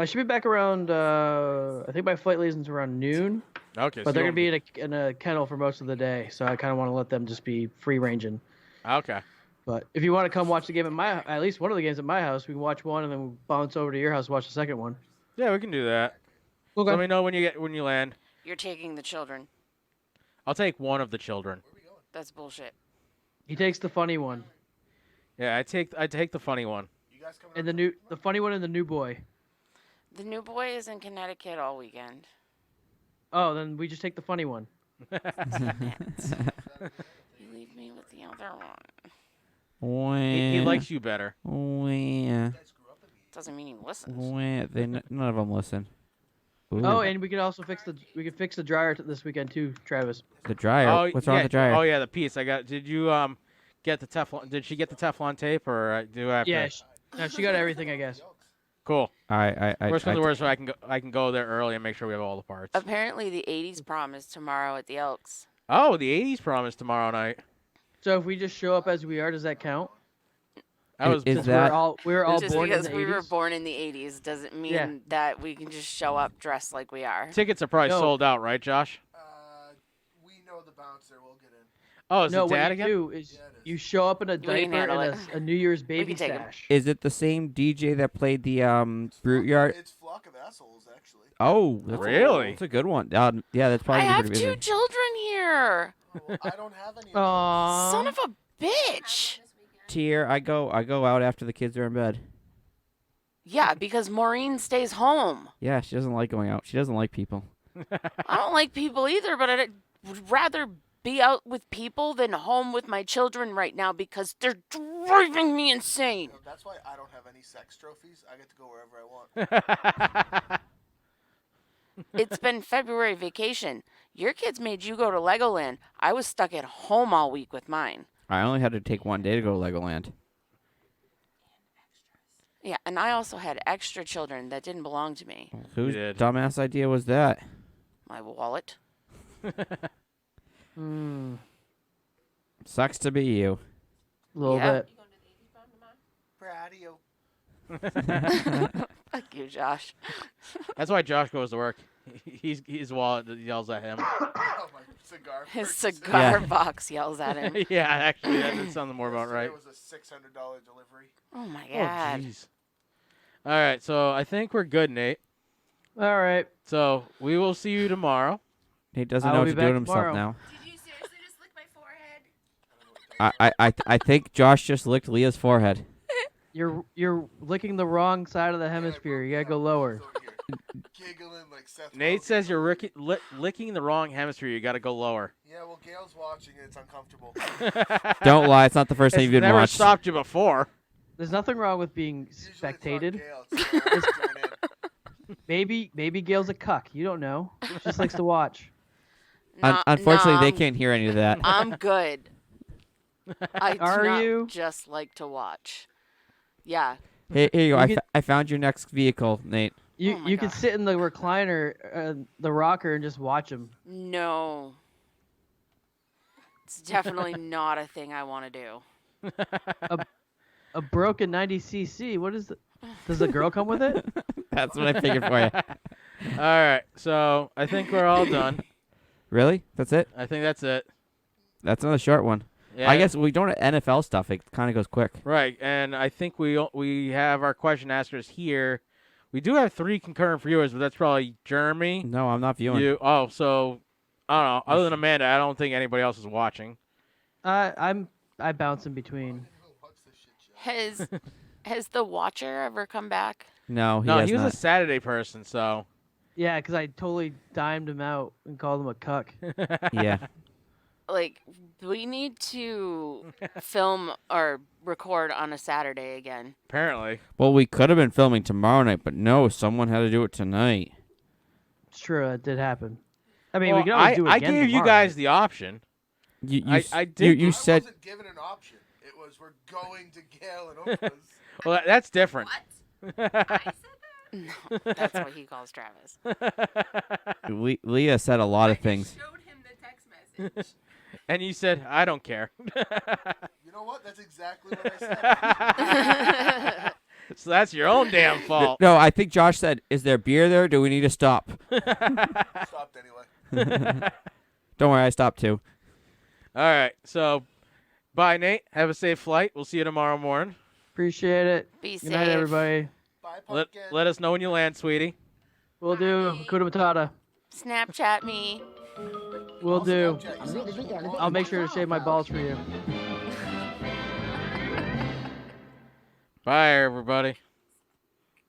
Speaker 5: I should be back around. I think my flight leaves around noon,
Speaker 3: Okay.
Speaker 5: but they're gonna be in a kennel for most of the day, so I kind of want to let them just be free ranging.
Speaker 3: Okay.
Speaker 5: But if you want to come watch the game at least one of the games at my house, we can watch one and then we'll bounce over to your house and watch the second one.
Speaker 3: Yeah, we can do that.
Speaker 5: Okay.
Speaker 3: Let me know when you land.
Speaker 6: You're taking the children.
Speaker 3: I'll take one of the children.
Speaker 6: That's bullshit.
Speaker 5: He takes the funny one
Speaker 3: Yeah, I take the funny one.
Speaker 1: You guys coming
Speaker 5: and
Speaker 1: up
Speaker 5: the funny one and the new boy.
Speaker 6: The new boy is in Connecticut all weekend.
Speaker 5: Oh, then we just take the funny one.
Speaker 6: You leave me with the other one.
Speaker 3: He likes you better.
Speaker 6: Doesn't mean he listens.
Speaker 4: None of them listen. Ooh.
Speaker 5: Oh, and we could also fix the dryer this weekend too, Travis.
Speaker 4: The dryer. What's wrong with the dryer?
Speaker 3: Oh yeah, the piece I got. Did you get the Teflon? Did she get the Teflon tape or do I have
Speaker 5: Yeah,
Speaker 3: to?
Speaker 5: she got everything, I guess.
Speaker 3: Cool.
Speaker 4: I
Speaker 3: Worst comes to worst, I can go there early and make sure we have all the parts.
Speaker 6: Apparently, the 80s prom is tomorrow at the Elks.
Speaker 3: Oh, the 80s prom is tomorrow night.
Speaker 5: So if we just show up as we are, does that count?
Speaker 3: I was.
Speaker 4: Is
Speaker 5: Since
Speaker 4: that
Speaker 5: we're all
Speaker 6: Just
Speaker 5: born in
Speaker 6: because
Speaker 5: the
Speaker 6: we were
Speaker 5: 80s.
Speaker 6: born in the 80s doesn't mean
Speaker 5: Yeah.
Speaker 6: that we can just show up dressed like we are.
Speaker 3: Tickets are probably
Speaker 5: No.
Speaker 3: sold out, right, Josh?
Speaker 1: We know the bouncer. We'll get in.
Speaker 3: Oh, is
Speaker 5: No,
Speaker 3: it
Speaker 5: what
Speaker 3: Dad
Speaker 5: you
Speaker 3: again?
Speaker 5: do is
Speaker 1: Yeah, it is.
Speaker 5: you show up in a
Speaker 6: can
Speaker 5: diaper
Speaker 6: handle
Speaker 5: and
Speaker 6: it.
Speaker 5: a New Year's baby
Speaker 6: can take 'em.
Speaker 5: stash.
Speaker 4: is it the same DJ that played the Brute Yard?
Speaker 1: It's Flock of Assholes, actually.
Speaker 4: Oh, that's
Speaker 3: Really?
Speaker 4: That's a good one. Yeah, that's
Speaker 6: I
Speaker 4: probably
Speaker 6: have
Speaker 4: pretty
Speaker 6: two
Speaker 4: busy.
Speaker 6: children here.
Speaker 1: Oh, well, I don't have any.
Speaker 5: Aww.
Speaker 6: Son of a bitch.
Speaker 7: This weekend.
Speaker 4: Tier, I go out after the kids are in bed.
Speaker 6: Yeah, because Maureen stays home.
Speaker 4: Yeah, she doesn't like going out. She doesn't like people.
Speaker 6: I don't like people either, but I would rather be out with people than home with my children right now because they're driving me insane.
Speaker 1: That's why I don't have any sex trophies. I get to go wherever I want.
Speaker 6: It's been February vacation. Your kids made you go to Legoland. I was stuck at home all week with mine.
Speaker 4: I only had to take one day to go to Legoland.
Speaker 6: Yeah, and I also had extra children that didn't belong to me.
Speaker 4: Whose
Speaker 3: did.
Speaker 4: dumbass idea was that?
Speaker 6: My wallet.
Speaker 4: Sucks to be you.
Speaker 5: A little
Speaker 6: Yeah.
Speaker 5: bit.
Speaker 7: You going to the 80s prom tomorrow?
Speaker 1: Radio.
Speaker 6: Fuck you, Josh.
Speaker 3: That's why Josh goes to work. His wallet yells at him.
Speaker 1: Oh, my cigar.
Speaker 6: His
Speaker 1: purchases.
Speaker 6: cigar box yells at him.
Speaker 3: Yeah, actually, that sounds more about right.
Speaker 1: It was a $600 delivery.
Speaker 6: Oh my
Speaker 3: Oh,
Speaker 6: god.
Speaker 3: jeez. All right, so I think we're good, Nate.
Speaker 5: All right.
Speaker 3: So we will see you tomorrow.
Speaker 4: He doesn't
Speaker 5: I
Speaker 4: know
Speaker 5: will
Speaker 4: what to
Speaker 5: be
Speaker 4: do
Speaker 5: back
Speaker 4: to himself
Speaker 5: tomorrow.
Speaker 4: now.
Speaker 7: Did you seriously just lick my forehead?
Speaker 4: I think Josh just licked Leah's forehead.
Speaker 5: You're licking the wrong side of the hemisphere. You gotta go lower.
Speaker 1: Giggling like Seth.
Speaker 3: Nate
Speaker 1: Rogen.
Speaker 3: says you're licking the wrong hemisphere. You got to go lower.
Speaker 1: Yeah, well, Gail's watching and it's uncomfortable.
Speaker 4: Don't lie, it's not the first time
Speaker 3: It's
Speaker 4: you've been
Speaker 3: never
Speaker 4: watched.
Speaker 3: stopped you before.
Speaker 5: There's nothing wrong with being
Speaker 1: Usually it's not
Speaker 5: spectated.
Speaker 1: Gail, it's Gail. Join in.
Speaker 5: Maybe Gail's a cuck. You don't know. She just likes to watch.
Speaker 4: Unfortunately, they
Speaker 6: Nah,
Speaker 4: can't hear any of that.
Speaker 6: I'm good. I do
Speaker 5: Are
Speaker 6: not
Speaker 5: you?
Speaker 6: just like to watch. Yeah.
Speaker 4: Here you go.
Speaker 5: You could-
Speaker 4: I found your next vehicle, Nate.
Speaker 5: You
Speaker 6: Oh my
Speaker 5: you could
Speaker 6: God.
Speaker 5: sit in the recliner, the rocker, and just watch him.
Speaker 6: No. It's definitely not a thing I want to do.
Speaker 5: A broken 90cc. What is it? Does the girl come with it?
Speaker 4: That's what I figured for you.
Speaker 3: All right, so I think we're all done.
Speaker 4: Really? That's it?
Speaker 3: I think that's it.
Speaker 4: That's another short one.
Speaker 3: Yeah,
Speaker 4: I guess we don't have NFL stuff. It kind of goes quick.
Speaker 3: Right, and I think we have our question askers here. We do have 3 concurrent viewers, but that's probably Jeremy.
Speaker 4: No, I'm not viewing.
Speaker 3: You. Oh, so I don't know. Other than Amanda, I don't think anybody else is watching.
Speaker 5: I bounce in between.
Speaker 1: What's this shit show?
Speaker 6: Has the watcher ever come back?
Speaker 4: No,
Speaker 3: No,
Speaker 4: has
Speaker 3: he was
Speaker 4: not.
Speaker 3: a Saturday person, so
Speaker 5: Yeah, because I totally dimed him out and called him a cuck.
Speaker 4: Yeah.
Speaker 6: Like, we need to film or record on a Saturday again.
Speaker 3: apparently.
Speaker 4: Well, we could have been filming tomorrow night, but no, someone had to do it tonight.
Speaker 5: It's true, that did happen. I mean,
Speaker 3: Well,
Speaker 5: we can always do it
Speaker 3: I
Speaker 5: again
Speaker 3: gave you
Speaker 5: tomorrow.
Speaker 3: guys the option.
Speaker 4: You
Speaker 3: I did-
Speaker 4: You
Speaker 1: I
Speaker 4: said
Speaker 1: wasn't given an option. It was we're going to Gail and Oprah's.
Speaker 3: Well, that's different.
Speaker 7: What? I said that?
Speaker 6: No, that's what he calls Travis.
Speaker 4: Leah said a lot of
Speaker 7: I
Speaker 4: things.
Speaker 7: just showed him the text message.
Speaker 3: And you said, I don't care.
Speaker 1: You know what? That's exactly what I said.
Speaker 3: So that's your own damn fault.
Speaker 4: No, I think Josh said, "Is there beer there? Do we need to stop?"
Speaker 1: Stopped anyway.
Speaker 4: Don't worry, I stopped too.
Speaker 3: All right, so bye, Nate. Have a safe flight. We'll see you tomorrow morning.
Speaker 5: Appreciate it.
Speaker 6: Be
Speaker 5: Good
Speaker 6: safe.
Speaker 5: night, everybody.
Speaker 1: Bye,
Speaker 3: Let,
Speaker 1: pumpkin.
Speaker 3: let us know when you land, sweetie.
Speaker 5: We'll do. Hakuna Matata.
Speaker 6: Snapchat me.
Speaker 5: We'll do.
Speaker 1: Snapchat yourself.
Speaker 5: I'll make sure to shave my balls for you.
Speaker 3: Bye, everybody.